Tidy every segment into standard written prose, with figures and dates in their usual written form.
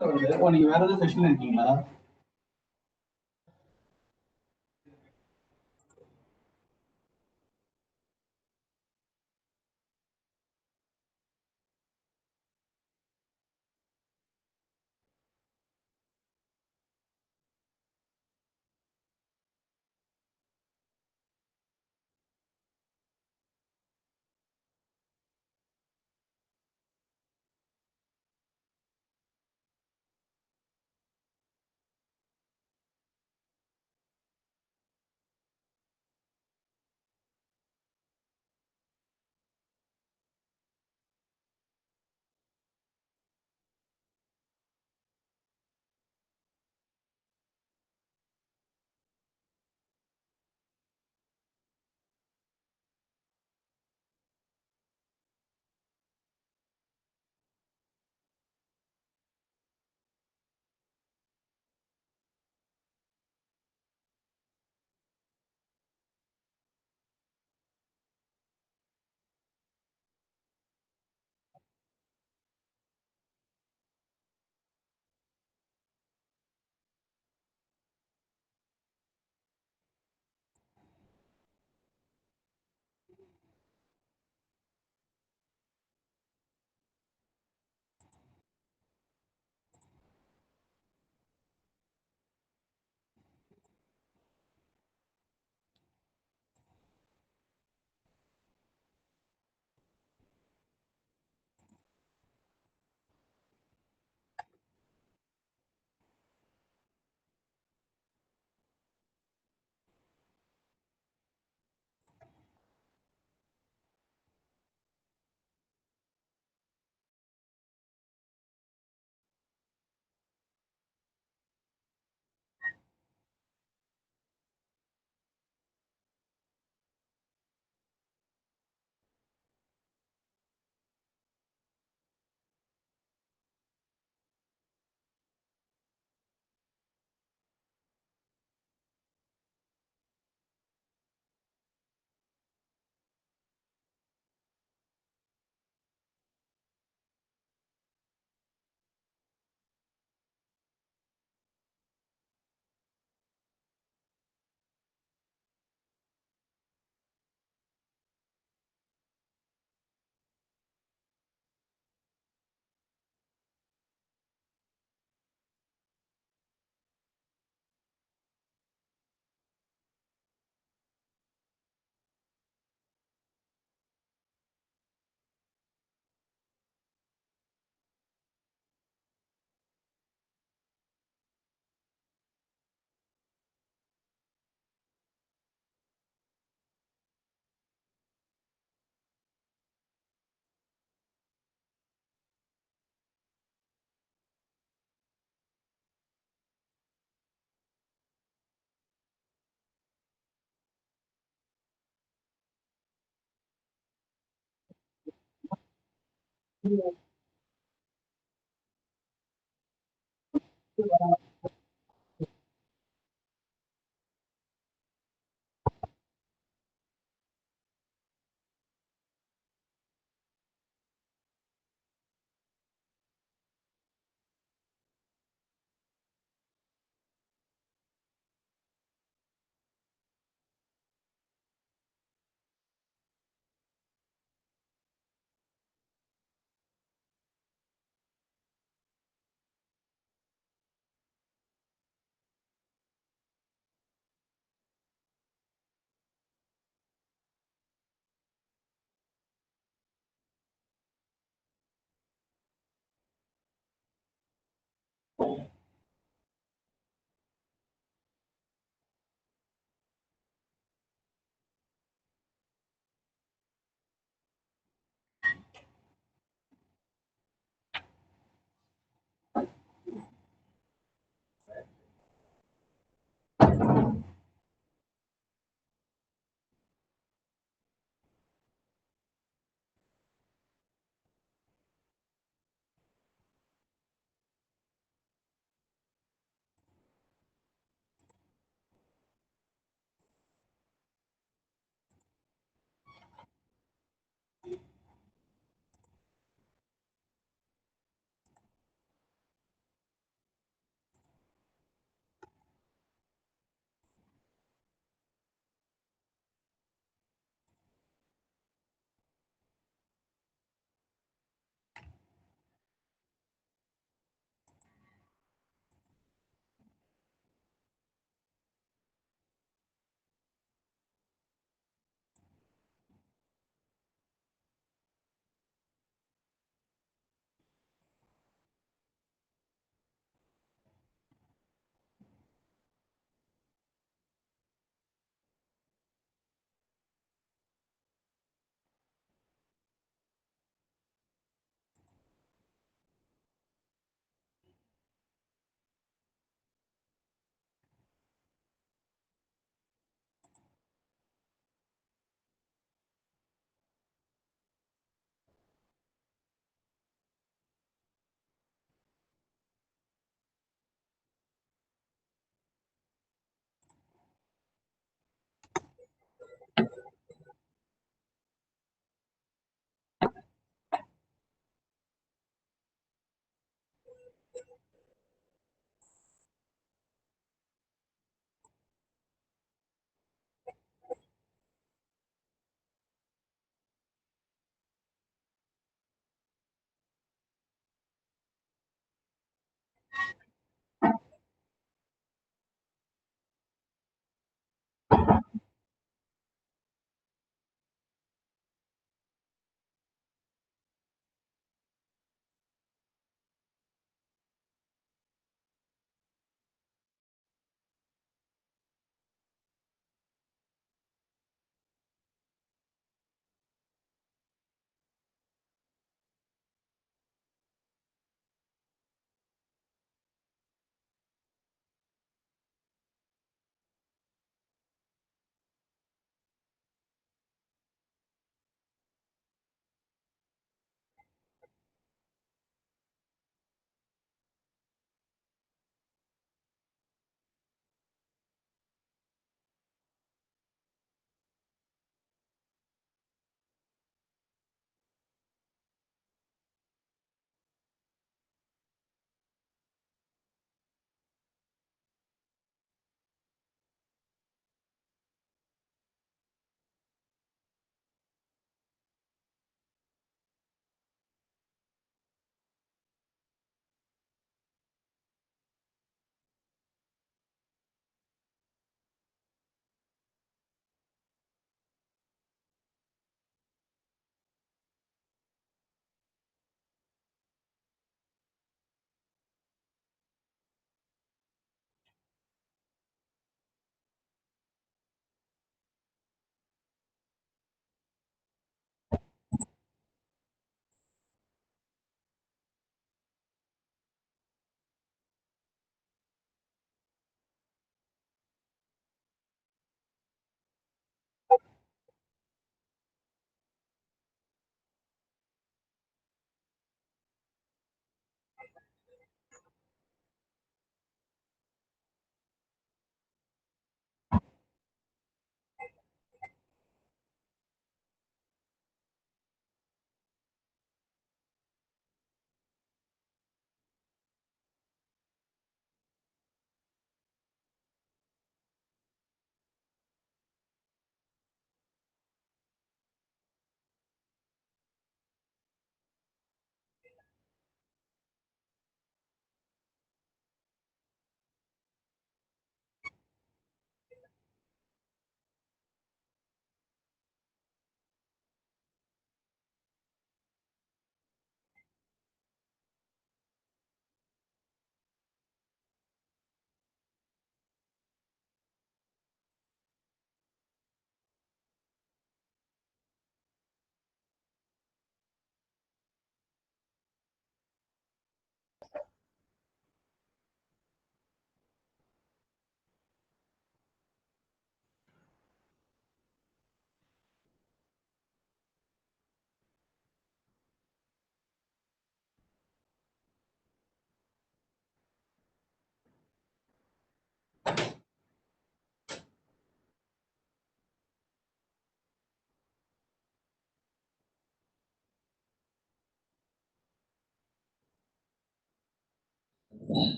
ஓ, நீங்க வேற ஏதாவது செஷன் இருக்கீங்களா?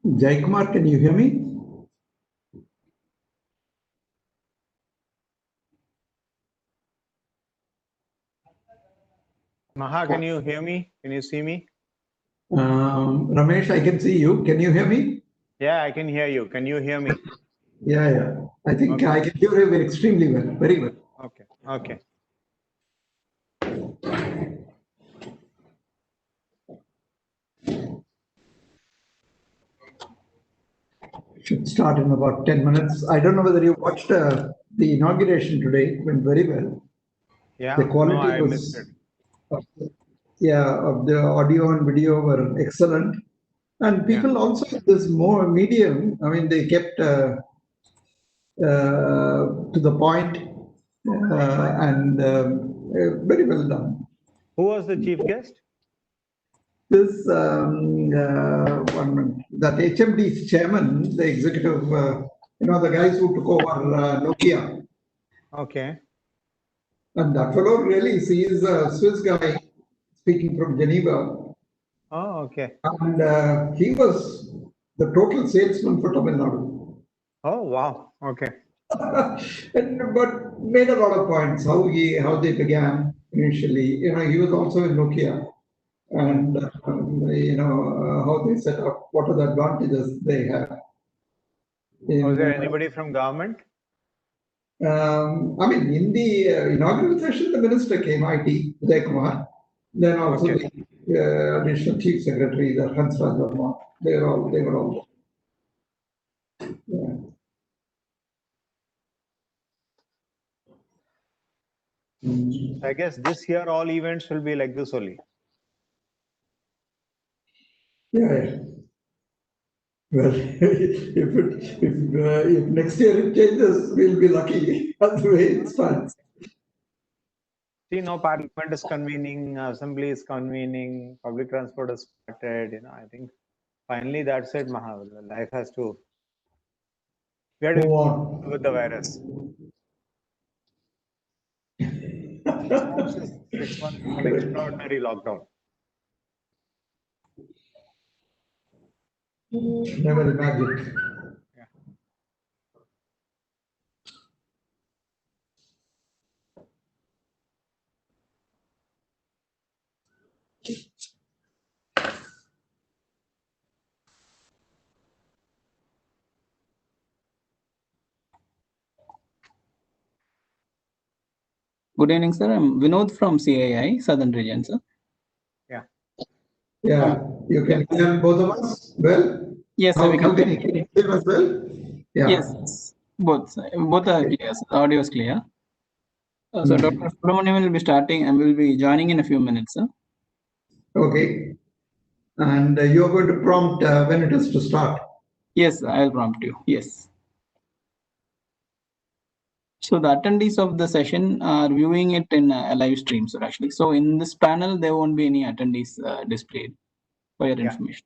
Jaikumar, can you hear me? Maha, can you hear me? Can you see me? Ramesh, I can see you. Can you hear me? Yeah, I can hear you. Can you hear me? Yeah. I think I can hear you extremely well, very well. Okay. Should start in about 10 minutes. I don't know whether you watched the inauguration today. It went very well. Yeah, The quality no, I missed it. Of the audio and video were excellent. And people also, this more medium, I mean, they kept to the point and very well done. Who was the chief guest? This one minute, that HMD's chairman, the executive, the guys who took over Nokia. Okay. And that fellow really sees a Swiss guy speaking from Geneva. Oh, okay. And he was the total salesman for Tamil Nadu. Oh, wow. Okay. But made a lot of points how they began initially. He was also in Nokia, and how they set up, what are the advantages they have. Was there anybody from government? I mean, in the inaugural session, the minister came, IT, Uday Kumar. Then also the additional chief secretary, the Hansraj Verma. They were all. Yeah. I guess this year all events will be like this only. Yeah. Well, if next year it changes, we'll be lucky. Otherwise, it's fine. See, no, parliament is convening, assembly is convening, public transport is started. I think finally that's it, Maha. Life has to. We have to Move on with the virus. 6 months of an extraordinary lockdown. Never imagined. Yeah. Good evening, sir. I'm Vinod from CII, Southern Region, sir. Yeah, you can hear both of us well? Yes, sir. How can you hear us well? Yeah. Yes, both are clear. Sir. The audio is clear. So Dr. Subramanian will be starting and will be joining in a few minutes, sir. Okay. And you're going to prompt when it is to start. Yes, I'll prompt you. Yes. So the attendees of the session are viewing it in a live stream, sir, actually. So in this panel, there won't be any attendees displayed for your information.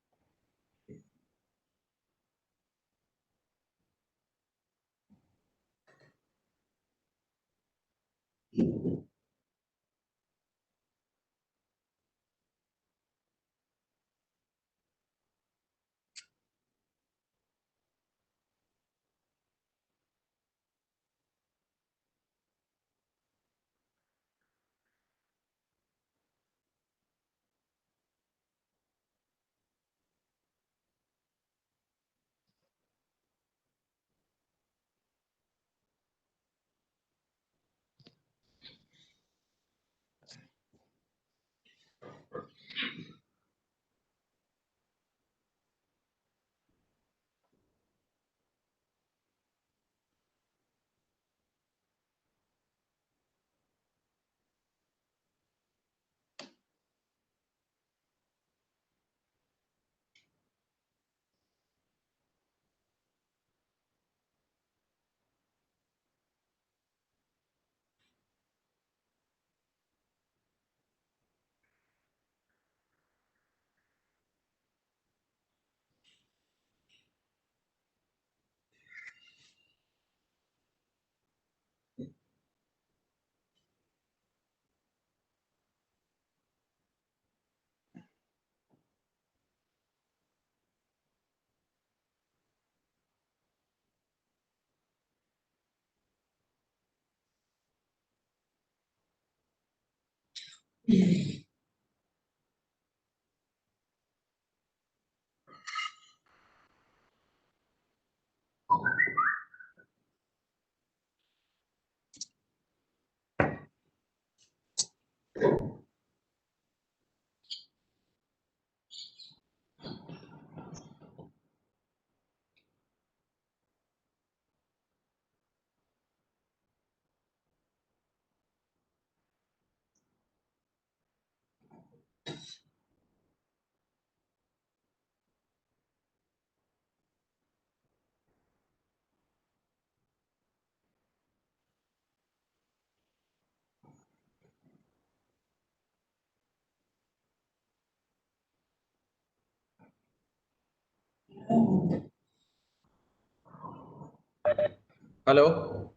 Hello.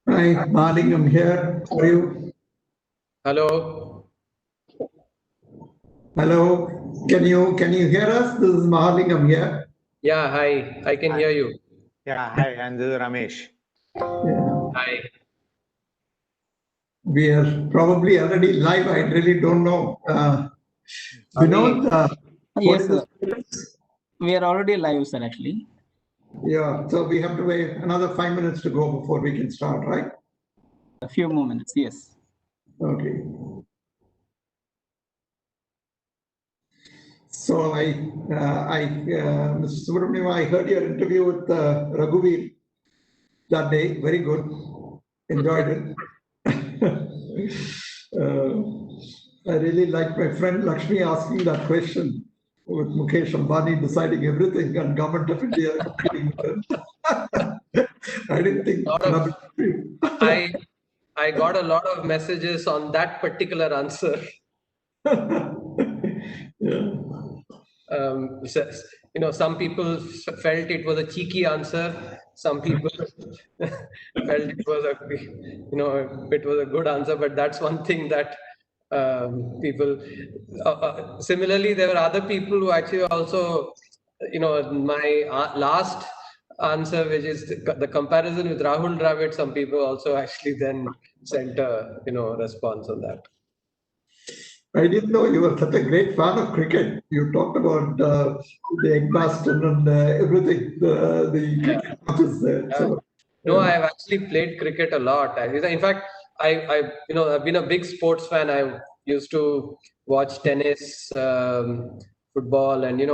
Hi, Malingam here. How are you? Hello. Hello. Can you hear us? This is Mahalingam here. Yeah, hi. I can hear you. Yeah, hi, and this is Ramesh. Yeah. Hi. We are probably already live. I really don't know. Vinod, what Yes, is the sir. status? We are already live, sir, actually. Yeah, so we have to wait another 5 minutes to go before we can start, right? A few more minutes, yes. Okay. So Mr. Subramaniam, I heard your interview with Raghuveer that day. Very good. Enjoyed it. I really like my friend Lakshmi asking that question with Mukesh Ambani deciding everything and Government of India competing with him. I didn't think. I got a lot of messages on that particular answer. Yeah. Some people felt it was a cheeky answer. Some people felt it was a good answer. But that's one thing that people. Similarly, there were other people who actually also, my last answer, which is the comparison with Rahul Dravid. Some people also actually then sent a response on that. I didn't know you were such a great fan of cricket. You talked about the Eggbaston and everything, the cricket matches there. So, no, I've actually played cricket a lot. In fact, I've been a big sports fan. I used to watch tennis, football, and in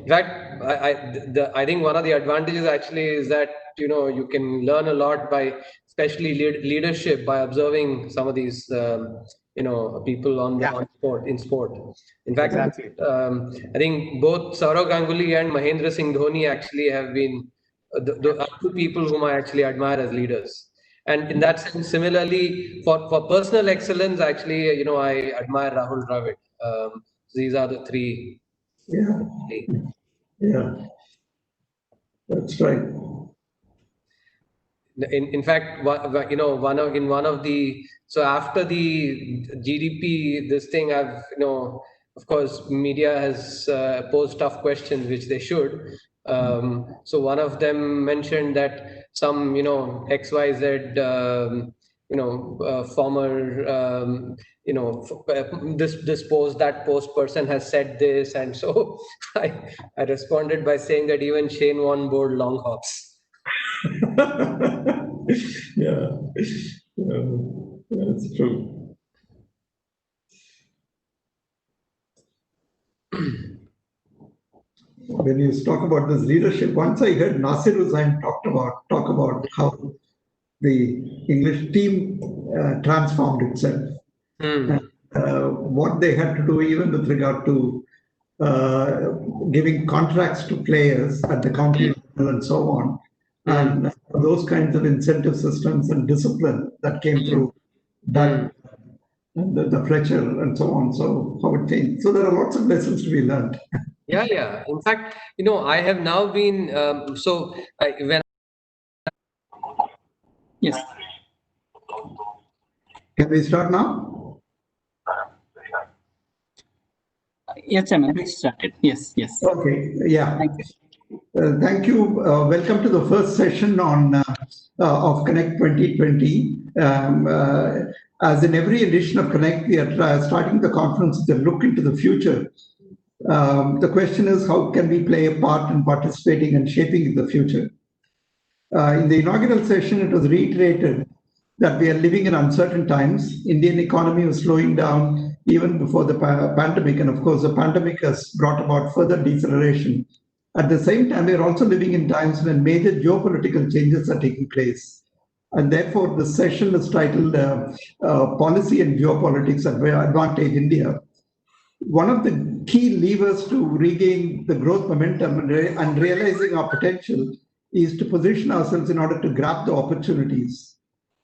fact, I think one of the advantages actually is that you can learn a lot by, especially leadership, by observing some of these people on sport in sport. In fact, Exactly. I think both Saurav Ganguly and Mahendra Singh Dhoni actually have been the two people whom I actually admire as leaders. And in that sense, similarly, for personal excellence, actually, I admire Rahul Dravid. These are the three. yeah, yeah, that's right. In fact, one of the, so after the GDP, this thing, of course, media has posed tough questions, which they should. So one of them mentioned that some XYZ former this post, that post person has said this, and so I responded by saying that even Shane Warne bowled long hops. Yeah, that's true. When you talk about this leadership, once I heard Nasir Hussain talk about how the English team transformed itself, and, what they had to do, even with regard to giving contracts to players at the county level and so on, and those kinds of incentive systems and discipline that came through that, and the Fletcher and so on. So how it changed. So there are lots of lessons to be learned. Yeah. In fact, I have now been when. Yes. Can we start now? Yes, Chairman, please start it. Yes. Okay, yeah. Thank you. Thank you. Welcome to the first session on of Connect 2020. As in every edition of Connect, we are starting the conference with a look into the future. The question is, how can we play a part in participating and shaping the future? In the inaugural session, it was reiterated that we are living in uncertain times. Indian economy was slowing down even before the pandemic, and of course, the pandemic has brought about further deceleration. At the same time, we are also living in times when major geopolitical changes are taking place. And therefore, the session is titled Policy and Geopolitics Advantage India. One of the key levers to regain the growth momentum and realizing our potential is to position ourselves in order to grab the opportunities.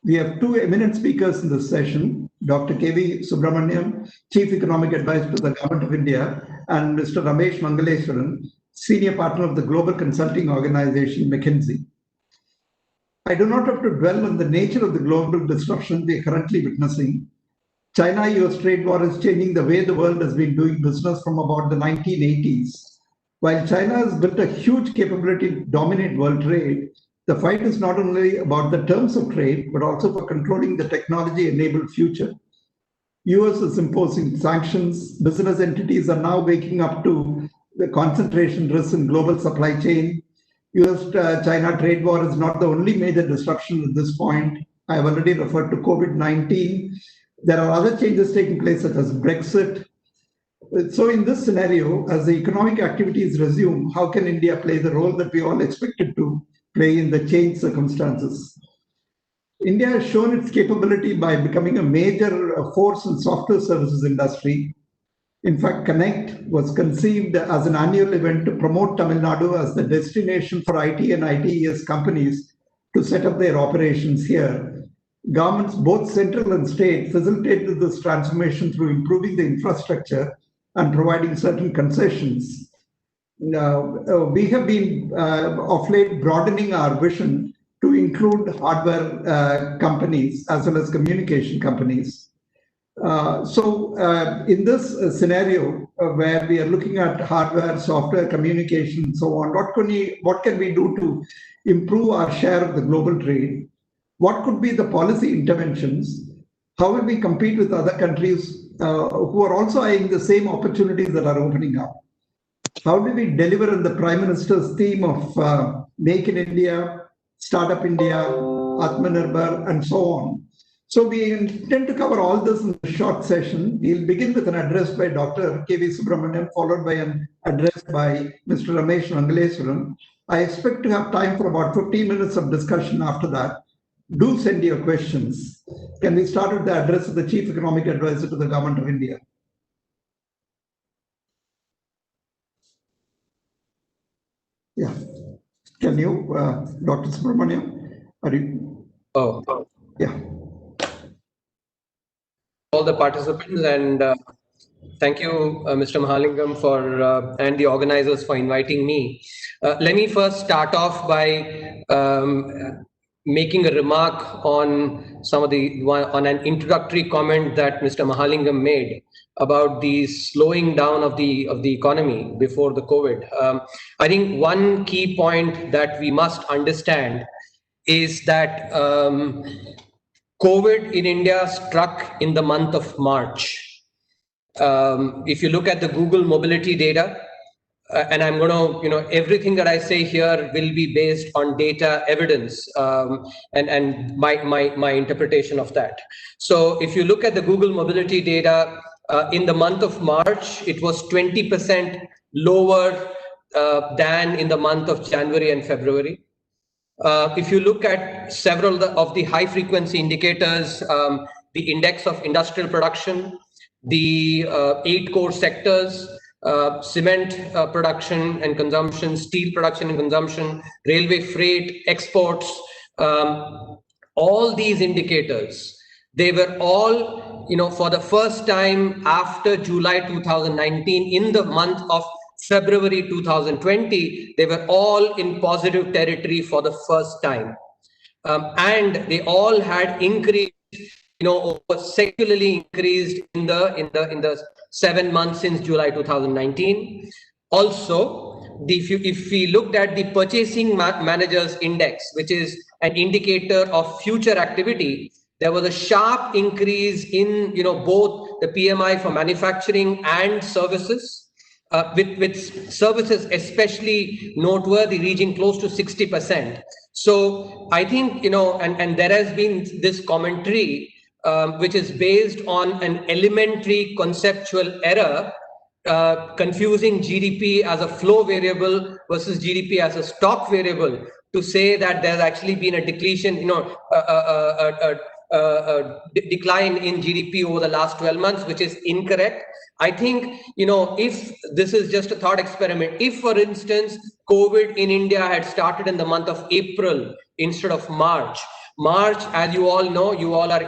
We have two eminent speakers in this session, Dr. K.V. Subramaniam, Chief Economic Advisor to the Government of India, and Mr. Ramesh Mangaleswaran, Senior Partner of the global consulting organization McKinsey. I do not have to dwell on the nature of the global disruption we are currently witnessing. China-US trade war is changing the way the world has been doing business from about the 1980s. While China has built a huge capability to dominate world trade, the fight is not only about the terms of trade, but also for controlling the technology-enabled future. US is imposing sanctions. Business entities are now waking up to the concentration risks in global supply chain. US-China trade war is not the only major disruption at this point. I have already referred to COVID-19. There are other changes taking place, such as Brexit. So in this scenario, as the economic activities resume, how can India play the role that we all expected to play in the changed circumstances? India has shown its capability by becoming a major force in software services industry. In fact, Connect was conceived as an annual event to promote Tamil Nadu as the destination for IT and ITES companies to set up their operations here. Governments, both central and state, facilitated this transformation through improving the infrastructure and providing certain concessions. We have been of late broadening our vision to include hardware companies as well as communication companies. In this scenario where we are looking at hardware, software, communication, and so on, what can we do to improve our share of the global trade? What could be the policy interventions? How will we compete with other countries who are also eyeing the same opportunities that are opening up? How do we deliver on the Prime Minister's theme of Make in India, Startup India, Atmanirbhar, and so on? So we intend to cover all this in a short session. We'll begin with an address by Dr. K.V. Subramaniam, followed by an address by Mr. Ramesh Mangaleswaran. I expect to have time for about 15 minutes of discussion after that. Do send your questions. Can we start with the address of the Chief Economic Advisor to the Government of India? Yeah. Can you, Dr. Subramaniam? Are you? Oh. Yeah. All the participants, and thank you, Mr. Mahalingam, and the organizers for inviting me. Let me first start off by making a remark on on an introductory comment that Mr. Mahalingam made about the slowing down of the economy before the COVID. I think one key point that we must understand is that COVID in India struck in the month of March. If you look at the Google mobility data, and I'm going to, everything that I say here will be based on data evidence and my interpretation of that. So if you look at the Google mobility data in the month of March, it was 20% lower than in the month of January and February. If you look at several of the high frequency indicators, the index of industrial production, the 8 core sectors, cement production and consumption, steel production and consumption, railway freight, exports, all these indicators, they were all, for the first time after July 2019, in the month of February 2020, they were all in positive territory for the first time. And they all had increased, secularly increased in the 7 months since July 2019. Also, if we looked at the purchasing managers index, which is an indicator of future activity, there was a sharp increase in, both the PMI for manufacturing and services, with services especially noteworthy, reaching close to 60%. So I think, and there has been this commentary, which is based on an elementary conceptual error, confusing GDP as a flow variable versus GDP as a stock variable, to say that there's actually been a depletion, decline in GDP over the last 12 months, which is incorrect. I think, if this is just a thought experiment, if, for instance, COVID in India had started in the month of April instead of March, as you all know, you all are,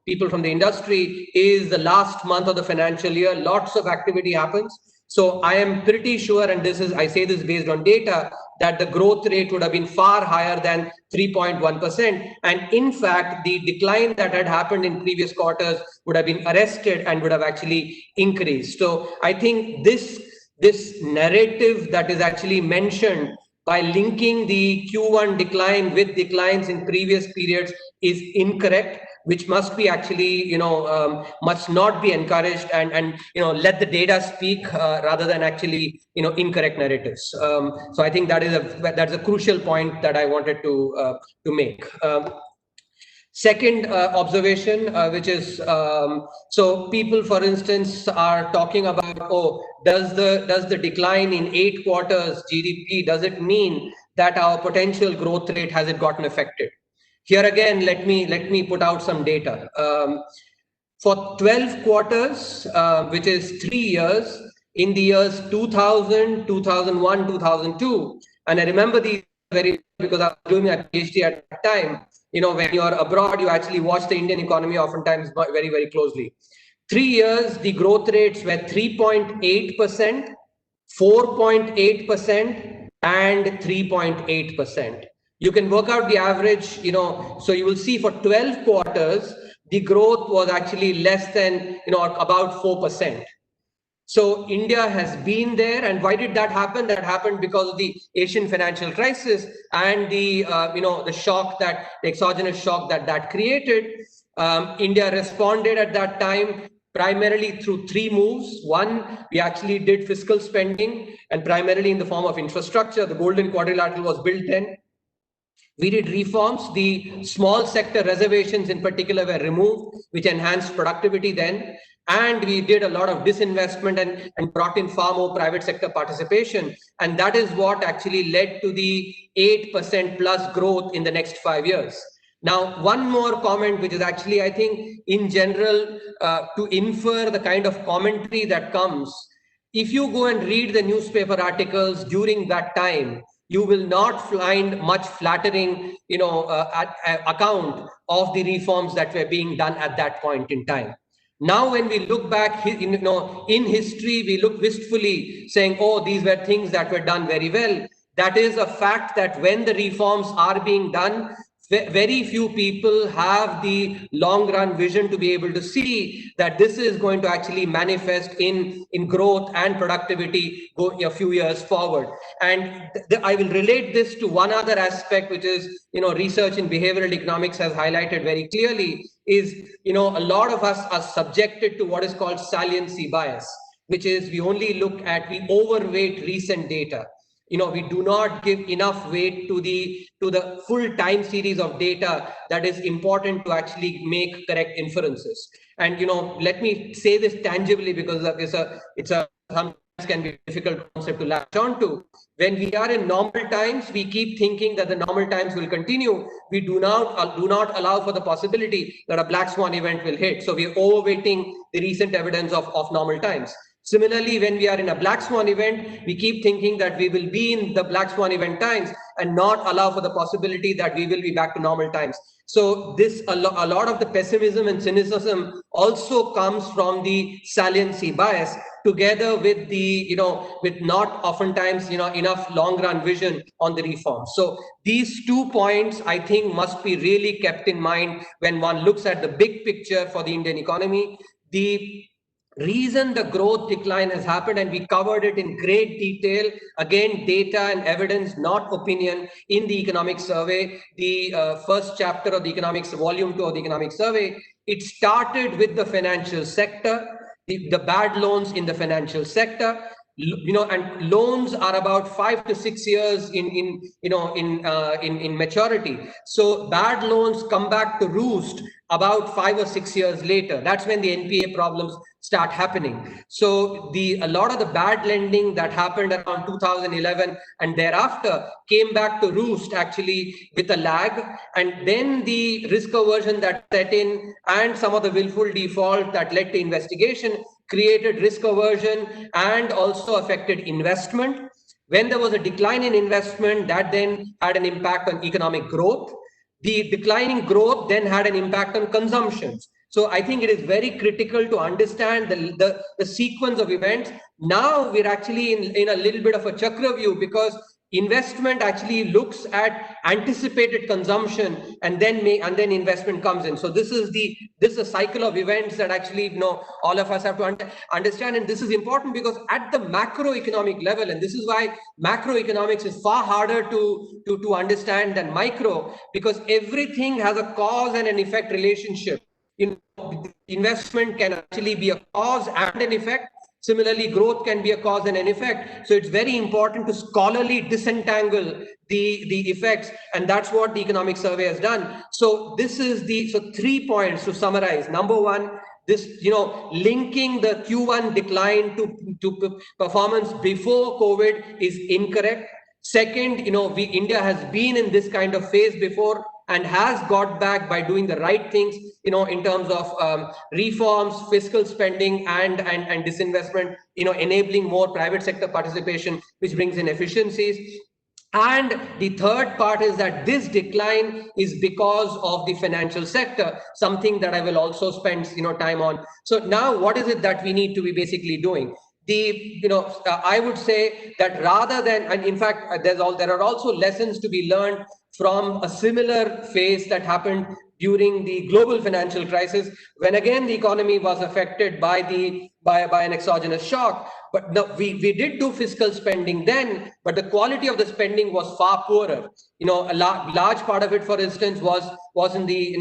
people from the industry, is the last month of the financial year. Lots of activity happens. So I am pretty sure, and I say this based on data, that the growth rate would have been far higher than 3.1%. And in fact, the decline that had happened in previous quarters would have been arrested and would have actually increased. So I think this narrative that is actually mentioned by linking the Q1 decline with declines in previous periods is incorrect, which must be actually, must not be encouraged, and let the data speak rather than actually, incorrect narratives. So I think that's a crucial point that I wanted to make. Second observation, which is, so people, for instance, are talking about, does the decline in 8 quarters GDP, does it mean that our potential growth rate hasn't gotten affected? Here again, let me put out some data. For 12 quarters, which is 3 years, in the years 2000, 2001, 2002, and I remember these very, because I was doing my PhD at that time. When you're abroad, you actually watch the Indian economy oftentimes very, very closely. 3 years, the growth rates were 3.8%, 4.8%, and 3.8%. You can work out the average, so you will see for 12 quarters, the growth was actually less than, about 4%. So India has been there, and why did that happen? That happened because of the Asian financial crisis and the the shock, the exogenous shock that created. India responded at that time primarily through 3 moves. One, we actually did fiscal spending, and primarily in the form of infrastructure. The Golden Quadrilateral was built then. We did reforms. The small sector reservations in particular were removed, which enhanced productivity then. And we did a lot of disinvestment and brought in far more private sector participation. And that is what actually led to the 8% plus growth in the next 5 years. Now, one more comment, which is actually, I think, in general, to infer the kind of commentary that comes. If you go and read the newspaper articles during that time, you will not find much flattering, account of the reforms that were being done at that point in time. Now, when we look back, in history, we look wistfully saying, these were things that were done very well. That is a fact that when the reforms are being done, very few people have the long run vision to be able to see that this is going to actually manifest in growth and productivity a few years forward. And I will relate this to one other aspect, which is, research in behavioral economics has highlighted very clearly, is, a lot of us are subjected to what is called saliency bias, which is we overweight recent data. We do not give enough weight to the full time series of data that is important to actually make correct inferences. And let me say this tangibly, because it's a sometimes can be a difficult concept to latch on to. When we are in normal times, we keep thinking that the normal times will continue. We do not allow for the possibility that a black swan event will hit. So we are overweighting the recent evidence of normal times. Similarly, when we are in a black swan event, we keep thinking that we will be in the black swan event times and not allow for the possibility that we will be back to normal times. So a lot of the pessimism and cynicism also comes from the saliency bias, together with with not oftentimes, enough long run vision on the reform. So these 2 points, I think, must be really kept in mind when one looks at the big picture for the Indian economy. reason the growth decline has happened, and we covered it in great detail. Again, data and evidence, not opinion, in the economic survey, the first chapter of the economics, volume 2 of the economic survey. It started with the financial sector, the bad loans in the financial sector. And loans are about 5 to 6 years in maturity. So bad loans come back to roost about 5 or 6 years later. That's when the NPA problems start happening. So a lot of the bad lending that happened around 2011 and thereafter came back to roost actually with a lag. And then the risk aversion that set in and some of the willful default that led to investigation created risk aversion and also affected investment. When there was a decline in investment, that then had an impact on economic growth. The declining growth then had an impact on consumptions. So I think it is very critical to understand the sequence of events. Now we're actually in a little bit of a chakra view, because investment actually looks at anticipated consumption, and then investment comes in. So this is a cycle of events that actually all of us have to understand. And this is important because at the macroeconomic level, and this is why macroeconomics is far harder to understand than micro, because everything has a cause and an effect relationship. Investment can actually be a cause and an effect. Similarly, growth can be a cause and an effect. So it's very important to scholarly disentangle the effects, and that's what the economic survey has done. So this is so 3 points to summarize. Number one, this linking the Q1 decline to performance before COVID is incorrect. Second, India has been in this kind of phase before and has got back by doing the right things, in terms of reforms, fiscal spending, and disinvestment, enabling more private sector participation, which brings in efficiencies. And the third part is that this decline is because of the financial sector, something that I will also spend time on. So now, what is it that we need to be basically doing? I would say that rather than, and in fact, there are also lessons to be learned from a similar phase that happened during the global financial crisis, when again the economy was affected by an exogenous shock. But no, we did do fiscal spending then, but the quality of the spending was far poorer. A large part of it, for instance, was in the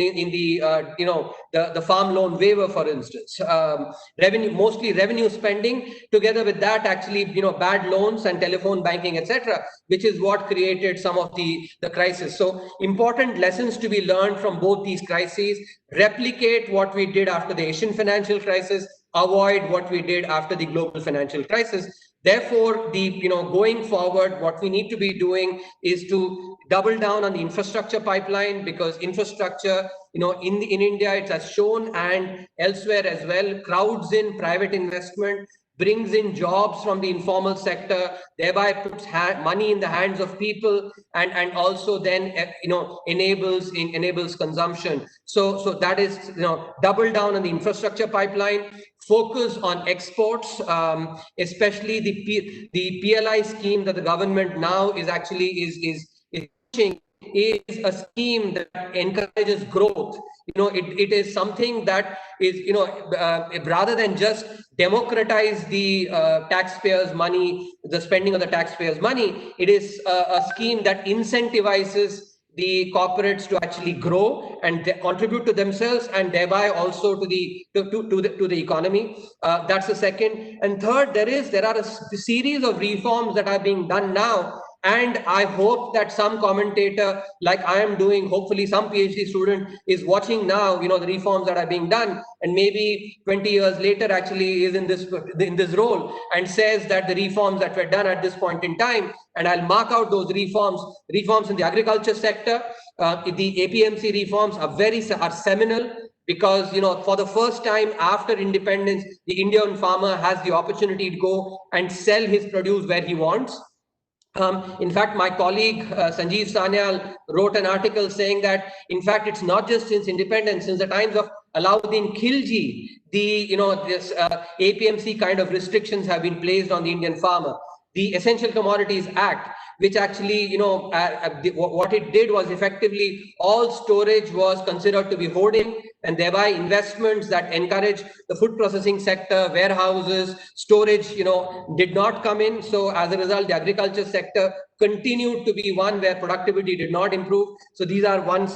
farm loan waiver, for instance. Mostly revenue spending. Together with that, actually, bad loans and telephone banking, etc., which is what created some of the crisis. So important lessons to be learned from both these crises. Replicate what we did after the Asian financial crisis. Avoid what we did after the global financial crisis. Therefore, going forward, what we need to be doing is to double down on the infrastructure pipeline, because infrastructure, in India, it has shown, and elsewhere as well, crowds in private investment, brings in jobs from the informal sector, thereby puts money in the hands of people, and also then enables consumption. So that is double down on the infrastructure pipeline, focus on exports, especially the PLI scheme that the government now is pushing. Is a scheme that encourages growth. It is something that is, rather than just democratize the taxpayers' money, the spending of the taxpayers' money, it is a scheme that incentivizes the corporates to actually grow and contribute to themselves, and thereby also to the economy. That's the second. And third, there are a series of reforms that are being done now. And I hope that some commentator, like I am doing, hopefully some PhD student is watching now, the reforms that are being done, and maybe 20 years later actually is in this role and says that the reforms that were done at this point in time, and I'll mark out those reforms in the agriculture sector. The APMC reforms are seminal, because for the first time after independence, the Indian farmer has the opportunity to go and sell his produce where he wants. In fact, my colleague Sanjeev Sanyal wrote an article saying that, in fact, it's not just since independence, since the times of Alauddin Khilji, this APMC kind of restrictions have been placed on the Indian farmer. The Essential Commodities Act, which actually, what it did was effectively all storage was considered to be hoarding, and thereby investments that encourage the food processing sector, warehouses, storage, did not come in. So as a result, the agriculture sector continued to be one where productivity did not improve. So these are one,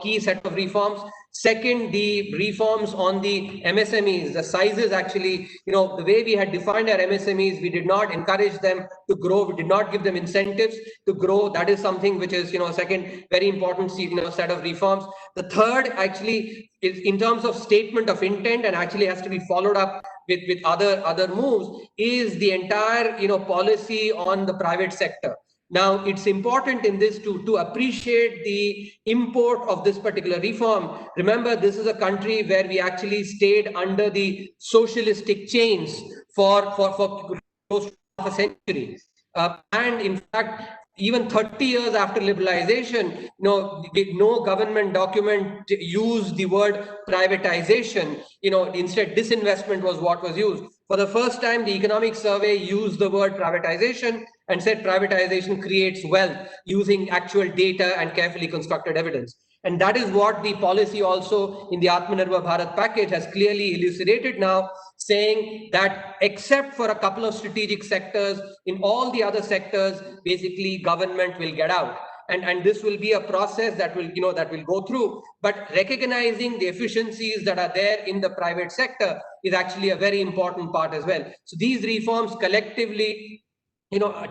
key set of reforms. Second, the reforms on the MSMEs, the sizes actually, the way we had defined our MSMEs, we did not encourage them to grow. We did not give them incentives to grow. That is something which is, second very important, set of reforms. The third actually is in terms of statement of intent and actually has to be followed up with other moves, is the entire, policy on the private sector. Now, it's important in this to appreciate the import of this particular reform. Remember, this is a country where we actually stayed under the socialistic chains for close to half a century. And in fact, even 30 years after liberalization, no government document used the word privatization. Instead, disinvestment was what was used. For the first time, the economic survey used the word privatization and said privatization creates wealth using actual data and carefully constructed evidence. And that is what the policy also in the Atmanirbhar Bharat package has clearly elucidated now, saying that except for a couple of strategic sectors, in all the other sectors, basically government will get out. And this will be a process that will, that will go through. But recognizing the efficiencies that are there in the private sector is actually a very important part as well. So these reforms collectively,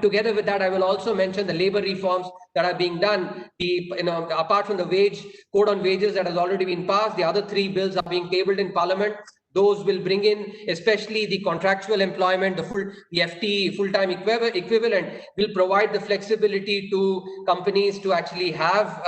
together with that, I will also mention the labor reforms that are being done. Apart from the wage code on wages that has already been passed, the other 3 bills are being tabled in Parliament. Those will bring in, especially the contractual employment, the FTE, full-time equivalent, will provide the flexibility to companies to actually have,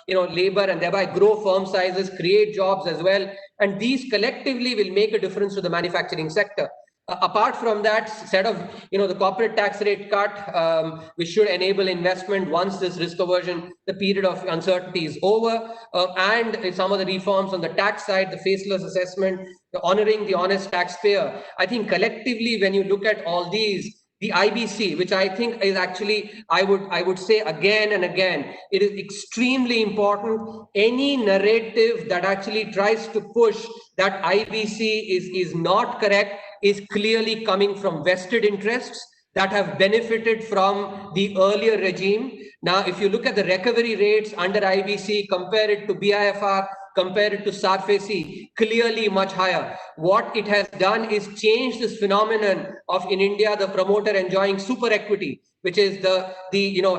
labor and thereby grow firm sizes, create jobs as well. And these collectively will make a difference to the manufacturing sector. Apart from that, set of, the corporate tax rate cut, which should enable investment once this risk aversion, the period of uncertainty is over, and some of the reforms on the tax side, the faceless assessment, the honoring the honest taxpayer. I think collectively, when you look at all these, the IBC, which I think is actually, I would say again and again, it is extremely important. Any narrative that actually tries to push that IBC is not correct is clearly coming from vested interests that have benefited from the earlier regime. Now, if you look at the recovery rates under IBC, compare it to BIFR, compare it to SARFAESI, clearly much higher. What it has done is change this phenomenon of, in India, the promoter enjoying super equity, which is the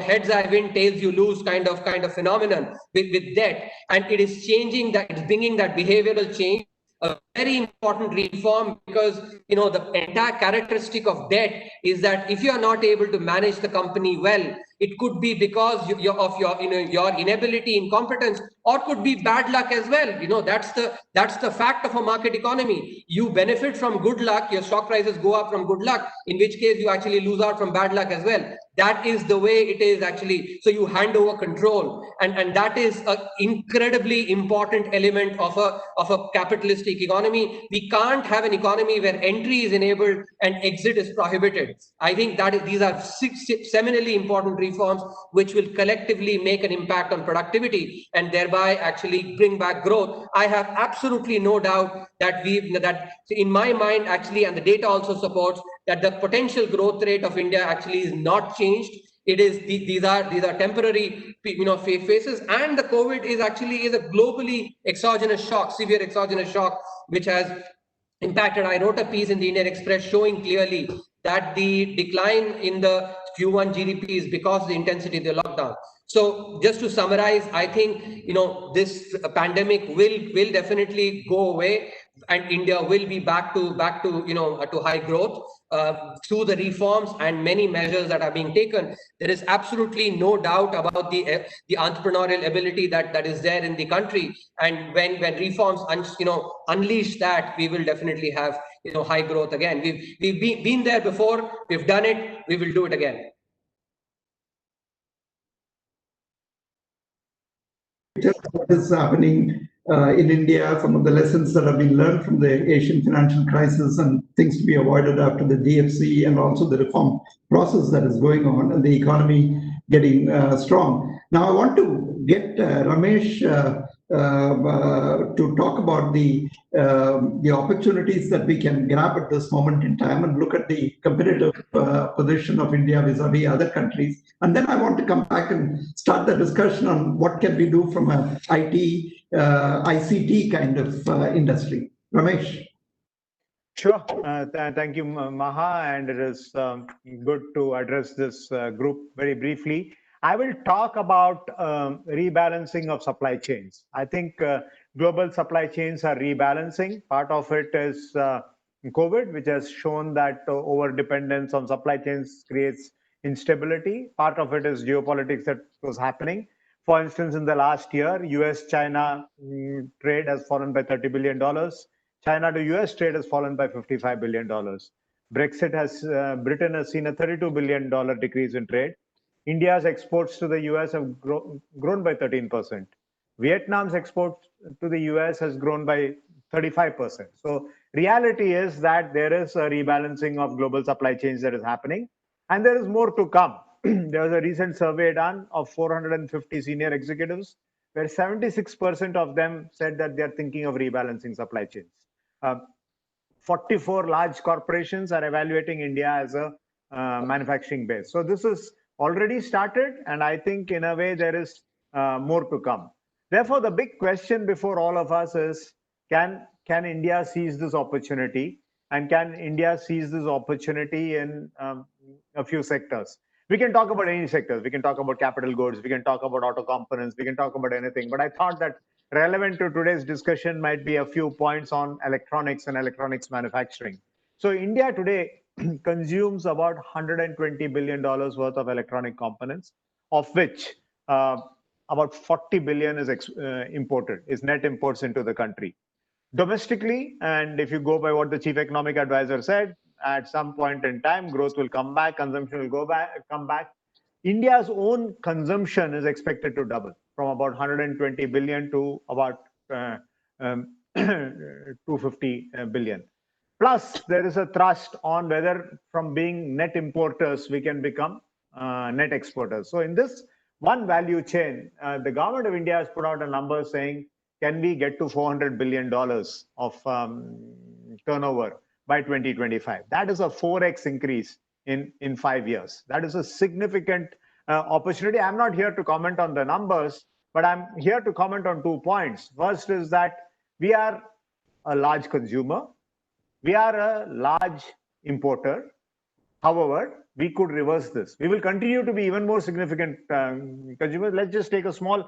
heads I win, tails you lose kind of phenomenon with debt. And it is changing that, it's bringing that behavioral change. A very important reform, because the entire characteristic of debt is that if you are not able to manage the company well, it could be because of your inability, incompetence, or could be bad luck as well. That's the fact of a market economy. You benefit from good luck, your stock prices go up from good luck, in which case you actually lose out from bad luck as well. That is the way it is actually. So you hand over control, and that is an incredibly important element of a capitalistic economy. We can't have an economy where entry is enabled and exit is prohibited. I think that these are 6 seminally important reforms which will collectively make an impact on productivity and thereby actually bring back growth. I have absolutely no doubt that in my mind actually, and the data also supports that the potential growth rate of India actually is not changed. It is these are temporary phases, and the COVID is a globally exogenous shock, severe exogenous shock, which has impacted. I wrote a piece in the Indian Express showing clearly that the decline in the Q1 GDP is because of the intensity of the lockdown. So just to summarize, I think this pandemic will definitely go away, and India will be back to high growth through the reforms and many measures that are being taken. There is absolutely no doubt about the entrepreneurial ability that is there in the country, and when reforms unleash that, we will definitely have high growth again. We've been there before, we've done it, we will do it again. What is happening in India, some of the lessons that have been learned from the Asian financial crisis and things to be avoided after the DFC, and also the reform process that is going on, and the economy getting strong. Now I want to get Ramesh to talk about the opportunities that we can grab at this moment in time and look at the competitive position of India vis-a-vis other countries. And then I want to come back and start the discussion on what can we do from a IT, ICT kind of industry. Ramesh. Sure. Thank you, Maha. And it is good to address this group very briefly. I will talk about rebalancing of supply chains. I think global supply chains are rebalancing. Part of it is COVID, which has shown that over dependence on supply chains creates instability. Part of it is geopolitics that was happening. For instance, in the last year, US-China trade has fallen by $30 billion. China to US trade has fallen by $55 billion. Brexit has, Britain has seen a $32 billion decrease in trade. India's exports to the US have grown by 13%. Vietnam's exports to the US has grown by 35%. So reality is that there is a rebalancing of global supply chains that is happening, and there is more to come. There was a recent survey done of 450 senior executives, where 76% of them said that they are thinking of rebalancing supply chains. 44 large corporations are evaluating India as a manufacturing base. So this is already started, and I think in a way there is more to come. Therefore, the big question before all of us is, can India seize this opportunity? And can India seize this opportunity in a few sectors? We can talk about any sectors. We can talk about capital goods. We can talk about auto components. We can talk about anything. But I thought that relevant to today's discussion might be a few points on electronics and electronics manufacturing. So India today consumes about $120 billion worth of electronic components, of which about 40 billion is imported, is net imports into the country. Domestically, and if you go by what the chief economic advisor said, at some point in time, growth will come back, consumption will come back. India's own consumption is expected to double from about 120 billion to about 250 billion. Plus, there is a thrust on whether from being net importers, we can become net exporters. So in this one value chain, the government of India has put out a number saying, can we get to $400 billion of turnover by 2025? That is a 4x increase in 5 years. That is a significant opportunity. I'm not here to comment on the numbers, but I'm here to comment on 2 points. First is that we are a large consumer. We are a large importer. However, we could reverse this. We will continue to be even more significant consumers. Let's just take a small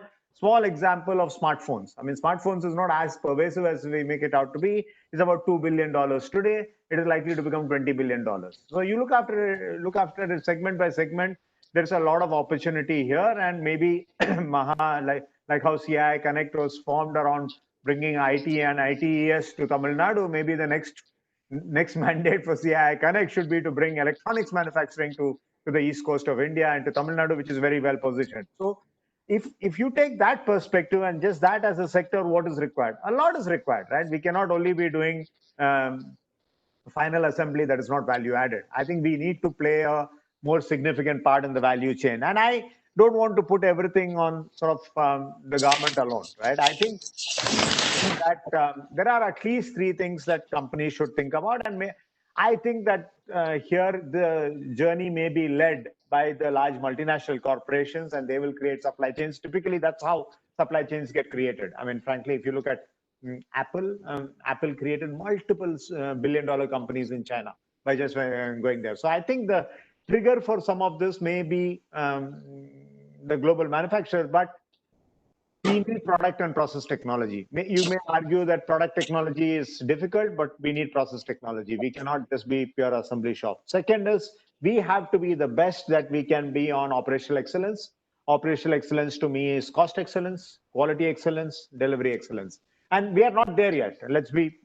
example of smartphones. I mean, smartphones is not as pervasive as we make it out to be. It's about $2 billion today. It is likely to become $20 billion. So you look after it segment by segment. There's a lot of opportunity here, and maybe Maha, like how CII Connect was formed around bringing IT and ITES to Tamil Nadu. Maybe the next mandate for CII Connect should be to bring electronics manufacturing to the east coast of India and to Tamil Nadu, which is very well positioned. So if you take that perspective and just that as a sector, what is required? A lot is required, right? We cannot only be doing final assembly that is not value added. I think we need to play a more significant part in the value chain. And I don't want to put everything on sort of the government alone, right? I think that there are at least 3 things that companies should think about. And I think that here the journey may be led by the large multinational corporations, and they will create supply chains. Typically, that's how supply chains get created. I mean, frankly, if you look at Apple, Apple created multiple billion-dollar companies in China by just going there. So I think the trigger for some of this may be the global manufacturer, but we need product and process technology. You may argue that product technology is difficult, but we need process technology. We cannot just be pure assembly shop. Second is, we have to be the best that we can be on operational excellence. Operational excellence to me is cost excellence, quality excellence, delivery excellence. And we are not there yet. Let's be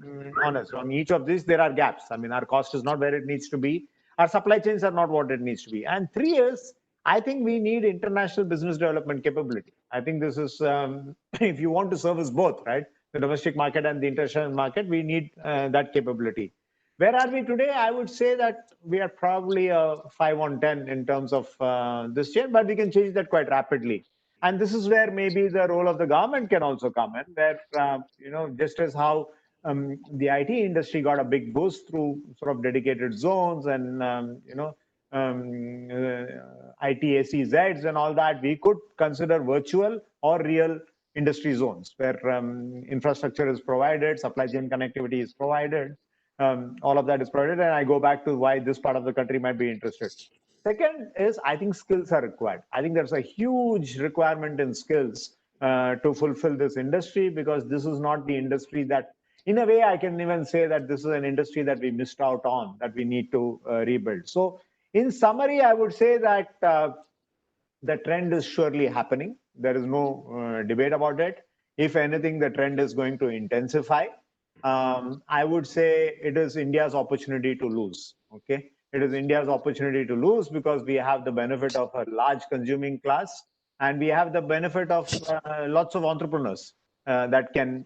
honest. On each of these, there are gaps. I mean, our cost is not where it needs to be. Our supply chains are not what it needs to be. And 3 is, I think we need international business development capability. I think this is, if you want to service both, right, the domestic market and the international market, we need that capability. Where are we today? I would say that we are probably a 5 on 10 in terms of this change, but we can change that quite rapidly. And this is where maybe the role of the government can also come in, where, just as how the IT industry got a big boost through sort of dedicated zones and, ITACZs and all that, we could consider virtual or real industry zones where infrastructure is provided, supply chain connectivity is provided, all of that is provided. And I go back to why this part of the country might be interested. Second is, I think skills are required. I think there's a huge requirement in skills to fulfill this industry, because this is not the industry that, in a way, I can even say that this is an industry that we missed out on, that we need to rebuild. So in summary, I would say that the trend is surely happening. There is no debate about it. If anything, the trend is going to intensify. I would say it is India's opportunity to lose. Okay, it is India's opportunity to lose because we have the benefit of a large consuming class, and we have the benefit of lots of entrepreneurs that can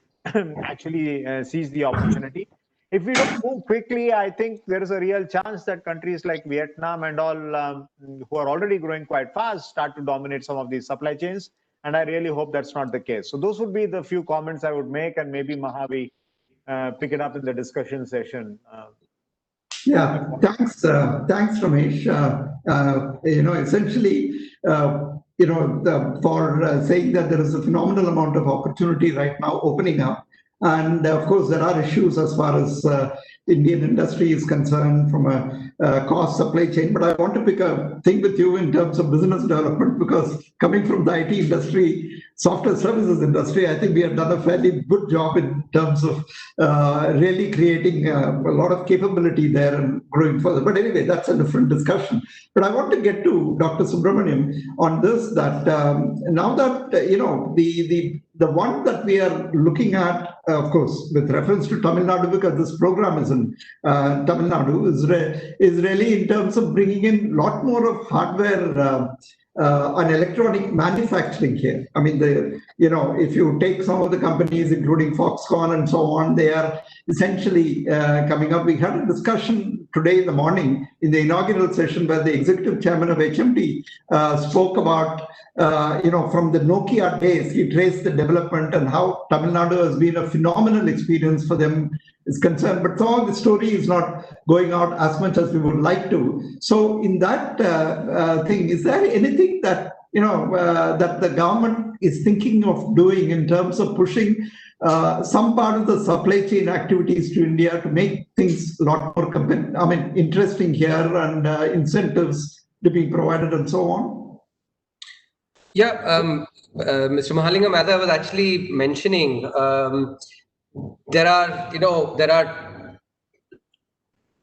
actually seize the opportunity. If we don't move quickly, I think there is a real chance that countries like Vietnam and all, who are already growing quite fast, start to dominate some of these supply chains. And I really hope that's not the case. So those would be the few comments I would make, and maybe Mahavi pick it up in the discussion session. Yeah, thanks, Ramesh. Essentially, for saying that there is a phenomenal amount of opportunity right now opening up. And of course, there are issues as far as Indian industry is concerned from a cost supply chain. But I want to pick a thing with you in terms of business development, because coming from the IT industry, software services industry, I think we have done a fairly good job in terms of really creating a lot of capability there and growing further. But anyway, that's a different discussion. But I want to get to Dr. Subramaniam on this, that now that, the one that we are looking at, of course, with reference to Tamil Nadu, because this program is in Tamil Nadu, is really in terms of bringing in a lot more of hardware and electronic manufacturing here. I mean, if you take some of the companies, including Foxconn and so on, they are essentially coming up. We had a discussion today in the morning in the inaugural session where the executive chairman of HMD spoke about, from the Nokia days, he traced the development and how Tamil Nadu has been a phenomenal experience for them is concerned. But some of the story is not going out as much as we would like to. So in that thing, is there anything that, that the government is thinking of doing in terms of pushing some part of the supply chain activities to India to make things a lot more interesting here, and incentives to be provided and so on? Yeah, Mr. Mahalingam, as I was actually mentioning, there are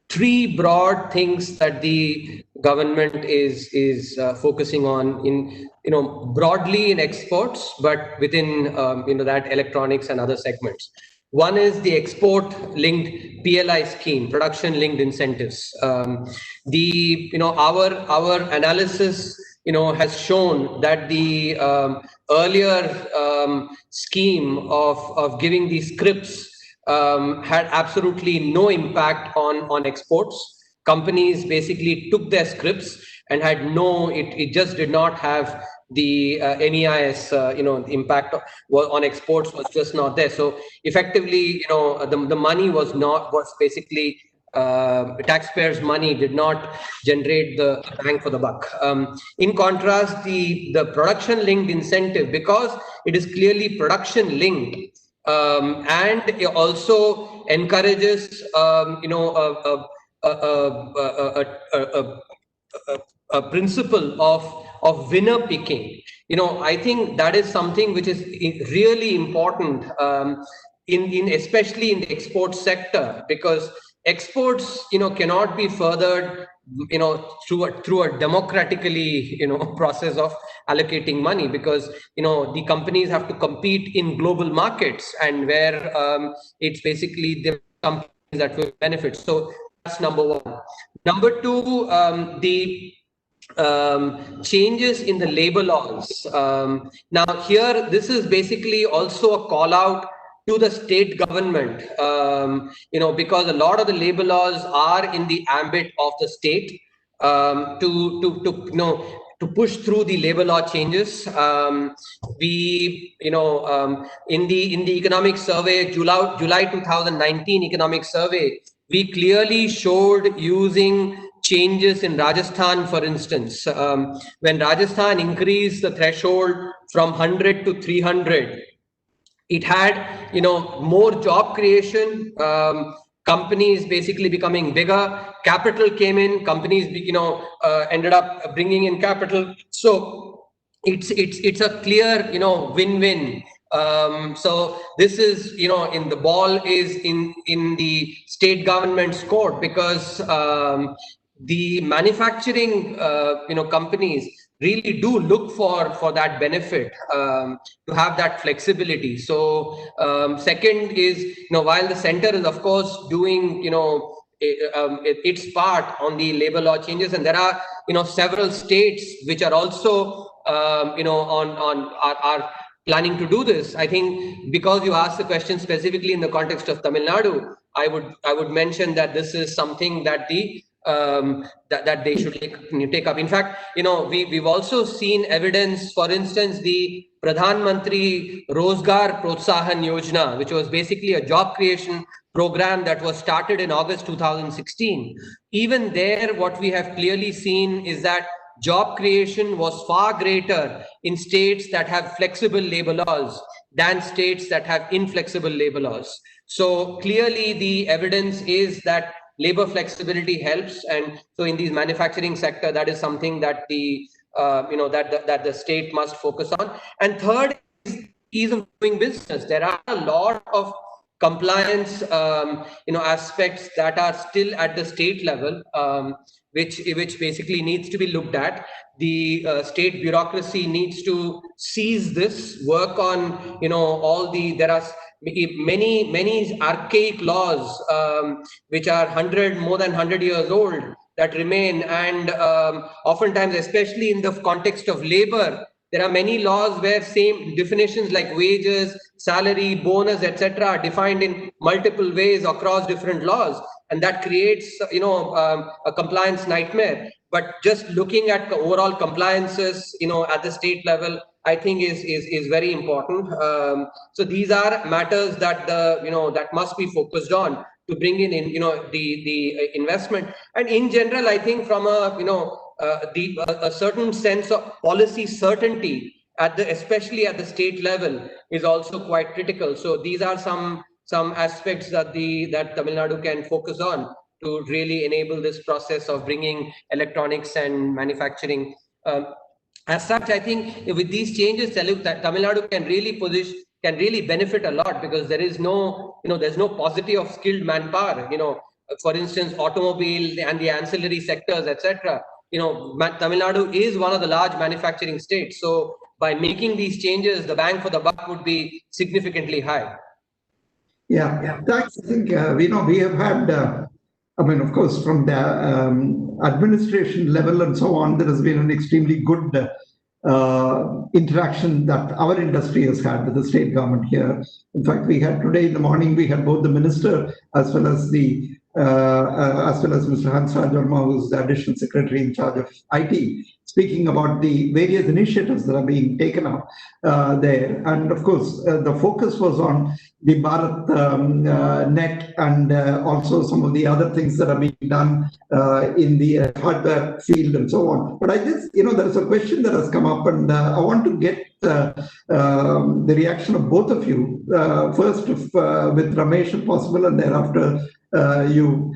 three broad things that the government is focusing on in broadly in exports, but within that electronics and other segments. One is the export-linked PLI scheme, production-linked incentives. Our analysis has shown that the earlier scheme of giving these scrips had absolutely no impact on exports. Companies basically took their scrips and had it just did not have the MEIS, impact on exports was just not there. So effectively, the money was basically taxpayers' money did not generate the bang for the buck. In contrast, the production-linked incentive, because it is clearly production-linked, and it also encourages, a principle of winner picking. I think that is something which is really important, especially in the export sector, because exports, cannot be furthered, through a democratically, process of allocating money, because, the companies have to compete in global markets, and where it's basically the companies that will benefit. So that's number one. Number two, the changes in the labor laws. Now here, this is basically also a call out to the state government, because a lot of the labor laws are in the ambit of the state, to push through the labor law changes. In the economic survey, July 2019 economic survey, we clearly showed using changes in Rajasthan, for instance, when Rajasthan increased the threshold from 100 to 300, it had more job creation, companies basically becoming bigger, capital came in, companies ended up bringing in capital. So it's a clear win-win. So this is in the ball is in the state government's court, because the manufacturing companies really do look for that benefit, to have that flexibility. So second is, while the center is of course doing its part on the labor law changes, and there are several states which are also are planning to do this. I think because you asked the question specifically in the context of Tamil Nadu, I would mention that this is something that that they should take up. In fact, we've also seen evidence, for instance, the Pradhan Mantri Rozgar Protsahan Yojana, which was basically a job creation program that was started in August 2016. Even there, what we have clearly seen is that job creation was far greater in states that have flexible labor laws than states that have inflexible labor laws. So clearly the evidence is that labor flexibility helps, and so in these manufacturing sector, that is something that the that the state must focus on. And third is ease of doing business. There are a lot of compliance aspects that are still at the state level, which basically needs to be looked at. The state bureaucracy needs to seize this, work on all the, there are many archaic laws which are more than 100 years old that remain, and oftentimes, especially in the context of labor, there are many laws where same definitions like wages, salary, bonus, etc. are defined in multiple ways across different laws, and that creates a compliance nightmare. But just looking at overall compliances at the state level, I think is very important. So these are matters that that must be focused on to bring in the investment. And in general, I think from a certain sense of policy certainty especially at the state level is also quite critical. So these are some aspects that Tamil Nadu can focus on to really enable this process of bringing electronics and manufacturing. As such, I think with these changes, Tamil Nadu can really benefit a lot, because there is there's no paucity of skilled manpower. For instance, automobile and the ancillary sectors, etc. Tamil Nadu is one of the large manufacturing states. So by making these changes, the bang for the buck would be significantly high. Yeah, thanks. I think we have had. Of course, from the administration level and so on, there has been an extremely good interaction that our industry has had with the state government here. In fact, we had today in the morning, we had both the minister as well as Mr. Hansraj Verma, who's the additional secretary in charge of IT, speaking about the various initiatives that are being taken up there. And of course, the focus was on the Bharat net and also some of the other things that are being done in the hardware field and so on. But I just, there is a question that has come up, and I want to get the reaction of both of you. First, with Ramesh, if possible, and thereafter you.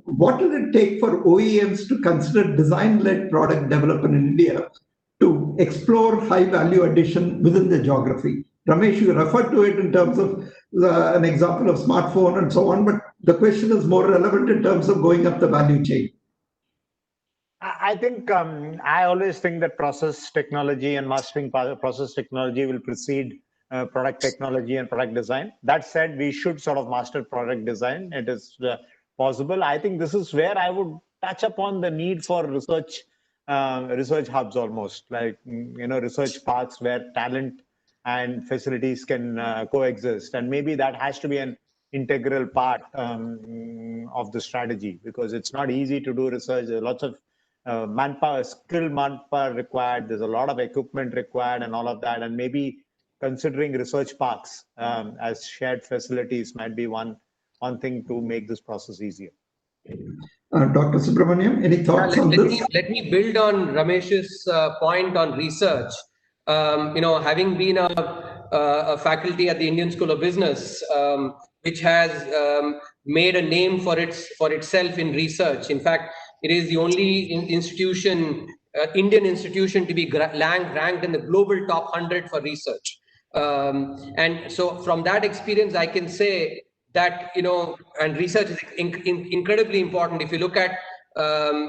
What did it take for OEMs to consider design-led product development in India to explore high value addition within the geography? Ramesh, you referred to it in terms of an example of smartphone and so on, but the question is more relevant in terms of going up the value chain. I think I always think that process technology and mastering process technology will precede product technology and product design. That said, we should sort of master product design. It is possible. I think this is where I would touch upon the need for research hubs, almost like research parks where talent and facilities can coexist. And maybe that has to be an integral part of the strategy, because it's not easy to do research. There's lots of manpower, skilled manpower required. There's a lot of equipment required and all of that. And maybe considering research parks as shared facilities might be one thing to make this process easier. Dr. Subramaniam, any thoughts on this? Let me build on Ramesh's point on research. Having been a faculty at the Indian School of Business, which has made a name for itself in research. In fact, it is the only institution, Indian institution, to be ranked in the global top 100 for research. And so from that experience, I can say that, and research is incredibly important. If you look at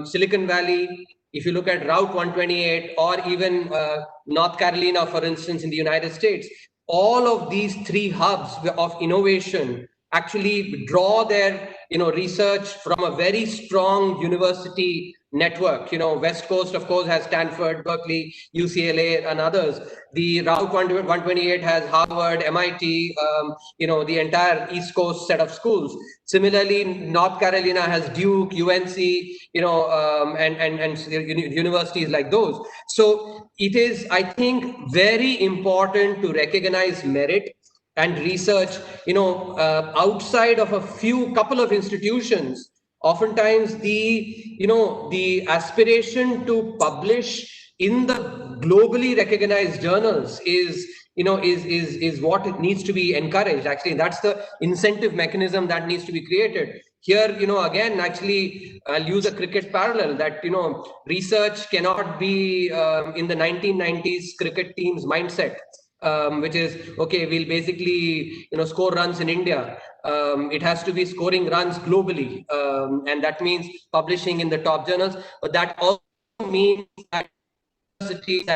Silicon Valley, if you look at Route 128, or even North Carolina, for instance, in the United States, all of these three hubs of innovation actually draw their research from a very strong university network. West Coast, of course, has Stanford, Berkeley, UCLA, and others. The Route 128 has Harvard, MIT, the entire East Coast set of schools. Similarly, North Carolina has Duke, UNC, and universities like those. So it is, I think, very important to recognize merit and research, outside of a couple of institutions. Oftentimes the aspiration to publish in the globally recognized journals is what it needs to be encouraged. Actually, that's the incentive mechanism that needs to be created. Here, again, actually, I'll use a cricket parallel that, research cannot be in the 1990s cricket team's mindset. Which is, okay, we'll basically, score runs in India. It has to be scoring runs globally. And that means publishing in the top journals. But that also means that universities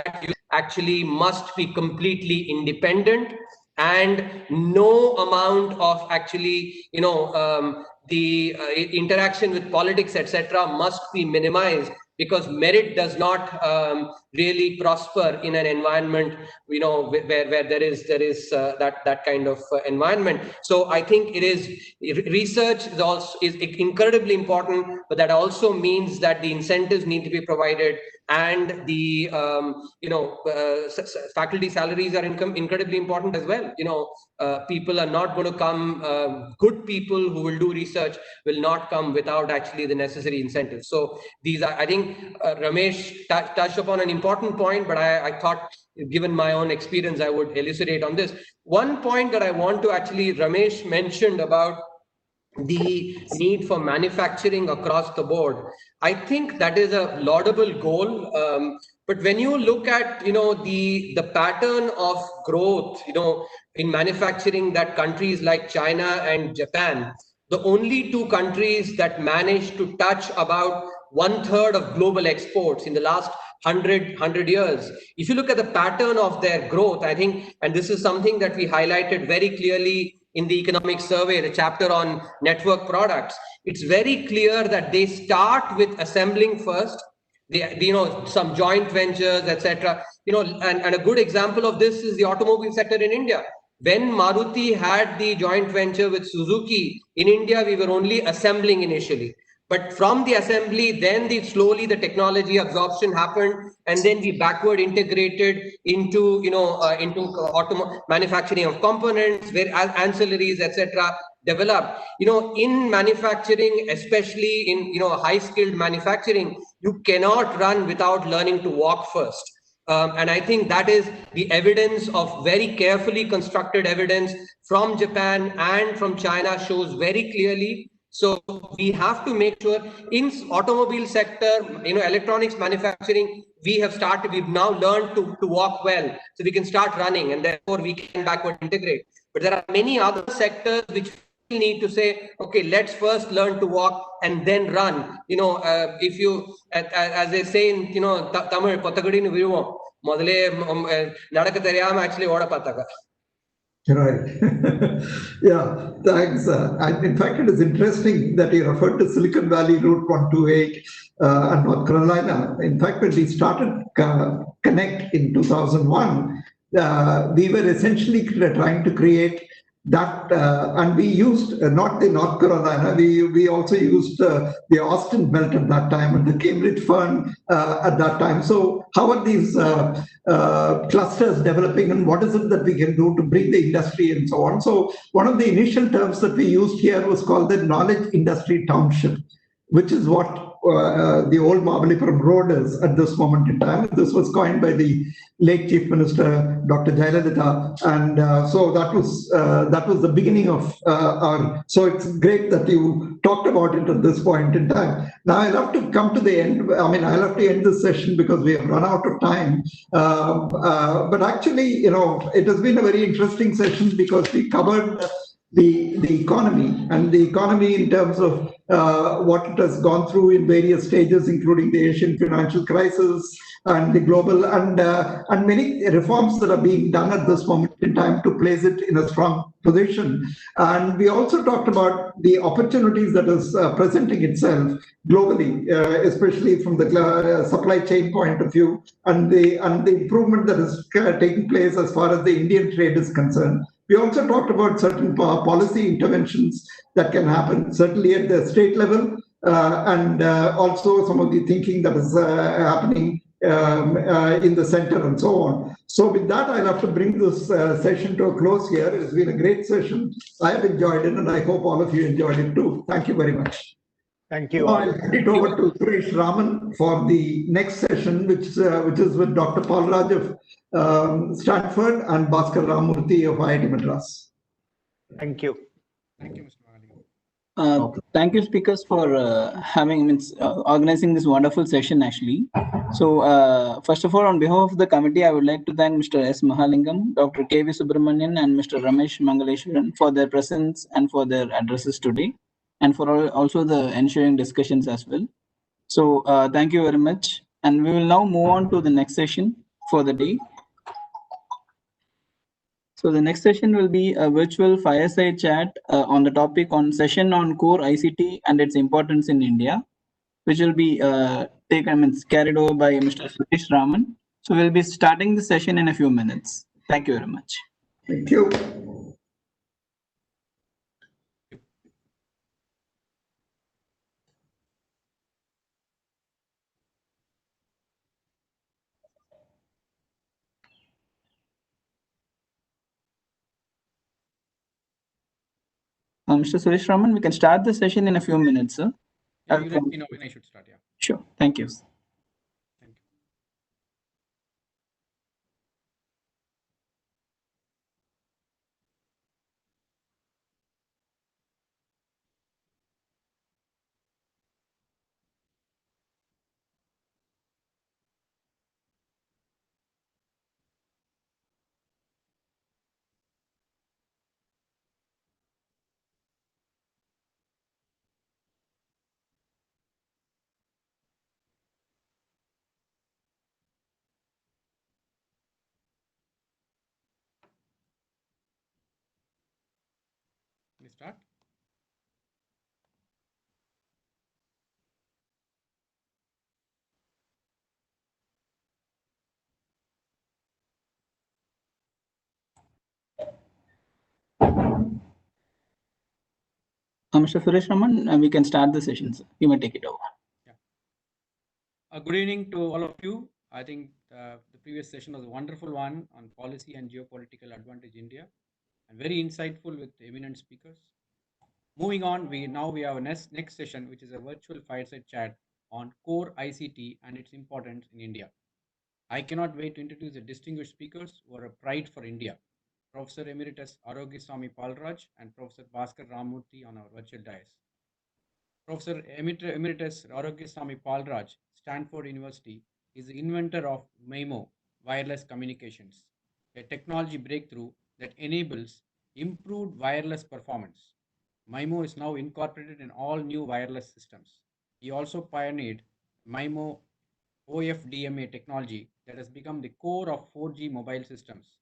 actually must be completely independent, and no amount of actually, the interaction with politics, etc., must be minimized, because merit does not really prosper in an environment, where there is that kind of environment. So I think research is incredibly important, but that also means that the incentives need to be provided, and the faculty salaries are incredibly important as well. People are not going to come. Good people who will do research will not come without actually the necessary incentives. So these are, I think, Ramesh touched upon an important point, but I thought, given my own experience, I would elucidate on this. One point that I want to actually, Ramesh mentioned about the need for manufacturing across the board. I think that is a laudable goal. But when you look at, the pattern of growth, in manufacturing, that countries like China and Japan, the only two countries that managed to touch about 1/3 of global exports in the last 100 years. If you look at the pattern of their growth, I think, and this is something that we highlighted very clearly in the economic survey, the chapter on network products, it's very clear that they start with assembling first. Some joint ventures, etc. And a good example of this is the automobile sector in India. When Maruti had the joint venture with Suzuki in India, we were only assembling initially. But from the assembly, then slowly the technology absorption happened, and then we backward integrated into manufacturing of components, where ancillaries, etc., developed. In manufacturing, especially in high-skilled manufacturing, you cannot run without learning to walk first. And I think that is the evidence of very carefully constructed evidence from Japan and from China shows very clearly. So we have to make sure in automobile sector, electronics manufacturing, we've now learned to walk well, so we can start running, and therefore we can backward integrate. But there are many other sectors which we need to say, okay, let's first learn to walk and then run. If you, as they say in Tamil, Pothagadinu viruvom, modale nadakka theriyama actually oda pathaka. Right. Yeah, thanks. In fact, it is interesting that you referred to Silicon Valley Route 128 and North Carolina. In fact, when we started Connect in 2001, we were essentially trying to create that, and we used not the North Carolina, we also used the Austin belt at that time and the Cambridge Fern at that time. So how are these clusters developing, and what is it that we can do to bring the industry and so on? So one of the initial terms that we used here was called the Knowledge Industry Township, which is what the old Mahabalipuram Road is at this moment in time. This was coined by the late Chief Minister, Dr. Jayalalitha, and so that was the beginning of our. So it's great that you talked about it at this point in time. Now I'll have to come to the end. I mean, I'll have to end this session because we have run out of time. But actually, you know, it has been a very interesting session because we covered the economy, and the economy in terms of what it has gone through in various stages, including the Asian financial crisis and the global, and many reforms that are being done at this moment in time to place it in a strong position. And we also talked about the opportunities that is presenting itself globally, especially from the supply chain point of view, and the improvement that is taking place as far as the Indian trade is concerned. We also talked about certain policy interventions that can happen, certainly at the state level, and also some of the thinking that is happening in the center and so on. So with that, I'll have to bring this session to a close here. It's been a great session. I have enjoyed it, and I hope all of you enjoyed it too. Thank you very much. Thank you. I'll hand it over to Suresh Raman for the next session, which is with Dr. Paul Raj of Stanford and Bhaskar Ramurthy of IIT Madras. Thank you. Thank you, Mr. Mahalingam. Thank you, speakers, for organizing this wonderful session, actually. So, first of all, on behalf of the committee, I would like to thank Mr. S. Mahalingam, Dr. K.V. Subramanian, and Mr. Ramesh Mangaleshwaran for their presence and for their addresses today, and for also the ensuing discussions as well. So, thank you very much. And we will now move on to the next session for the day. So the next session will be a virtual fireside chat on the topic on session on core ICT and its importance in India, which will be carried over by Mr. Suresh Raman. So we'll be starting the session in a few minutes. Thank you very much. Thank you. Mr. Suresh Raman, we can start the session in a few minutes, sir. Yeah, you let me know when I should start. Yeah. Sure. Thank you. Thank you. Can we start? Mr. Suresh Raman, we can start the session, sir. You may take it over. Yeah. Good evening to all of you. I think the previous session was a wonderful one on policy and geopolitical advantage India, and very insightful with eminent speakers. Moving on, we have a next session, which is a virtual fireside chat on core ICT and its importance in India. I cannot wait to introduce the distinguished speakers who are a pride for India, Professor Emeritus Arogyaswamy Palraj and Professor Bhaskar Ramurthy on our virtual dais. Professor Emeritus Arogyaswamy Palraj, Stanford University, is the inventor of MIMO, wireless communications, a technology breakthrough that enables improved wireless performance. MIMO is now incorporated in all new wireless systems. He also pioneered MIMO OFDMA technology that has become the core of 4G mobile systems.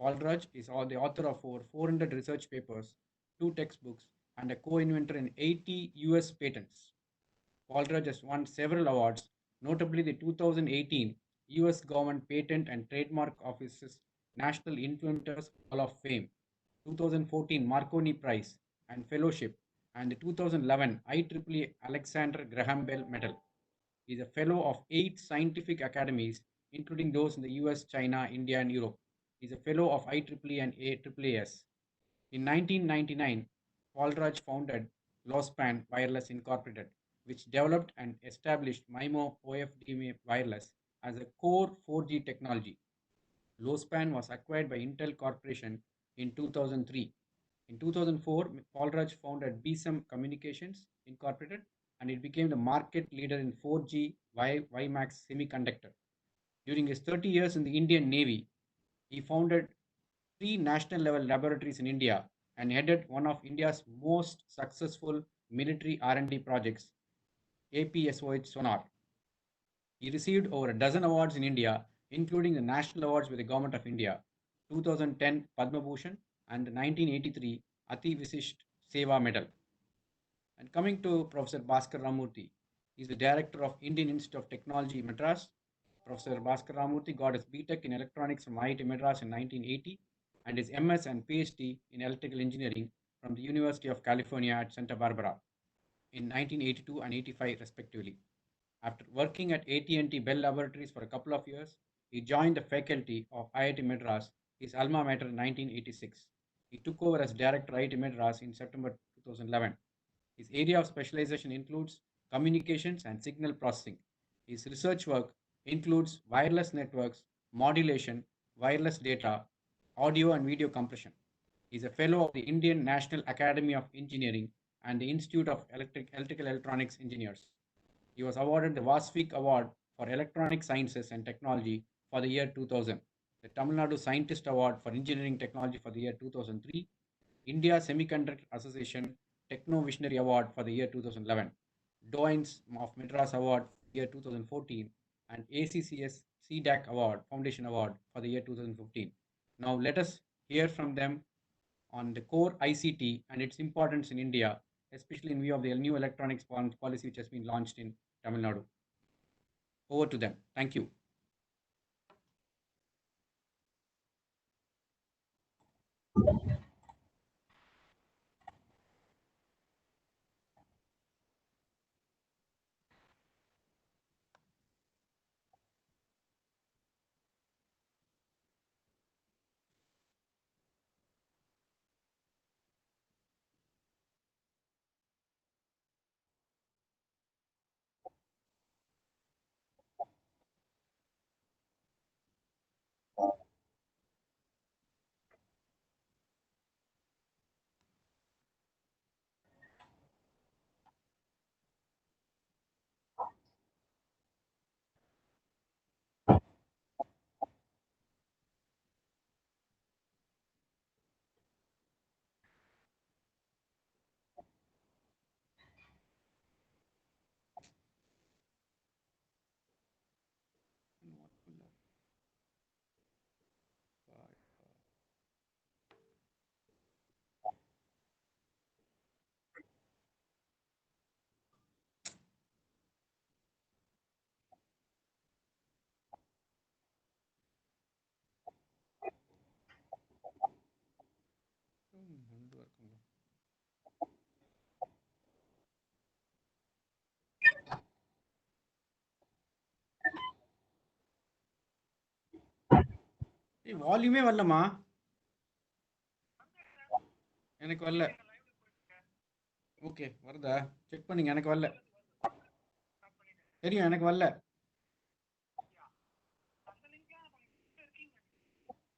Palraj is the author of over 400 research papers, 2 textbooks, and a co-inventor in 80 US patents. Palraj has won several awards, notably the 2018 US Government Patent and Trademark Office's National Influencers Hall of Fame, 2014 Marconi Prize and Fellowship, and the 2011 IEEE Alexander Graham Bell Medal. He is a fellow of 8 scientific academies, including those in the US, China, India, and Europe. He is a fellow of IEEE and AAAS. In 1999, Paulraj founded Lospan Wireless Incorporated, which developed and established MIMO OFDM wireless as a core 4G technology. Lospan was acquired by Intel Corporation in 2003. In 2004, Paulraj founded BSEM Communications Incorporated, and it became the market leader in 4G WiMAX semiconductor. During his 30 years in the Indian Navy, he founded 3 national level laboratories in India and headed one of India's most successful military R&D projects, APSOH sonar. He received over a dozen awards in India, including the national awards by the Government of India, 2010 Padma Bhushan and the 1983 Ati Vishisht Seva Medal. And coming to Professor Bhaskar Ramurthy, he is the director of Indian Institute of Technology, Madras. Professor Bhaskar Ramurthy got his BTech in electronics from IIT Madras in 1980 and his MS and PhD in electrical engineering from the University of California at Santa Barbara in 1982 and 85 respectively. After working at AT&T Bell Laboratories for a couple of years, he joined the faculty of IIT Madras, his alma mater, in 1986. He took over as director IIT Madras in September 2011. His area of specialization includes communications and signal processing. His research work includes wireless networks, modulation, wireless data, audio and video compression. He is a fellow of the Indian National Academy of Engineering and the Institute of Electrical Electronics Engineers. He was awarded the Vasvik Award for Electronic Sciences and Technology for the year 2000, the Tamil Nadu Scientist Award for Engineering Technology for the year 2003, India Semiconductor Association Techno Visionary Award for the year 2011, Doyens of Madras Award year 2014, and ACCS CDAC Award, Foundation Award for the year 2015. Now let us hear from them on the core ICT and its importance in India, especially in view of the new electronics policy which has been launched in Tamil Nadu. Over to them. Thank you. வால்யூமே வரலமா, எனக்கு வரல. Okay, வருதா? Check பண்ணுங்க. எனக்கு வரல. தெரியும், எனக்கு வரல.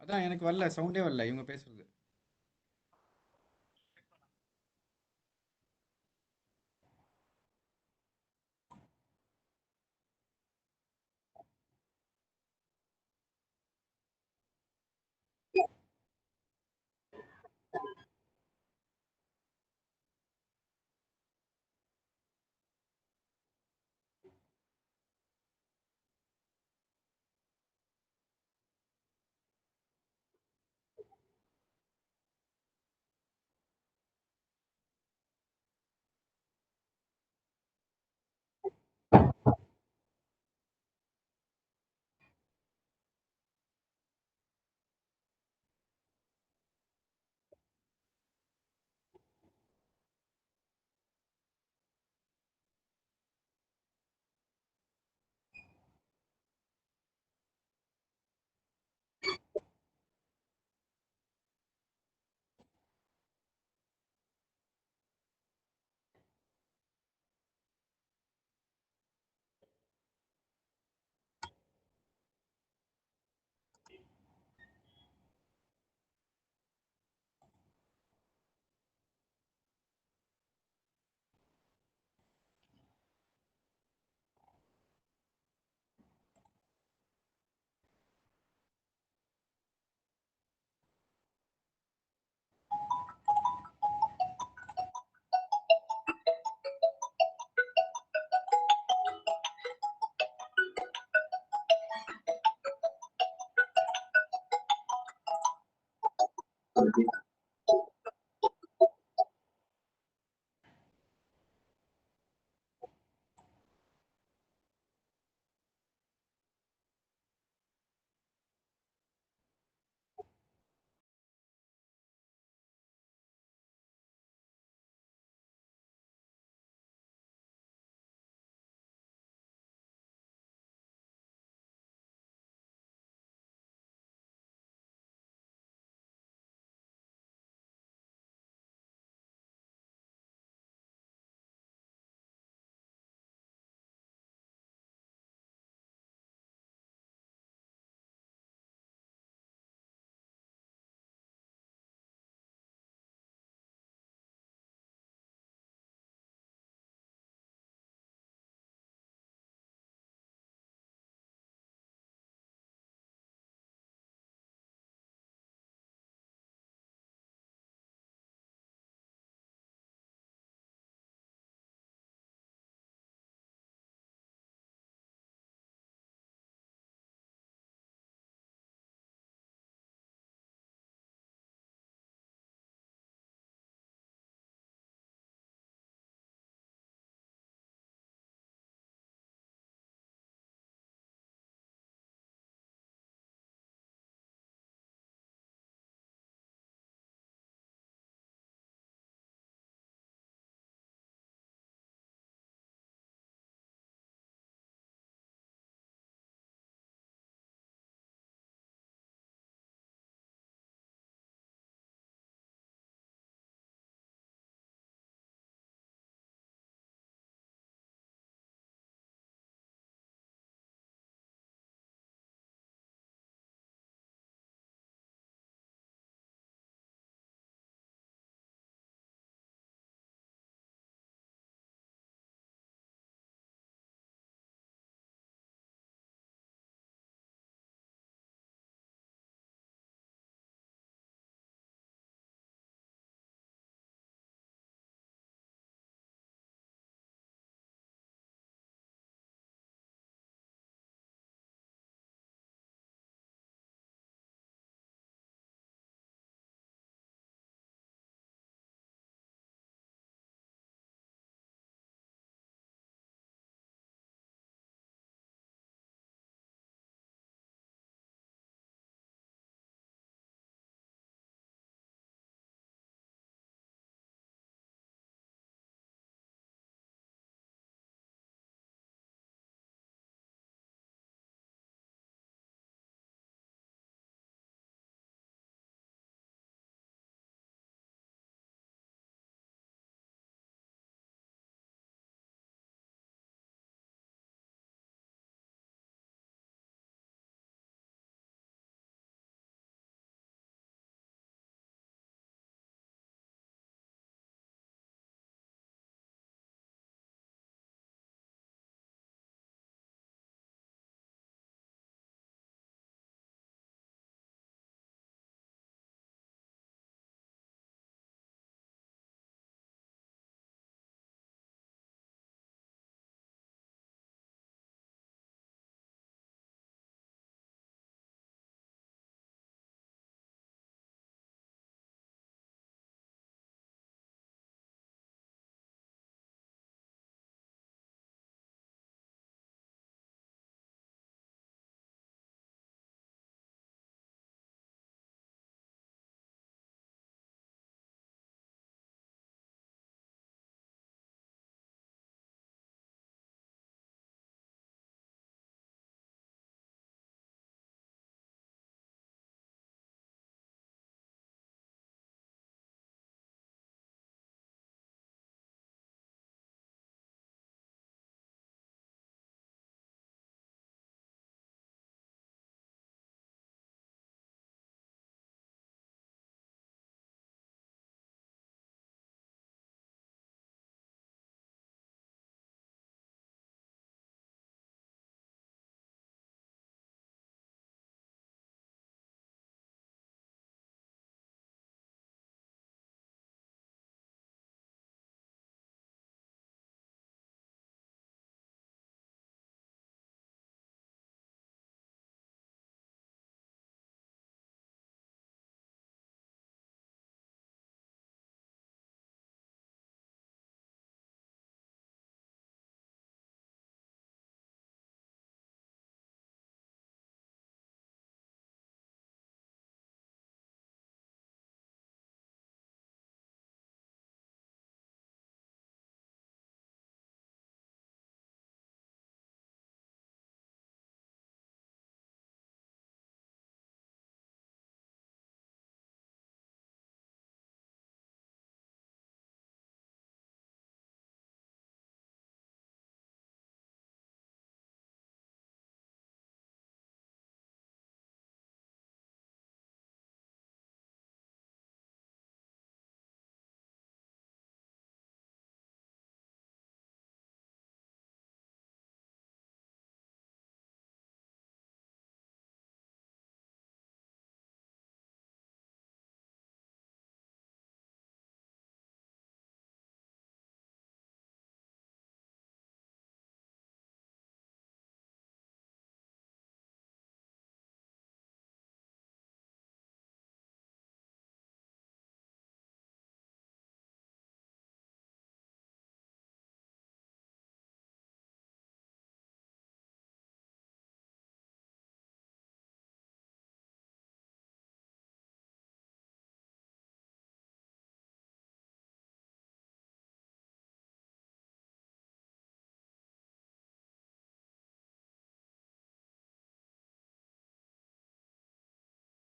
அதான் எனக்கு வரல, சவுண்டே வரல இவங்க பேசுறது.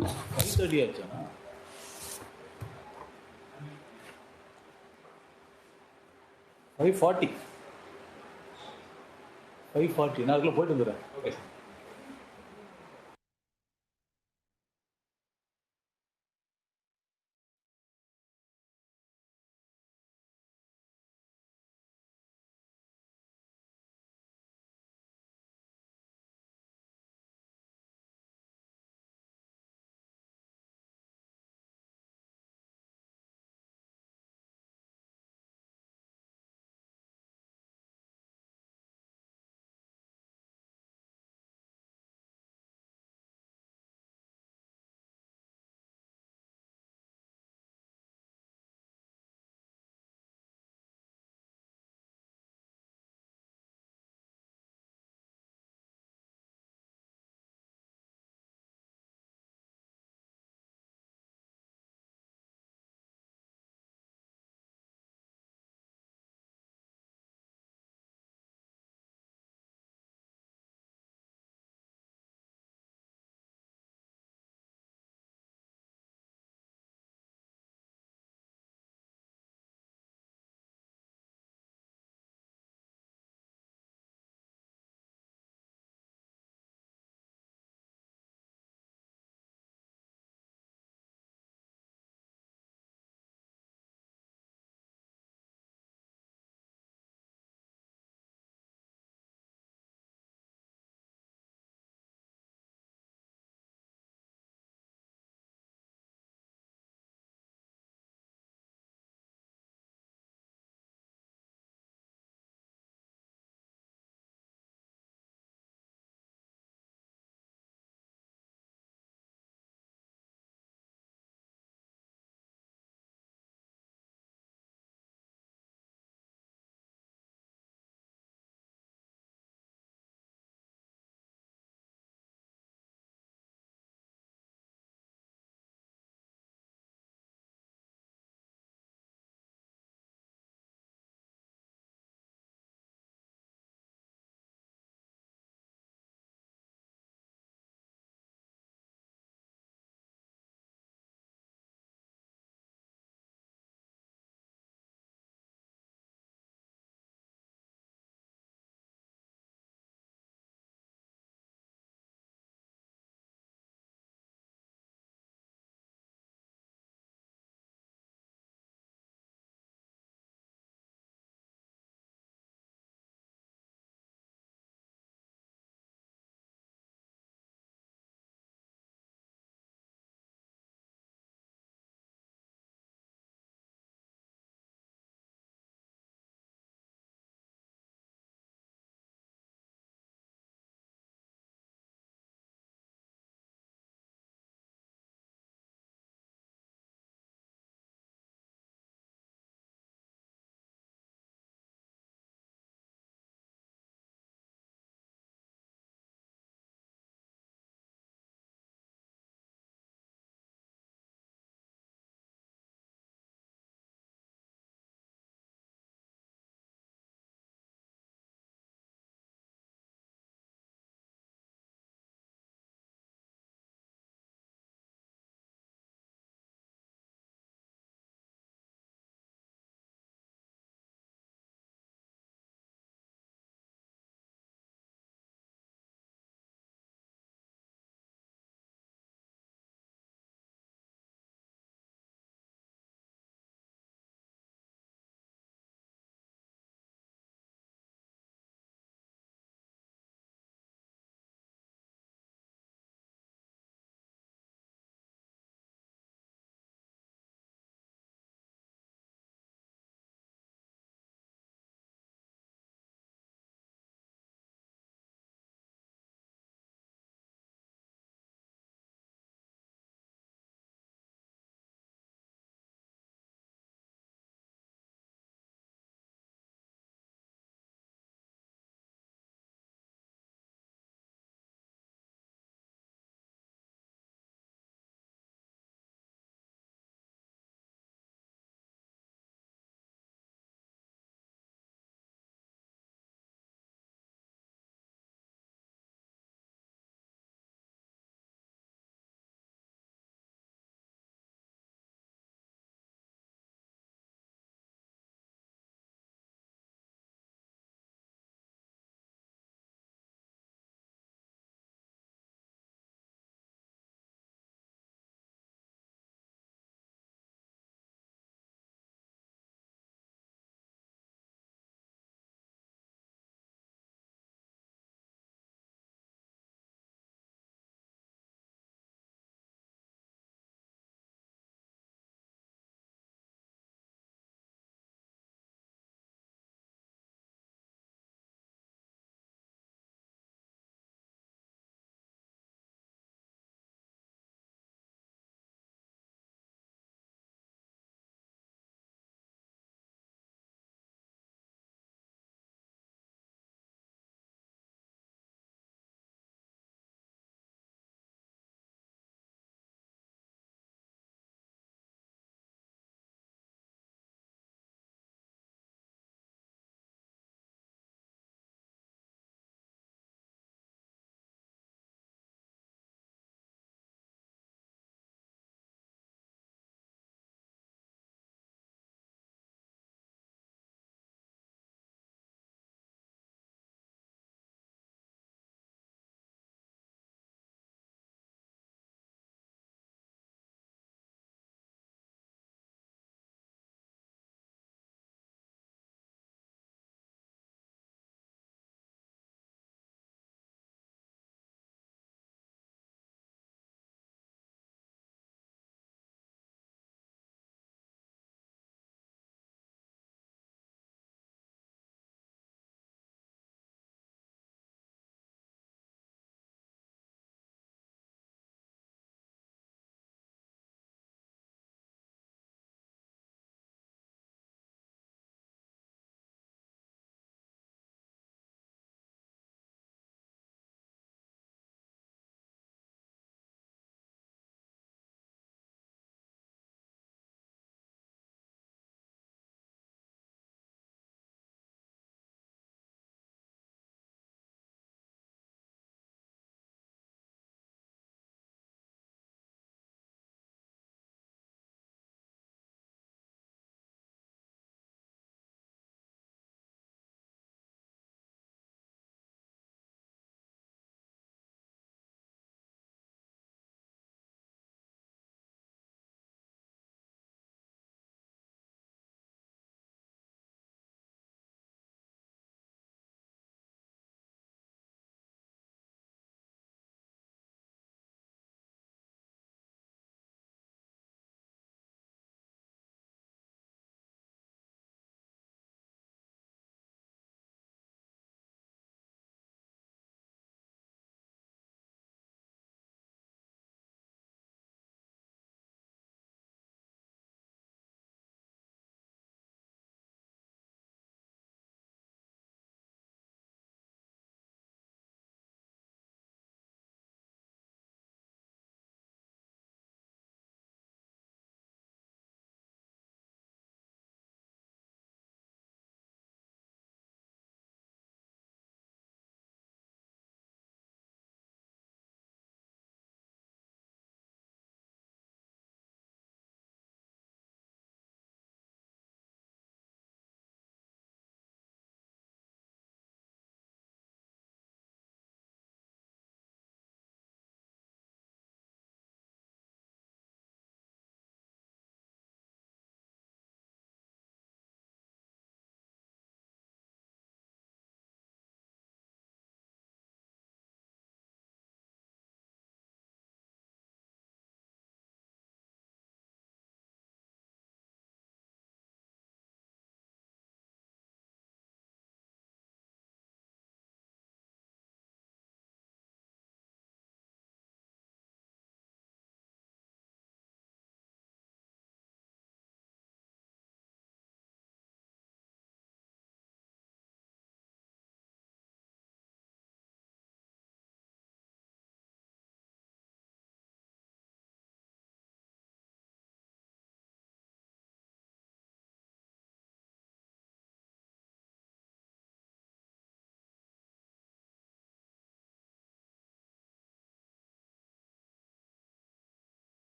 5:30 ஆச்சா? 5:40. 5:40. நான் அதுக்குள்ள போயிட்டு வந்துடுறேன். Okay.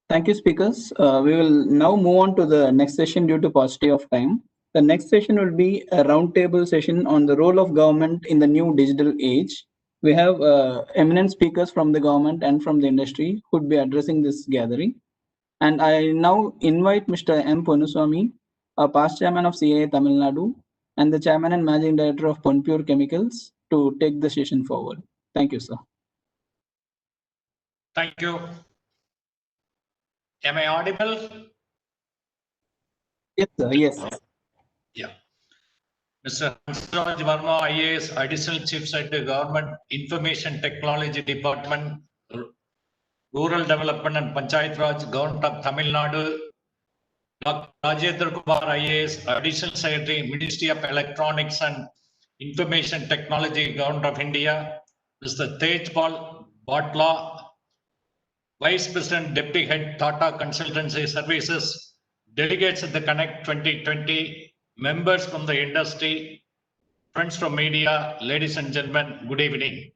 Thank you, speakers. We will now move on to the next session due to paucity of time. The next session will be a roundtable session on the role of government in the new digital age. We have eminent speakers from the government and from the industry who would be addressing this gathering. And I now invite Mr. M. Ponuswamy, a past chairman of CII Tamil Nadu and the chairman and managing director of Ponpure Chemicals, to take the session forward. Thank you, sir. Thank you. Am I audible? Yes, sir. Yes. Yeah. Mr. Hansraj Verma, IAS, Additional Chief Secretary, Government Information Technology Department, Rural Development and Panchayat Raj, Government of Tamil Nadu. Dr. Rajendra Kumar, IAS, Additional Secretary, Ministry of Electronics and Information Technology, Government of India. Mr. Tejpal Bhatla, Vice President, Deputy Head, Tata Consultancy Services, delegates at the Connect 2020, members from the industry, friends from media, ladies and gentlemen, good evening.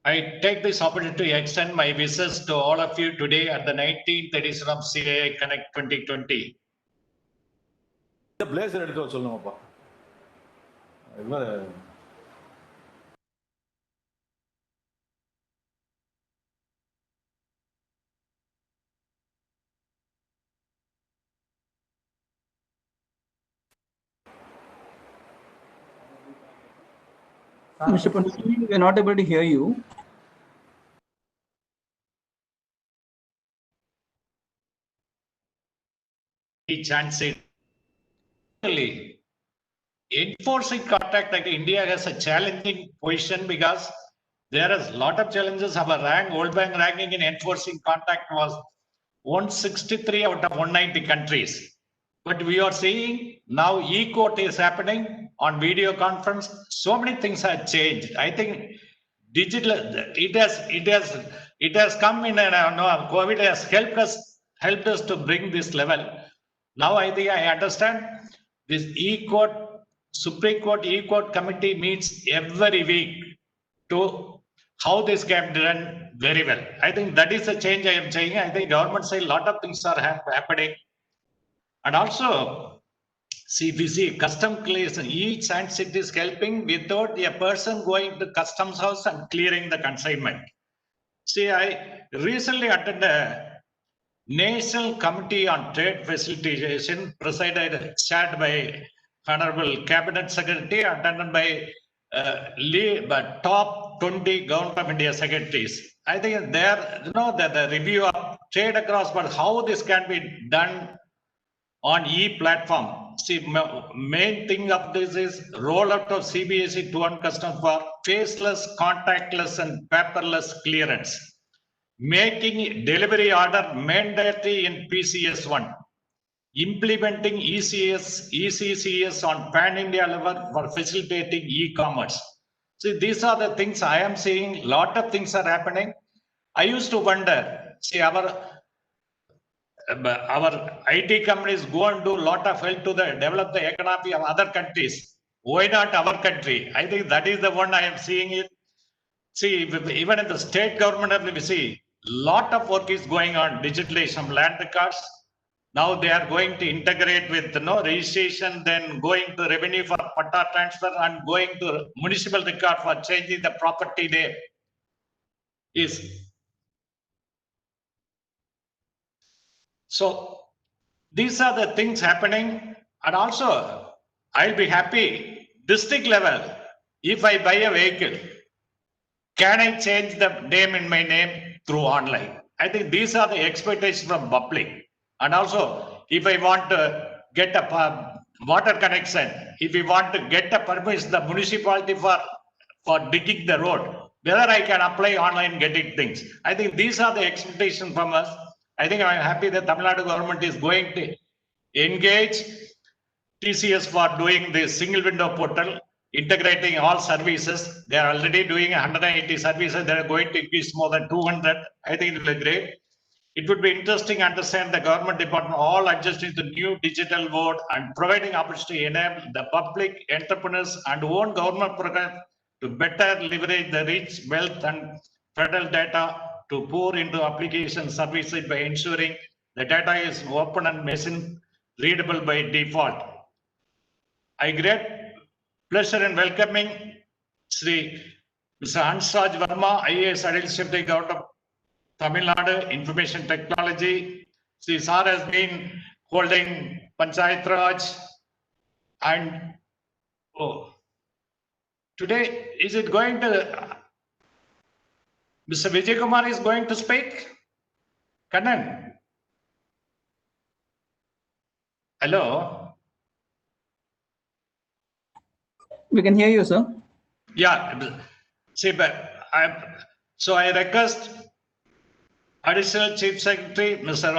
I take this opportunity to extend my wishes to all of you today at the 19th edition of CII Connect 2020. இந்த blazer எடுத்து வர சொல்லுங்கப்பா. Mr. Ponuswamy, we are not able to hear you. Chance it. Enforcing contact, like India has a challenging position because there is a lot of challenges. Our rank, World Bank ranking in enforcing contact was 163 out of 190 countries. But we are seeing now e-court is happening on video conference. So many things have changed. I think digital, it has come in, and COVID has helped us to bring this level. Now I think I understand this e-court, Supreme Court e-court committee meets every week to how this can be done very well. I think that is the change I am saying. I think government side, a lot of things are happening. And also, see, we see custom clearance, each handset is helping without a person going to customs house and clearing the consignment. See, I recently attended a National Committee on Trade Facilitation, chaired by Honorable Cabinet Secretary, attended by top 20 Government of India secretaries. I think there, the review of trade across, but how this can be done on e-platform. See, main thing of this is rollout of CBSE 2-1 custom for faceless, contactless, and paperless clearance. Making delivery order mandatory in PCS1. Implementing ECCS on pan-India level for facilitating e-commerce. See, these are the things I am seeing. Lot of things are happening. I used to wonder, see, our IT companies go and do a lot of help to develop the economy of other countries. Why not our country? I think that is the one I am seeing it. See, even in the state government, we see lot of work is going on digitalization of land records. Now they are going to integrate with registration, then going to revenue for patta transfer and going to municipal record for changing the property there. So these are the things happening. And also, I'll be happy, district level, if I buy a vehicle, can I change the name in my name through online? I think these are the expectations from public. And also, if I want to get a water connection, if we want to get a permission, the municipality for digging the road, whether I can apply online getting things. I think these are the expectations from us. I think I'm happy that Tamil Nadu government is going to engage TCS for doing the single window portal, integrating all services. They are already doing 180 services. They are going to increase more than 200. I think it will be great. It would be interesting to understand the government department all adjusting to the new digital world and providing opportunity to enable the public, entrepreneurs, and own government programs to better leverage the rich wealth and federal data to pour into application services by ensuring the data is open and machine readable by default. I great pleasure in welcoming Sri Mr. Hansraj Verma, IAS Additional Secretary Government of Tamil Nadu, Information Technology. Sri Sir has been holding Panchayat Raj and today is it going to Mr. Vijay Kumar is going to speak? Kannan. Hello. We can hear you, sir. Yeah. See, but I request Additional Chief Secretary Mr.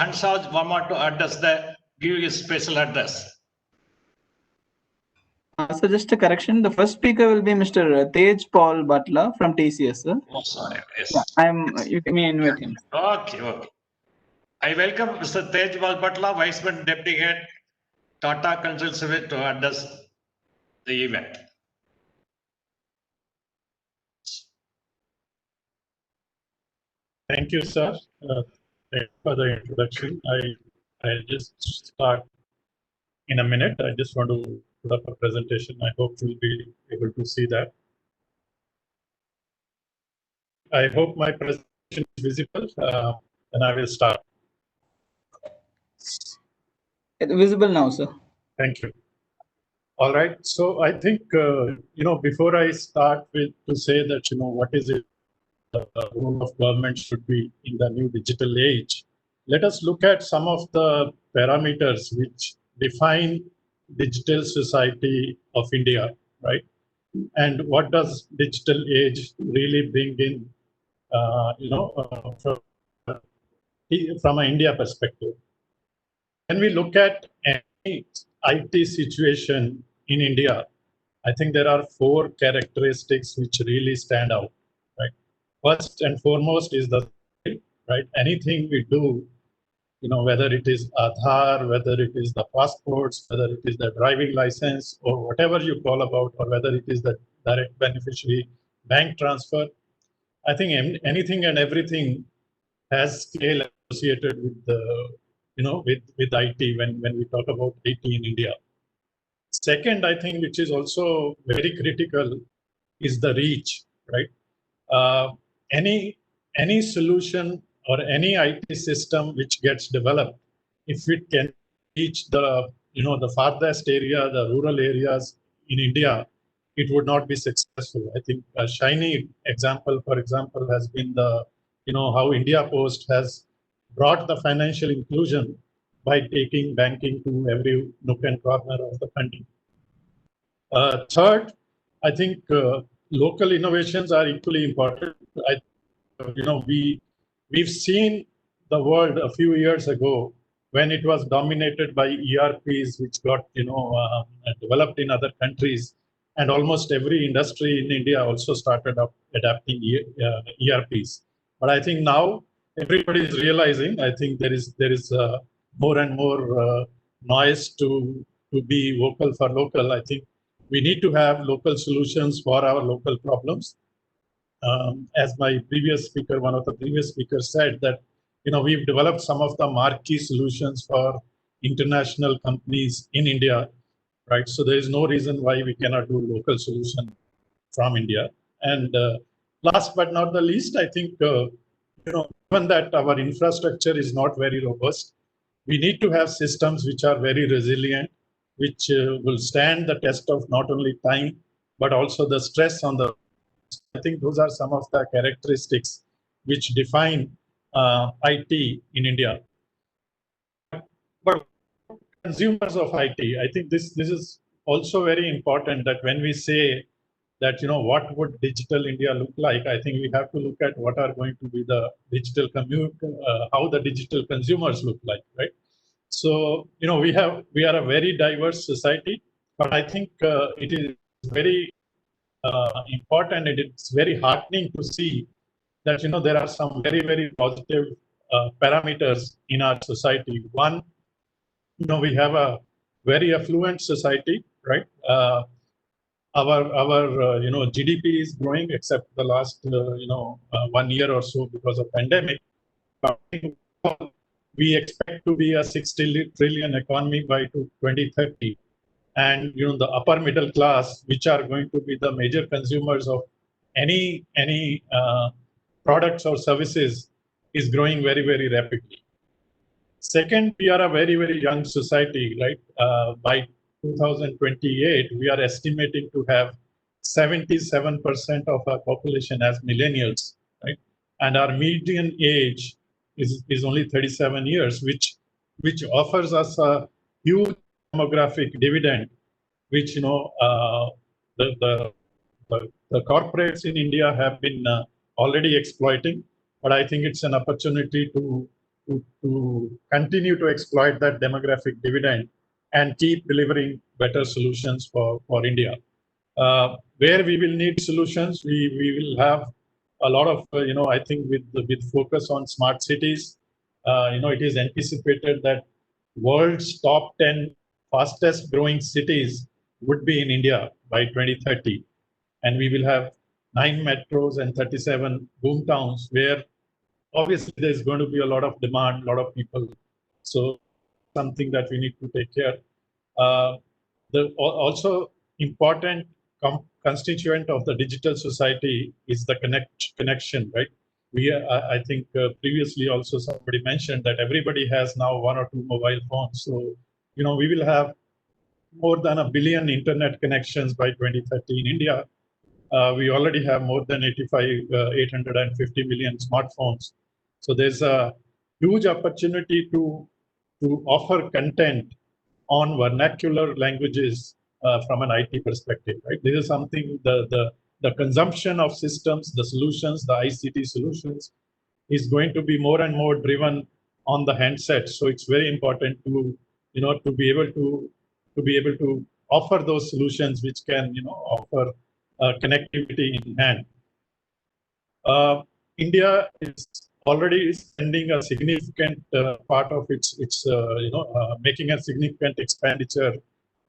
Hansraj Verma to give his special address. So just a correction. The first speaker will be Mr. Tej Paul Butler from TCS, sir. Oh, sorry. Yes. Yeah, you may invite him. Okay. I welcome Mr. Tej Paul Butler, Vice President Deputy Head, Tata Consulting Service, to address the event. Thank you, sir, for the introduction. I'll just start in a minute. I just want to put up a presentation. I hope you'll be able to see that. I hope my presentation is visible, and I will start. It's visible now, sir. Thank you. All right. So I think, before I start to say that, what is it the role of government should be in the new digital age, let us look at some of the parameters which define digital society of India, right? And what does digital age really bring in, from an India perspective? When we look at any IT situation in India, I think there are 4 characteristics which really stand out, right? First and foremost is the, right? Anything we do, whether it is Aadhaar, whether it is the passports, whether it is the driving license, or whatever you call about, or whether it is the direct beneficiary bank transfer, I think anything and everything has scale associated with the, with IT when we talk about IT in India. Second, I think, which is also very critical, is the reach, right? Any solution or any IT system which gets developed, if it can reach the, the farthest area, the rural areas in India, it would not be successful. I think a shiny example, for example, has been the, how India Post has brought the financial inclusion by taking banking to every nook and corner of the country. Third, I think local innovations are equally important. We've seen the world a few years ago when it was dominated by ERPs, which got developed in other countries, and almost every industry in India also started up adapting ERPs. But I think now everybody is realizing, I think there is more and more noise to be vocal for local. I think we need to have local solutions for our local problems. As my previous speaker, one of the previous speakers said, that we've developed some of the marquee solutions for international companies in India, right? So there is no reason why we cannot do local solution from India. And last but not the least, I think given that our infrastructure is not very robust, we need to have systems which are very resilient, which will stand the test of not only time but also the stress on the. I think those are some of the characteristics which define IT in India. But consumers of IT, I think this is also very important, that when we say that, what would digital India look like, I think we have to look at what are going to be the digital how the digital consumers look like, right? So, we are a very diverse society, but I think it is very important, and it's very heartening to see that there are some very, very positive parameters in our society. One, we have a very affluent society, right? our GDP is growing, except the last 1 year or so because of pandemic. But we expect to be a 60 trillion economy by 2030, and the upper middle class, which are going to be the major consumers of any products or services, is growing very, very rapidly. Second, we are a very, very young society, right? By 2028, we are estimating to have 77% of our population as millennials, right? And our median age is only 37 years, which offers us a huge demographic dividend, which the corporates in India have been already exploiting, but I think it's an opportunity to continue to exploit that demographic dividend and keep delivering better solutions for India. Where we will need solutions, we will have a lot of, I think with focus on smart cities, it is anticipated that world's top 10 fastest growing cities would be in India by 2030. And we will have 9 metros and 37 boom towns where obviously there's going to be a lot of demand, a lot of people. So something that we need to take care. The also important constituent of the digital society is the connection, right? I think previously also somebody mentioned that everybody has now 1 or 2 mobile phones. So, we will have more than 1 billion internet connections by 2030 in India. We already have more than 850 million smartphones. So there's a huge opportunity to offer content on vernacular languages from an IT perspective, right? This is something, the consumption of systems, the solutions, the ICT solutions is going to be more and more driven on the handset. So it's very important to, to be able to offer those solutions which can, offer connectivity in hand. India is already spending a significant part of its making a significant expenditure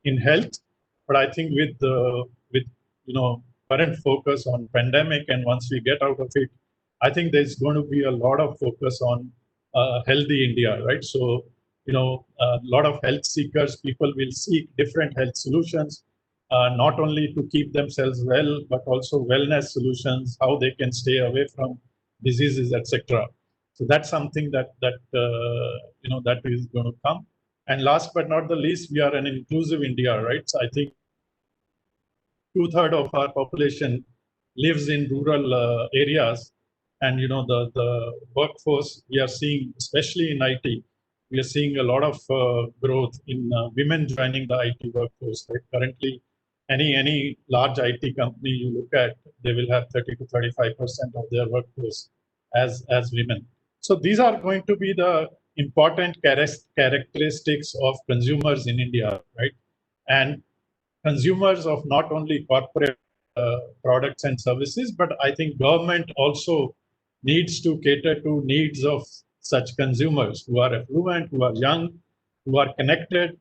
in health, but I think with current focus on pandemic, and once we get out of it, I think there's going to be a lot of focus on healthy India, right? So a lot of health seekers, people will seek different health solutions. Not only to keep themselves well, but also wellness solutions, how they can stay away from diseases, etc. So that's something that is going to come. And last but not the least, we are an inclusive India, right? So I think 2/3 of our population lives in rural areas, and the workforce we are seeing, especially in IT, we are seeing a lot of growth in women joining the IT workforce. Right? Currently, any large IT company you look at, they will have 30 to 35% of their workforce as women. So these are going to be the important characteristics of consumers in India, right? And consumers of not only corporate products and services, but I think government also needs to cater to needs of such consumers who are affluent, who are young, who are connected,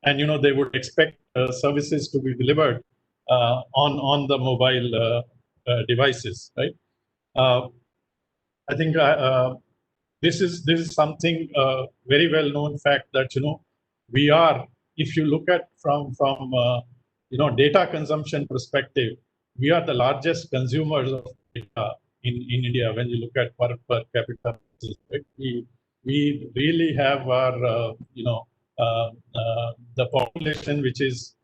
and they would expect services to be delivered on the mobile devices, right? I think this is something very well known fact that we are, if you look at from data consumption perspective, we are the largest consumers of data in India when you look at per capita. Right? We really have our the population which is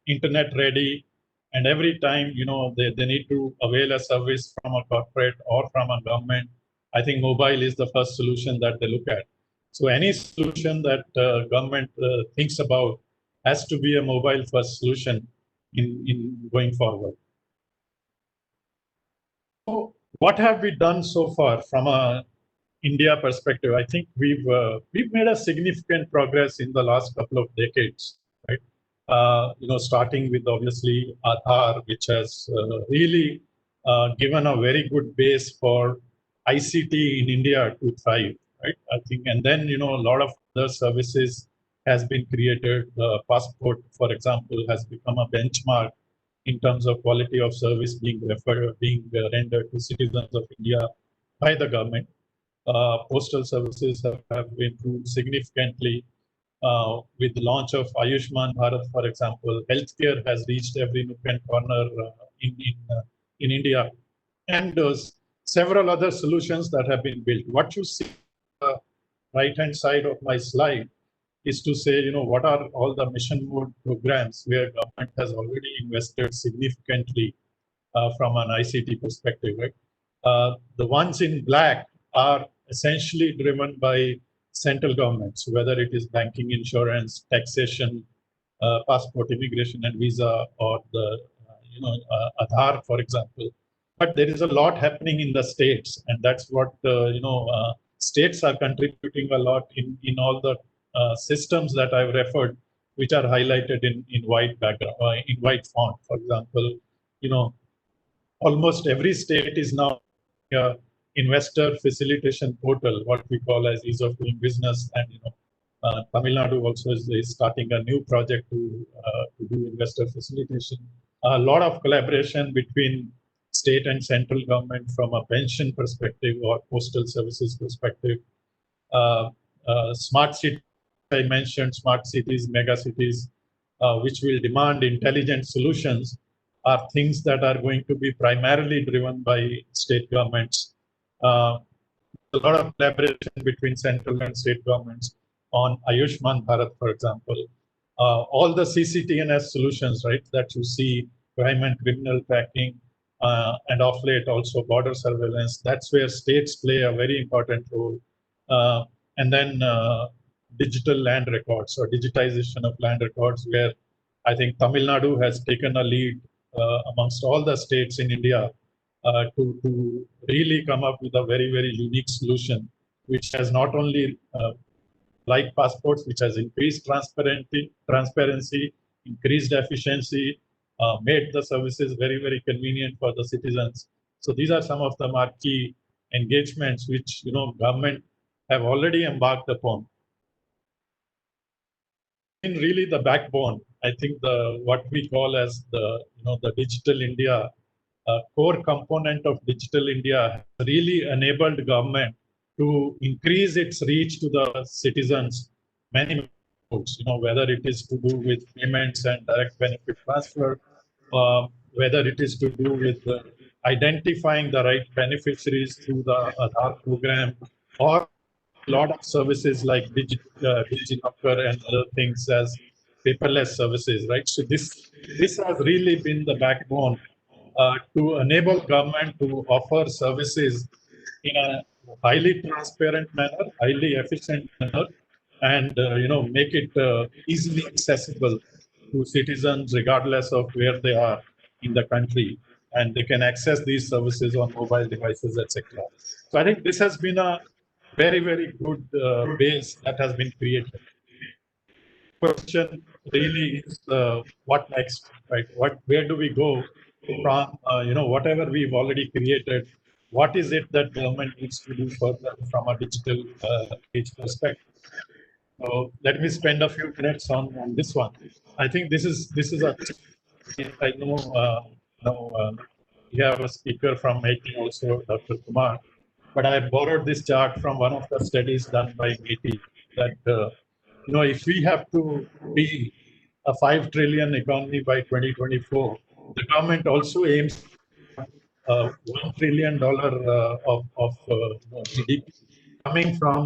internet ready, and every time they need to avail a service from a corporate or from a government, I think mobile is the first solution that they look at. So any solution that government thinks about has to be a mobile first solution in going forward. So what have we done so far from a India perspective? I think we've made a significant progress in the last couple of decades, right? Starting with obviously Aadhaar, which has really given a very good base for ICT in India to thrive, right? I think, and then a lot of other services has been created. Passport, for example, has become a benchmark in terms of quality of service being rendered to citizens of India by the government. Postal services have improved significantly with the launch of Ayushman Bharat, for example. Healthcare has reached every nook and corner in India, and several other solutions that have been built. What you see on the right-hand side of my slide is to say, what are all the mission mode programs where government has already invested significantly from an ICT perspective, right? The ones in black are essentially driven by central governments, whether it is banking, insurance, taxation, passport, immigration and visa, or the Aadhaar, for example. But there is a lot happening in the states, and that's what states are contributing a lot in all the systems that I've referred, which are highlighted in white background, in white font. For example, almost every state is now investor facilitation portal, what we call as ease of doing business, and Tamil Nadu also is starting a new project to do investor facilitation. A lot of collaboration between state and central government from a pension perspective or postal services perspective. Smart cities, I mentioned smart cities, mega cities, which will demand intelligent solutions, are things that are going to be primarily driven by state governments. A lot of collaboration between central and state governments on Ayushman Bharat, for example. All the CCTNS solutions, right, that you see, crime and criminal tracking, and of late also border surveillance, that's where states play a very important role. And then digital land records or digitization of land records, where I think Tamil Nadu has taken a lead amongst all the states in India to really come up with a very, very unique solution, which has not only like passports, which has increased transparency, increased efficiency, made the services very, very convenient for the citizens. So these are some of the marquee engagements which government have already embarked upon. In really the backbone, I think what we call as the digital India, core component of digital India has really enabled government to increase its reach to the citizens. Many modes, whether it is to do with payments and direct benefit transfer, whether it is to do with identifying the right beneficiaries through the Aadhaar program, or a lot of services like DigiLocker and other things as paperless services, right? So this has really been the backbone to enable government to offer services in a highly transparent manner, highly efficient manner, and make it easily accessible to citizens regardless of where they are in the country, and they can access these services on mobile devices, etc. So I think this has been a very, very good base that has been created. Question really is what next, right? Where do we go from whatever we've already created? What is it that government needs to do further from a digital age perspective? So let me spend a few minutes on this one. I think this is a. I know we have a speaker from MEITY also, Dr. Kumar, but I borrowed this chart from one of the studies done by MEITY that if we have to be a 5 trillion economy by 2024, the government also aims $1 trillion of GDP coming from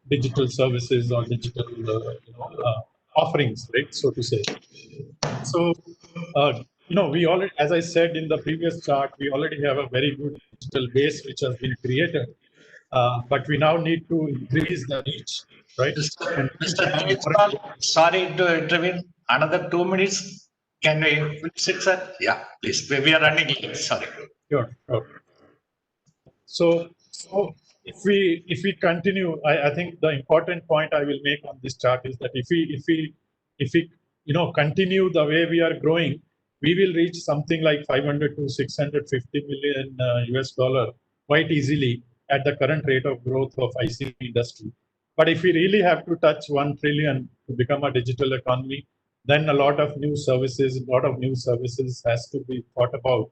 digital services or digital offerings, right? So to say. So we already, as I said in the previous chart, we already have a very good digital base which has been created, but we now need to increase the reach, right? Mr. Sorry to intervene. Another 2 minutes. Can we fix it, sir? Yeah, please. We are running late. Sorry. Sure. So if we continue, I think the important point I will make on this chart is that if we continue the way we are growing, we will reach something like 500 to 650 million US dollar quite easily at the current rate of growth of ICT industry. But if we really have to touch 1 trillion to become a digital economy, then a lot of new services has to be thought about.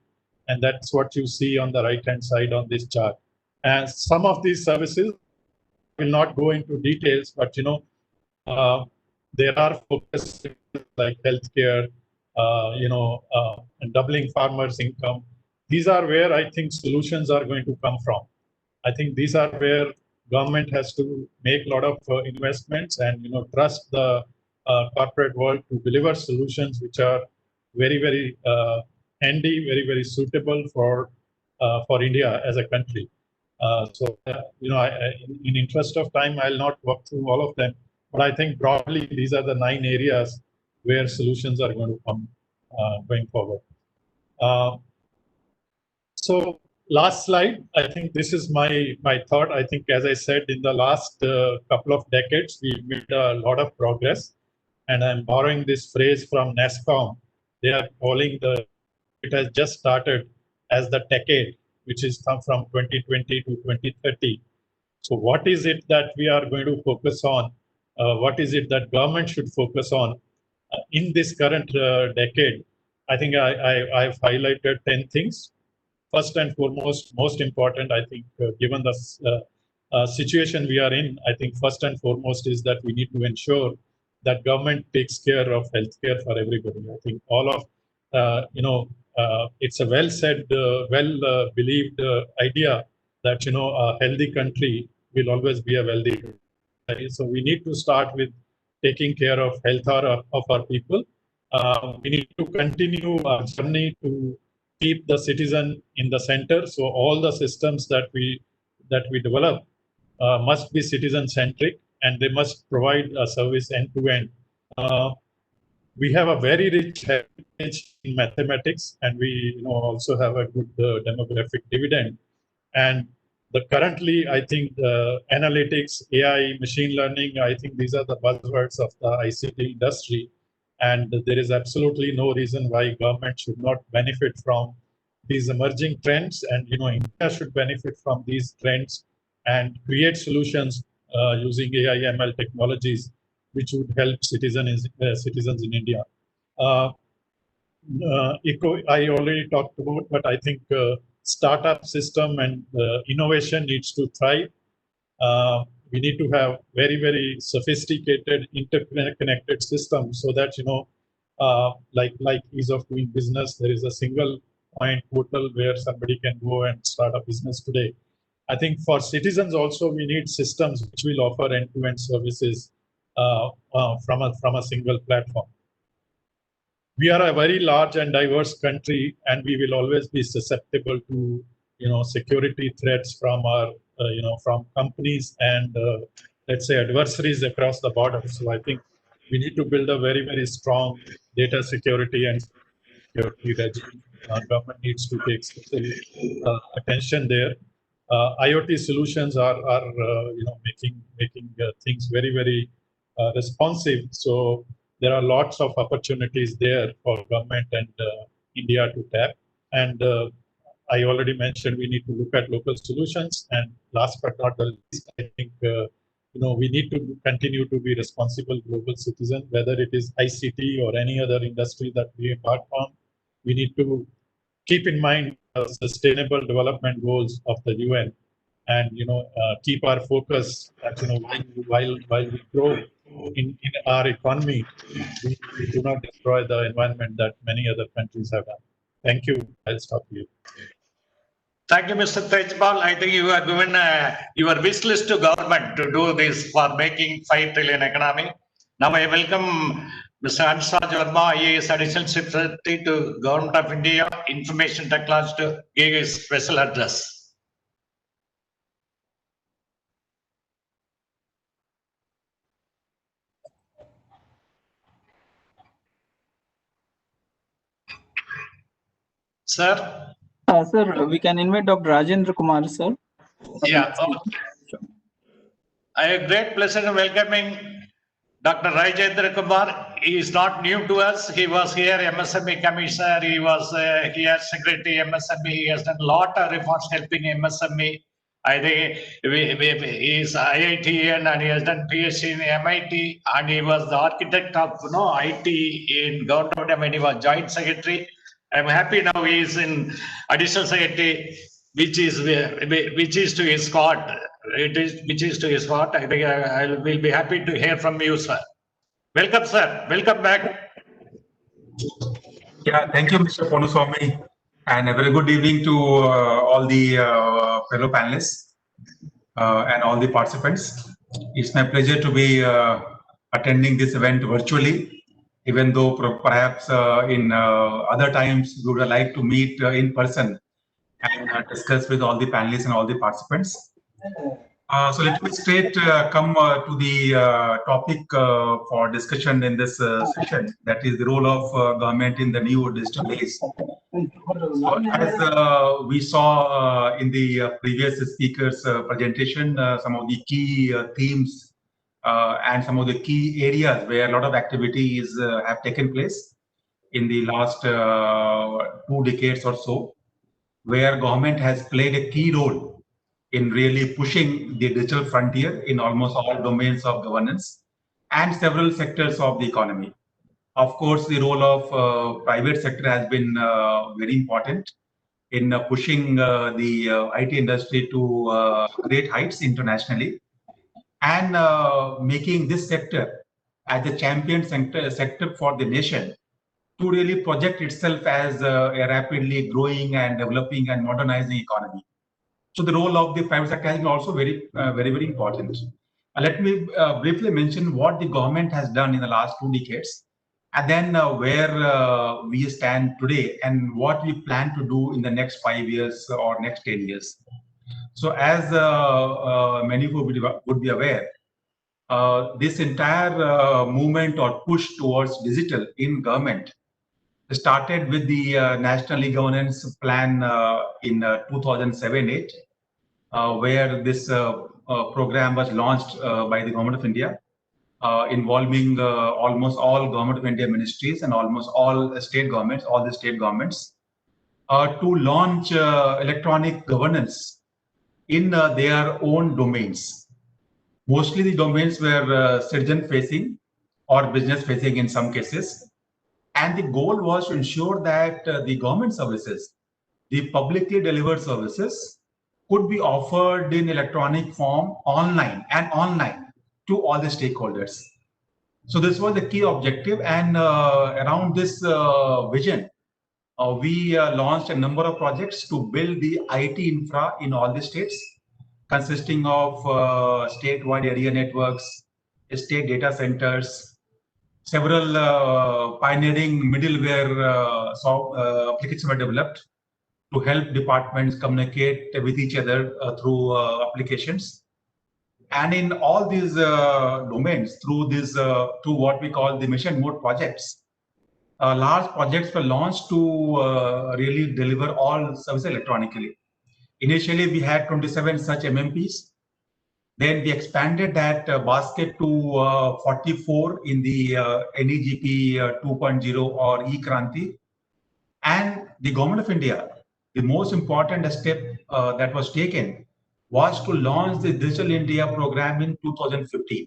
And that's what you see on the right-hand side on this chart. And some of these services will not go into details, but there are focus like healthcare, and doubling farmers' income. These are where I think solutions are going to come from. I think these are where government has to make a lot of investments and trust the corporate world to deliver solutions which are very, very handy, very, very suitable for India as a country. In interest of time, I'll not walk through all of them, but I think broadly these are the 9 areas where solutions are going to come going forward. So last slide, I think this is my thought. I think, as I said, in the last couple of decades, we've made a lot of progress. And I'm borrowing this phrase from NASSCOM. They are calling it has just started as the decade, which is come from 2020 to 2030. So what is it that we are going to focus on? What is it that government should focus on in this current decade? I think I've highlighted 10 things. First and foremost, most important, I think, given the situation we are in, I think first and foremost is that we need to ensure that government takes care of healthcare for everybody. I think all of, it's a well said, believed idea that, a healthy country will always be a wealthy country. So we need to start with taking care of health of our people. We need to continue our journey to keep the citizen in the center. So all the systems that we develop must be citizen-centric, and they must provide a service end-to-end. We have a very rich heritage in mathematics, and we also have a good demographic dividend. And currently, I think analytics, AI, machine learning, I think these are the buzzwords of the ICT industry. And there is absolutely no reason why government should not benefit from these emerging trends. And India should benefit from these trends and create solutions using AI, ML technologies, which would help citizens in India. I already talked about, but I think startup system and innovation needs to thrive. We need to have very, very sophisticated interconnected systems so that, like ease of doing business, there is a single point portal where somebody can go and start a business today. I think for citizens also, we need systems which will offer end-to-end services from a single platform. We are a very large and diverse country, and we will always be susceptible to security threats from our from companies and let's say adversaries across the border. So I think we need to build a very, very strong data security and security regime. Government needs to take special attention there. IoT solutions are making things very, very responsive. So there are lots of opportunities there for government and India to tap. And I already mentioned we need to look at local solutions. And last but not the least, I think we need to continue to be responsible global citizen, whether it is ICT or any other industry that we embark on. We need to keep in mind sustainable development goals of the UN, and keep our focus that while we grow in our economy, we do not destroy the environment that many other countries have done. Thank you. I'll stop here. Thank you, Mr. Tejpal. I think you have given your wish list to government to do this for making 5 trillion economy. Now I welcome Mr. Ansaj Verma, IAS Additional Secretary to Government of India, Information Technology, to give his special address. Sir? Sir, we can invite Dr. Rajendra Kumar, sir. Yeah. I have great pleasure in welcoming Dr. Rajendra Kumar. He is not new to us. He was here MSME Commissioner. He was here Secretary MSME. He has done a lot of reforms helping MSME. I think he's IIT and he has done PhD in MIT, and he was the architect of IT in government. I mean, he was joint secretary. I'm happy now he is in additional secretary, which is to his part. Which is to his part. I think I will be happy to hear from you, sir. Welcome, sir. Welcome back. Yeah, thank you, Mr. Ponuswamy, and a very good evening to all the fellow panelists and all the participants. It's my pleasure to be attending this event virtually, even though perhaps in other times we would like to meet in person and discuss with all the panelists and all the participants. So let me straight come to the topic for discussion in this session, that is the role of government in the new digital age. So as we saw in the previous speaker's presentation, some of the key themes and some of the key areas where a lot of activities have taken place in the last 2 decades or so, where government has played a key role in really pushing the digital frontier in almost all domains of governance and several sectors of the economy. Of course, the role of private sector has been very important in pushing the IT industry to great heights internationally, and making this sector as a champion sector for the nation to really project itself as a rapidly growing and developing and modernizing economy. So the role of the private sector has been also very, very important. Let me briefly mention what the government has done in the last 2 decades, and then where we stand today and what we plan to do in the next 5 years or next 10 years. So as many of you would be aware, this entire movement or push towards digital in government started with the National E-Governance Plan in 2007-8, where this program was launched by the Government of India, involving almost all Government of India ministries and almost all state governments, to launch electronic governance in their own domains. Mostly the domains were citizen-facing or business-facing in some cases. And the goal was to ensure that the government services, the publicly delivered services, could be offered in electronic form online to all the stakeholders. So this was the key objective, and around this vision, we launched a number of projects to build the IT infra in all the states, consisting of statewide area networks, state data centers, several pioneering middleware applications were developed to help departments communicate with each other through applications. And in all these domains, through what we call the mission mode projects, large projects were launched to really deliver all services electronically. Initially, we had 27 such MMPs. Then we expanded that basket to 44 in the NEGP 2.0 or E-Kranti. And the Government of India, the most important step that was taken was to launch the Digital India program in 2015.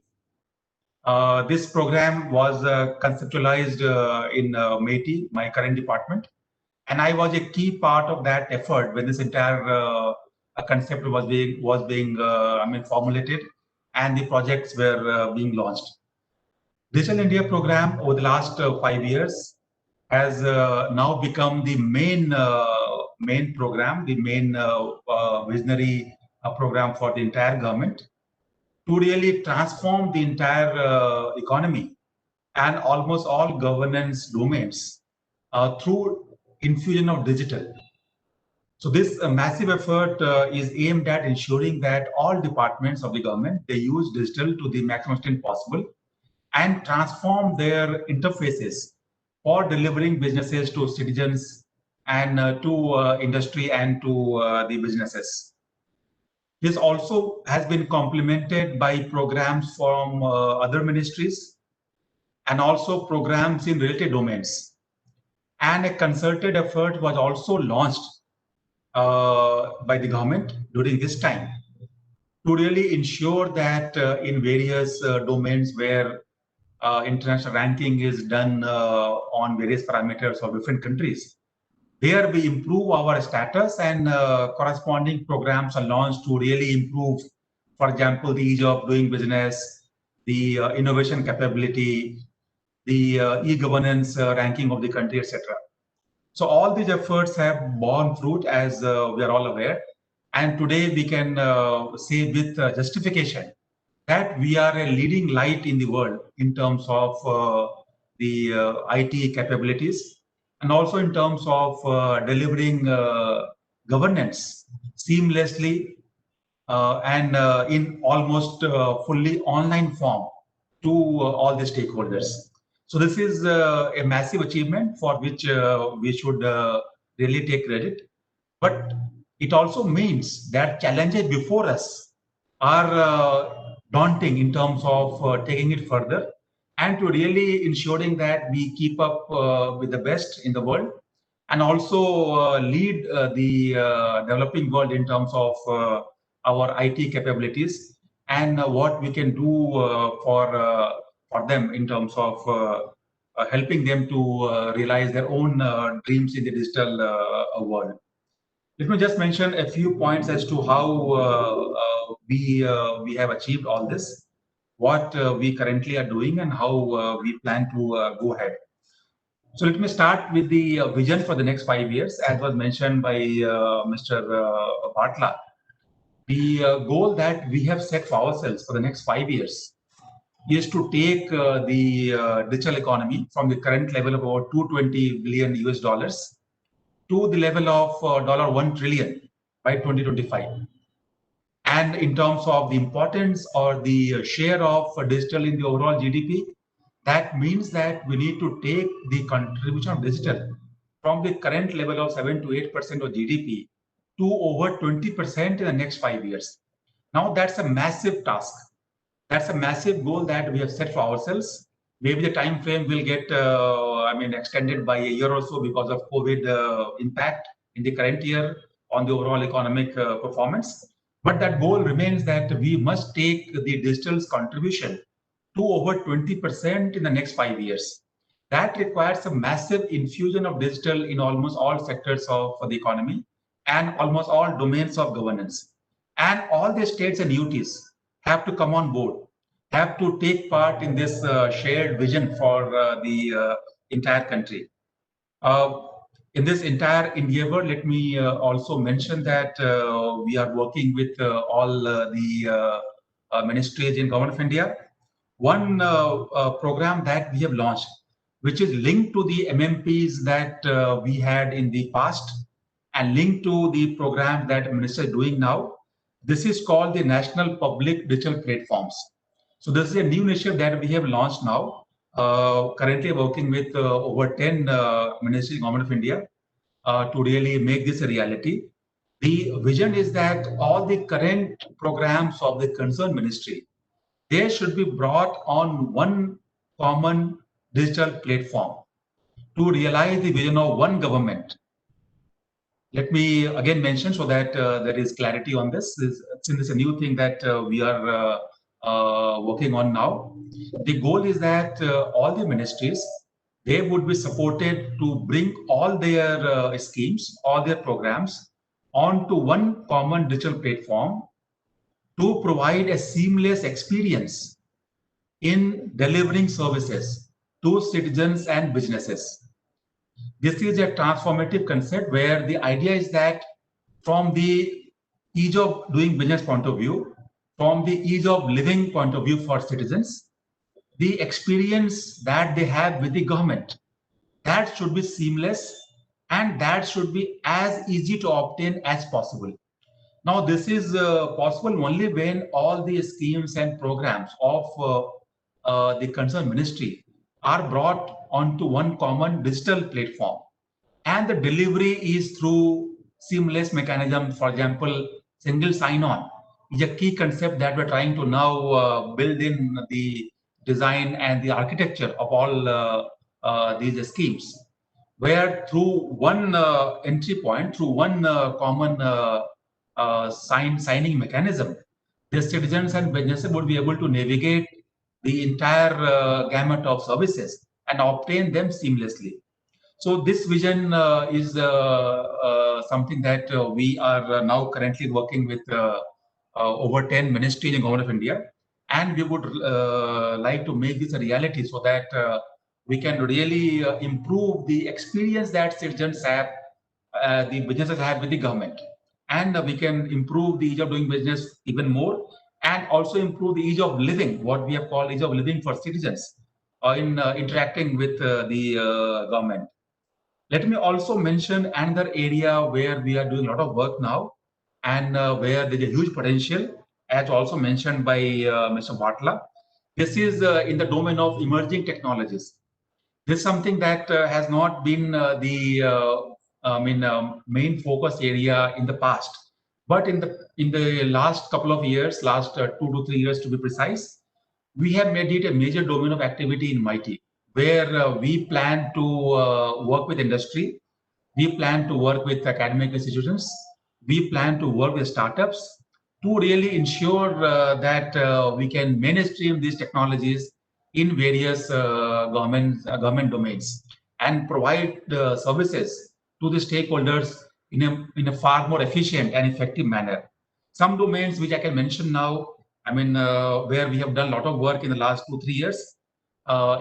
This program was conceptualized in MEITY, my current department, and I was a key part of that effort when this entire concept was being formulated, and the projects were being launched. Digital India program over the last 5 years has now become the main program, the main visionary program for the entire government to really transform the entire economy and almost all governance domains through infusion of digital. So this massive effort is aimed at ensuring that all departments of the government, they use digital to the maximum extent possible and transform their interfaces for delivering businesses to citizens and to industry and to the businesses. This also has been complemented by programs from other ministries and also programs in related domains. And a concerted effort was also launched by the government during this time to really ensure that in various domains where international ranking is done on various parameters of different countries, there we improve our status, and corresponding programs are launched to really improve, for example, the ease of doing business, the innovation capability, the e-governance ranking of the country, etc. So all these efforts have borne fruit, as we are all aware. And today we can say with justification that we are a leading light in the world in terms of the IT capabilities, and also in terms of delivering governance seamlessly and in almost fully online form to all the stakeholders. So this is a massive achievement for which we should really take credit. But it also means that challenges before us are daunting in terms of taking it further and to really ensuring that we keep up with the best in the world, and also lead the developing world in terms of our IT capabilities and what we can do for them in terms of helping them to realize their own dreams in the digital world. Let me just mention a few points as to how we have achieved all this, what we currently are doing, and how we plan to go ahead. So let me start with the vision for the next 5 years, as was mentioned by Mr. Bartla. The goal that we have set for ourselves for the next 5 years is to take the digital economy from the current level of about 220 billion US dollars to the level of $1 trillion by 2025. And in terms of the importance or the share of digital in the overall GDP, that means that we need to take the contribution of digital from the current level of 7 to 8% of GDP to over 20% in the next 5 years. Now that's a massive task. That's a massive goal that we have set for ourselves. Maybe the time frame will get, extended by a year or so because of COVID impact in the current year on the overall economic performance. But that goal remains that we must take the digital's contribution to over 20% in the next 5 years. That requires a massive infusion of digital in almost all sectors of the economy and almost all domains of governance. And all the states and UTs have to come on board, have to take part in this shared vision for the entire country. In this entire endeavor, let me also mention that we are working with all the ministries in Government of India. One program that we have launched, which is linked to the MMPs that we had in the past and linked to the program that Minister is doing now. This is called the National Public Digital Platforms. So this is a new initiative that we have launched now, currently working with over 10 ministries in Government of India to really make this a reality. The vision is that all the current programs of the concerned ministry, they should be brought on one common digital platform to realize the vision of one government. Let me again mention so that there is clarity on this. Since it's a new thing that we are working on now, the goal is that all the ministries, they would be supported to bring all their schemes, all their programs onto one common digital platform to provide a seamless experience in delivering services to citizens and businesses. This is a transformative concept where the idea is that from the ease of doing business point of view, from the ease of living point of view for citizens, the experience that they have with the government, that should be seamless and that should be as easy to obtain as possible. Now, this is possible only when all the schemes and programs of the concerned ministry are brought onto one common digital platform. And the delivery is through seamless mechanism. For example, single sign-on is a key concept that we're trying to now build in the design and the architecture of all these schemes, where through one entry point, through one common signing mechanism, the citizens and businesses would be able to navigate the entire gamut of services and obtain them seamlessly. So this vision is something that we are now currently working with over 10 ministries in the Government of India, and we would like to make this a reality so that we can really improve the experience that citizens have, the businesses have with the government, and we can improve the ease of doing business even more, and also improve the ease of living, what we have called ease of living for citizens in interacting with the government. Let me also mention another area where we are doing a lot of work now, and where there is a huge potential, as also mentioned by Mr. Vatla. This is in the domain of emerging technologies. This is something that has not been main focus area in the past, but in the last couple of years, last 2 to 3 years to be precise, we have made it a major domain of activity in MEITY, where we plan to work with industry, we plan to work with academic institutions, we plan to work with startups to really ensure that we can mainstream these technologies in various government domains and provide services to the stakeholders in a far more efficient and effective manner. Some domains which I can mention now, where we have done a lot of work in the last 2-3 years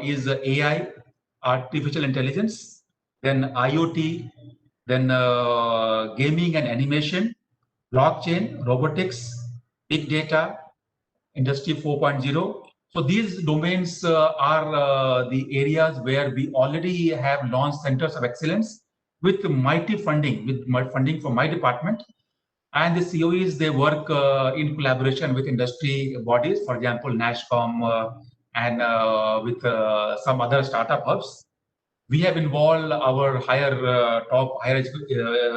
is AI, artificial intelligence, then IoT, then gaming and animation, blockchain, robotics, big data, industry 4.0. So these domains are the areas where we already have launched centers of excellence with MEITY funding, with funding from my department. And the COEs, they work in collaboration with industry bodies, for example, NASSCOM and with some other startup hubs. We have involved our top higher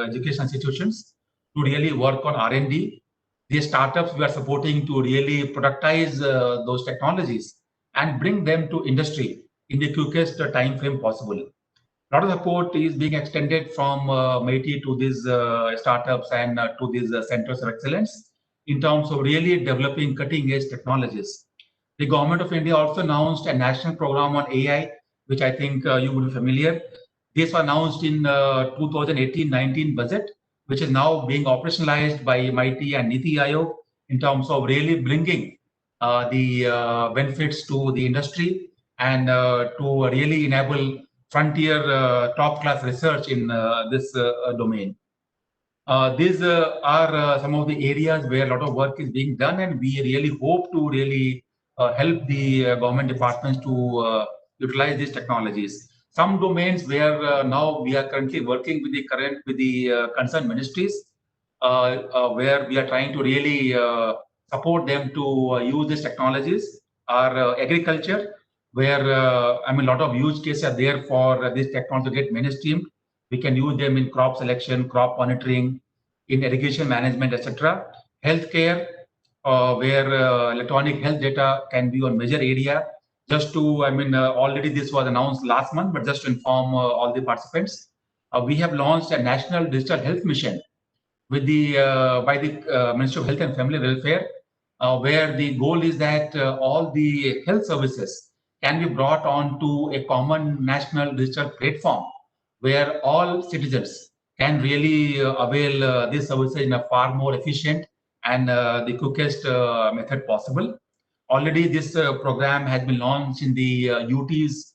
education institutions to really work on R&D. The startups we are supporting to really productize those technologies and bring them to industry in the quickest time frame possible. A lot of support is being extended from MEITY to these startups and to these centers of excellence in terms of really developing cutting-edge technologies. The Government of India also announced a national program on AI, which I think you will be familiar. This was announced in 2018-19 budget, which is now being operationalized by MEITY and NITI Aayog in terms of really bringing the benefits to the industry and to really enable frontier top-class research in this domain. These are some of the areas where a lot of work is being done, and we really hope to really help the government departments to utilize these technologies. Some domains where now we are currently working with the concerned ministries, where we are trying to really support them to use these technologies are agriculture, where a lot of use cases are there for this technology to get mainstreamed. We can use them in crop selection, crop monitoring, in irrigation management, etc. Healthcare, where electronic health data can be one major area. Just to, already this was announced last month, but just to inform all the participants, we have launched a national digital health mission with the by the Ministry of Health and Family Welfare, where the goal is that all the health services can be brought onto a common national digital platform where all citizens can really avail these services in a far more efficient and the quickest method possible. Already this program has been launched in the UTs,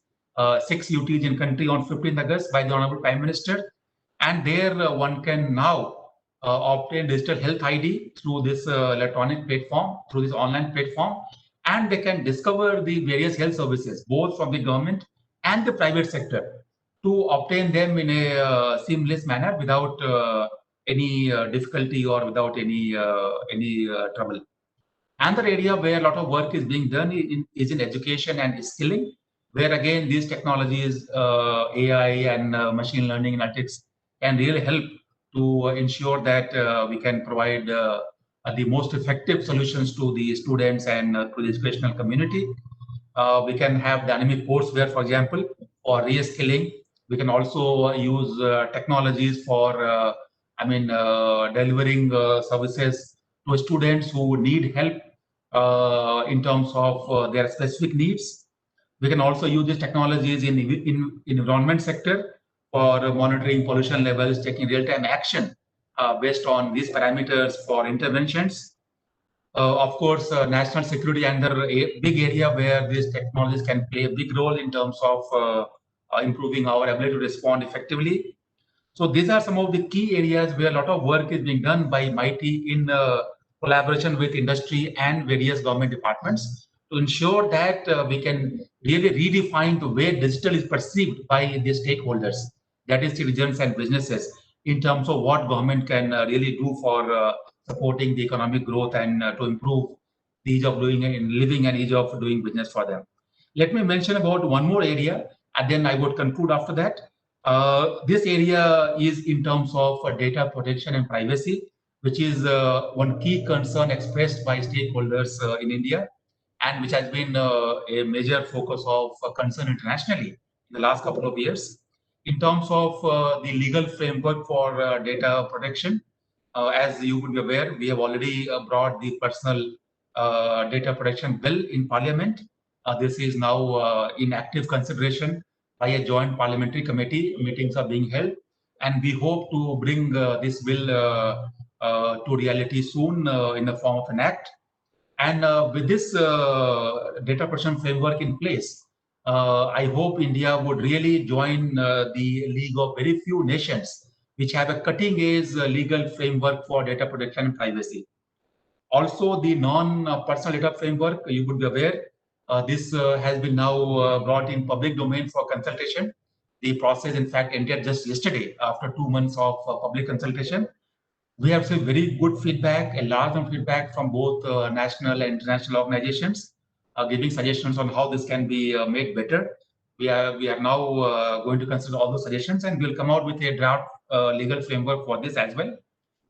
6 UTs in country on 15th August by the Honorable Prime Minister. And there one can now obtain digital health ID through this electronic platform, through this online platform, and they can discover the various health services, both from the government and the private sector, to obtain them in a seamless manner without any difficulty or without any trouble. Another area where a lot of work is being done is in education and skilling, where again these technologies, AI and machine learning analytics can really help to ensure that we can provide the most effective solutions to the students and to the educational community. We can have dynamic courseware, for example, for reskilling. We can also use technologies for delivering services to students who need help in terms of their specific needs. We can also use these technologies in environment sector for monitoring pollution levels, taking real-time action based on these parameters for interventions. Of course, national security another a big area where these technologies can play a big role in terms of improving our ability to respond effectively. So these are some of the key areas where a lot of work is being done by MIGHTY in collaboration with industry and various government departments to ensure that we can really redefine the way digital is perceived by the stakeholders, that is citizens and businesses, in terms of what government can really do for supporting the economic growth and to improve the ease of doing and living and ease of doing business for them. Let me mention about one more area, and then I would conclude after that. This area is in terms of data protection and privacy, which is one key concern expressed by stakeholders in India, and which has been a major focus of concern internationally in the last couple of years. In terms of the legal framework for data protection, as you would be aware, we have already brought the personal data protection bill in Parliament. This is now in active consideration by a joint parliamentary committee. Meetings are being held, and we hope to bring this bill to reality soon in the form of an act. And with this data protection framework in place, I hope India would really join the league of very few nations which have a cutting-edge legal framework for data protection and privacy. Also, the non-personal data framework, you would be aware, this has been now brought in public domain for consultation. The process, in fact, ended just yesterday after 2 months of public consultation. We have seen very good feedback, a large amount of feedback from both national and international organizations, giving suggestions on how this can be made better. We are now going to consider all those suggestions, and we'll come out with a draft legal framework for this as well.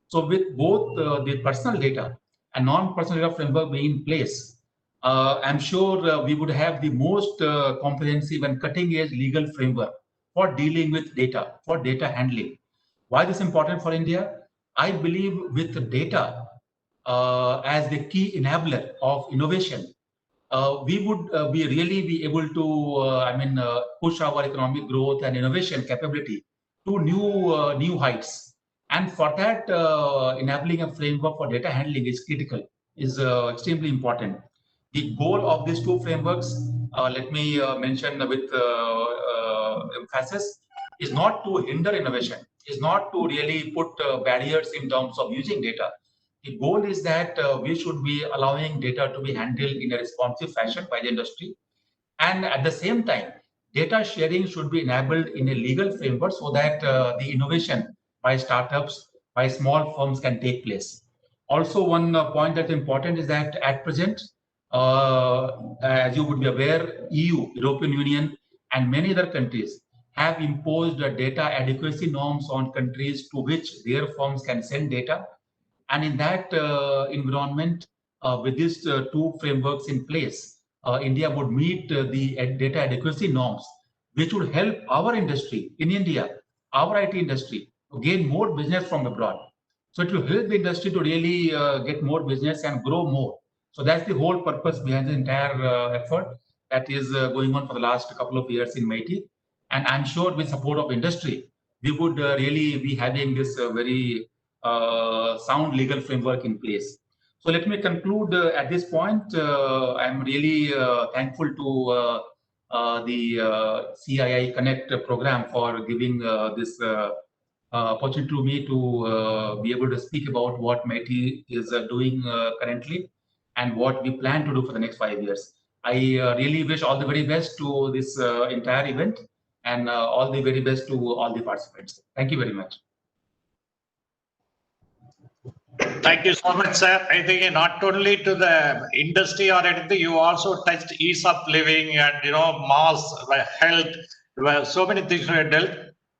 So with both the personal data and non-personal data framework being in place, I'm sure we would have the most comprehensive and cutting-edge legal framework for dealing with data, for data handling. Why this is important for India? I believe with data as the key enabler of innovation, we would really be able to, push our economic growth and innovation capability to new heights. And for that, enabling a framework for data handling is critical, is extremely important. The goal of these two frameworks, let me mention with emphasis, is not to hinder innovation, is not to really put barriers in terms of using data. The goal is that we should be allowing data to be handled in a responsive fashion by the industry. And at the same time, data sharing should be enabled in a legal framework so that the innovation by startups, by small firms can take place. Also, one point that's important is that at present, as you would be aware, EU, European Union, and many other countries have imposed data adequacy norms on countries to which their firms can send data. And in that environment, with these two frameworks in place, India would meet the data adequacy norms, which would help our industry in India, our IT industry, to gain more business from abroad. So it will help the industry to really get more business and grow more. So that's the whole purpose behind the entire effort that is going on for the last couple of years in MEITY. And I'm sure with support of industry, we would really be having this very sound legal framework in place. So let me conclude at this point. I'm really thankful to the CII Connect program for giving this opportunity to me to be able to speak about what MEITY is doing currently and what we plan to do for the next 5 years. I really wish all the very best to this entire event and all the very best to all the participants. Thank you very much. Thank you so much, sir. I think not only to the industry or anything, you also touched ease of living and, mass, health, so many things were dealt.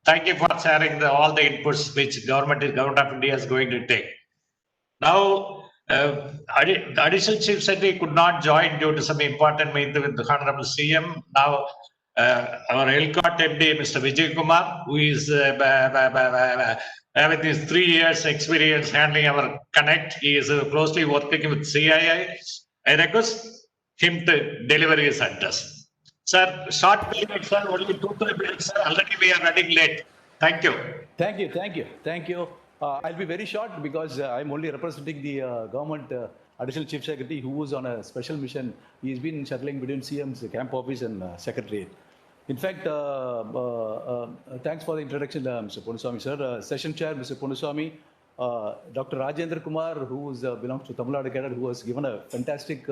Thank you for sharing all the inputs which Government of India is going to take. Now, the additional Chief Secretary could not join due to some important meeting with the Honorable CM. Now, our ELCOT MD, Mr. Vijay Kumar, who is having these 3 years experience handling our Connect. He is closely working with CII. I request him to deliver his address. Sir, short period, sir, only 2-3 minutes, sir. Already we are running late. Thank you. Thank you, thank you, thank you. I'll be very short because I'm only representing the government additional chief secretary who is on a special mission. He's been shuttling between CM's camp office and secretariat. In fact, thanks for the introduction, Mr. Ponuswamy, sir. Session chair, Mr. Ponuswamy, Dr. Rajendra Kumar, who belongs to Tamil Nadu cadet, who has given a fantastic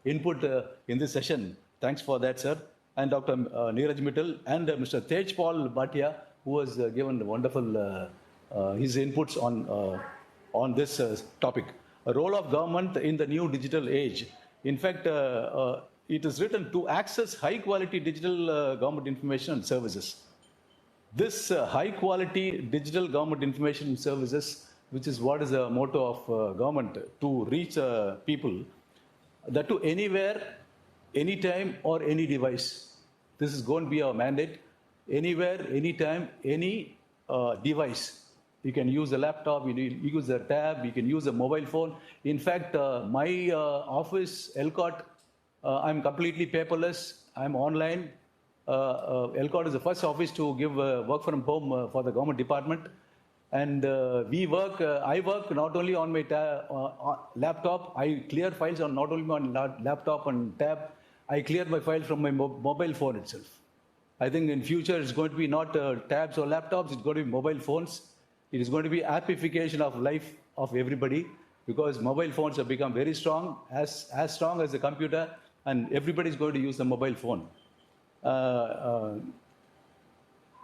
input in this session. Thanks for that, sir. And Dr. Neeraj Mittal and Mr. Tej Paul Bhatia, who has given wonderful his inputs on this topic. A role of government in the new digital age. In fact, it is written to access high-quality digital government information and services. This high-quality digital government information services, which is what is the motto of government, to reach people, that to anywhere, anytime, or any device. This is going to be our mandate. Anywhere, anytime, any device. You can use a laptop, you use a tab, you can use a mobile phone. In fact, my office, LCOT, I'm completely paperless. I'm online. LCOT is the first office to give work from home for the government department. And I work not only on my laptop, I clear files on not only on laptop and tab, I clear my files from my mobile phone itself. I think in future it's going to be not tabs or laptops, it's going to be mobile phones. It is going to be appification of life of everybody because mobile phones have become very strong, as strong as the computer, and everybody is going to use the mobile phone.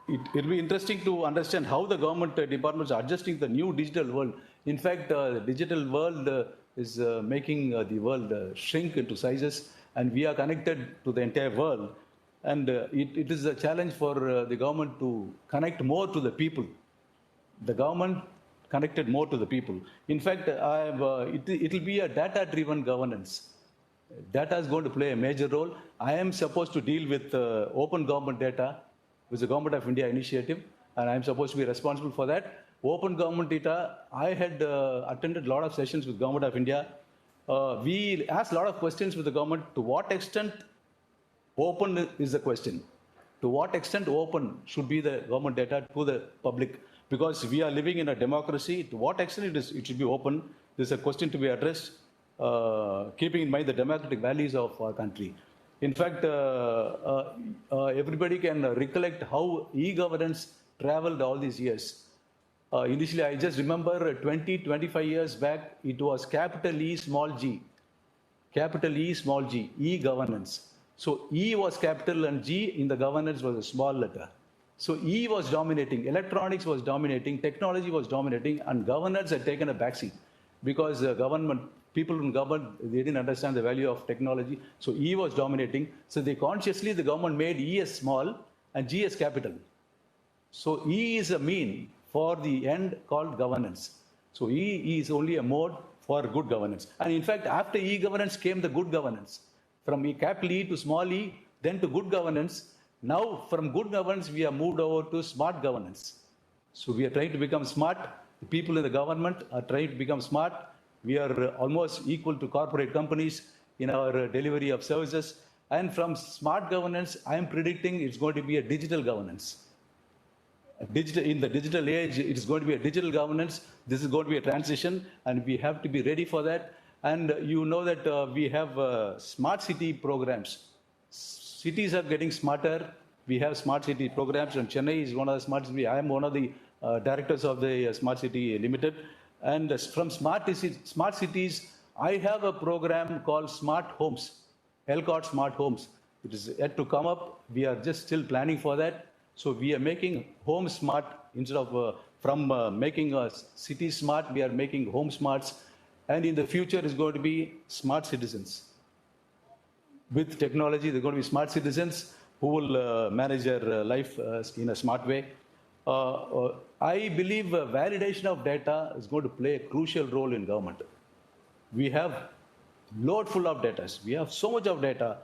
It'll be interesting to understand how the government departments are adjusting the new digital world. In fact, the digital world is making the world shrink into sizes, and we are connected to the entire world. And it is a challenge for the government to connect more to the people. The government connected more to the people. In fact, it will be a data-driven governance. Data is going to play a major role. I am supposed to deal with open government data, with the Government of India initiative, and I am supposed to be responsible for that. Open government data, I had attended a lot of sessions with Government of India. We asked a lot of questions with the government. To what extent open is the question? To what extent open should be the government data to the public? Because we are living in a democracy, to what extent it should be open? This is a question to be addressed, keeping in mind the democratic values of our country. In fact, everybody can recollect how e-governance traveled all these years. Initially, I just remember 25 years back, it was capital E, small g. Capital E, small g, e-governance. So E was capital and G in the governance was a small letter. So E was dominating, electronics was dominating, technology was dominating, and governance had taken a backseat because people in government, they didn't understand the value of technology. So E was dominating. So the government made E as small and G as capital. So E is a mean for the end called governance. So E is only a mode for good governance. And in fact, after e-governance came the good governance. From capital E to small e, then to good governance. Now, from good governance, we have moved over to smart governance. So we are trying to become smart. The people in the government are trying to become smart. We are almost equal to corporate companies in our delivery of services. And from smart governance, I am predicting it's going to be a digital governance. In the digital age, it is going to be a digital governance. This is going to be a transition, and we have to be ready for that. And you know that we have smart city programs. Cities are getting smarter. We have smart city programs, and Chennai is one of the smart cities. I am one of the directors of the Smart City Limited. And from smart cities, I have a program called Smart Homes, LCOT Smart Homes. It is yet to come up. We are just still planning for that. So we are making home smart instead of making a city smart, we are making home smarts. And in the future is going to be smart citizens. With technology, they're going to be smart citizens who will manage their life in a smart way. I believe validation of data is going to play a crucial role in government. We have load full of data. We have so much of data,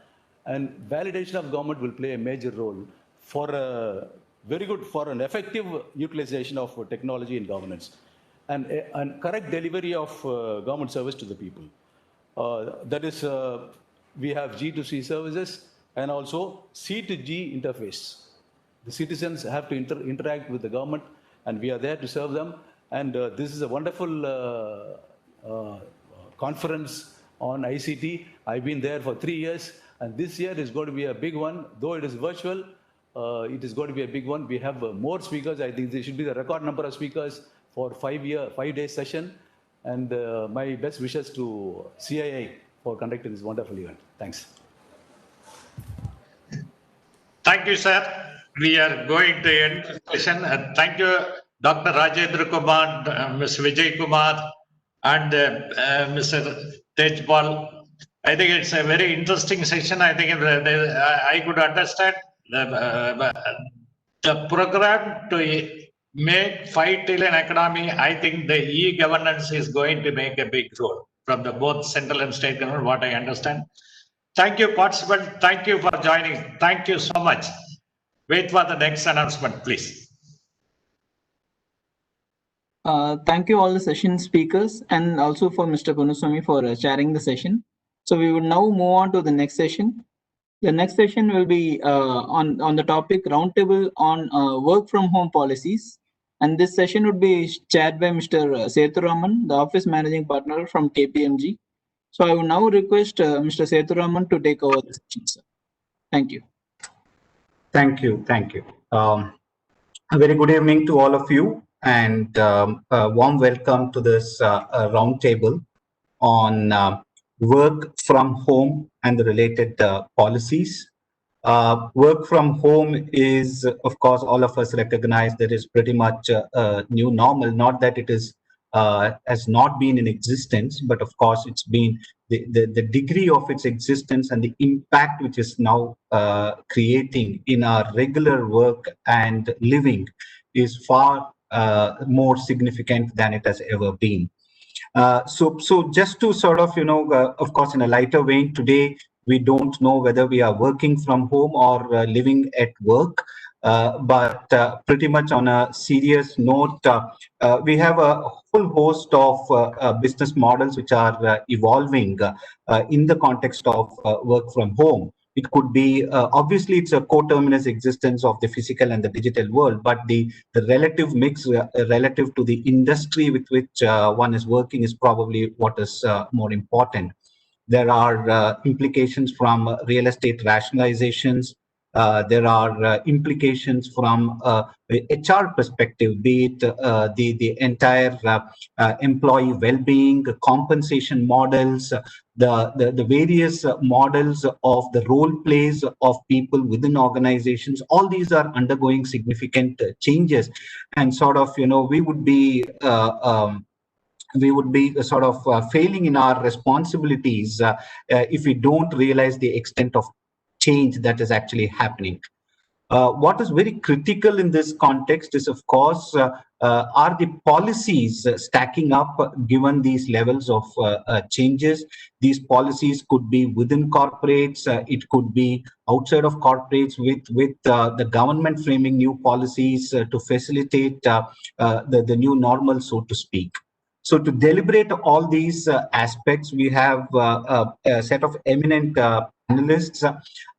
and validation of government will play a major role for an effective utilization of technology in governance and correct delivery of government service to the people. That is, we have G2C services and also C2G interface. The citizens have to interact with the government, and we are there to serve them. And this is a wonderful conference on ICT. I've been there for 3 years, and this year is going to be a big one. Though it is virtual, it is going to be a big one. We have more speakers. I think there should be the record number of speakers for 5-day session. And my best wishes to CII for conducting this wonderful event. Thanks. Thank you, sir. We are going to end the session. Thank you, Dr. Rajendra Kumar, Ms. Vijay Kumar, and Mr. Tejpal. I think it's a very interesting session. I think I could understand the program to make 5 trillion economy. I think the e-governance is going to make a big role from the both central and state government, what I understand. Thank you, participants. Thank you for joining. Thank you so much. Wait for the next announcement, please. Thank you all the session speakers and also for Mr. Kunuswamy for chairing the session. So we will now move on to the next session. The next session will be on the topic roundtable on work from home policies. And this session would be chaired by Mr. Sethuraman, the Office Managing Partner from KPMG. So I will now request Mr. Sethuraman to take over the session, sir. Thank you. Thank you. Thank you. A very good evening to all of you, and a warm welcome to this roundtable on work from home and the related policies. Work from home is, of course, all of us recognize that is pretty much a new normal. Not that it is has not been in existence, but of course it's been the degree of its existence and the impact which is now creating in our regular work and living is far more significant than it has ever been. So just to sort of, of course, in a lighter vein, today we don't know whether we are working from home or living at work. But pretty much on a serious note, we have a whole host of business models which are evolving in the context of work from home. It could be, obviously, it's a coterminous existence of the physical and the digital world, but the relative mix relative to the industry with which one is working is probably what is more important. There are implications from real estate rationalizations. There are implications from HR perspective, be it the entire employee well-being, compensation models, the various models of the role plays of people within organizations. All these are undergoing significant changes, and sort of, we would be sort of failing in our responsibilities if we don't realize the extent of change that is actually happening. What is very critical in this context is, of course, are the policies stacking up given these levels of changes? These policies could be within corporates, it could be outside of corporates with the government framing new policies to facilitate the new normal, so to speak. So to deliberate all these aspects, we have a set of eminent panelists.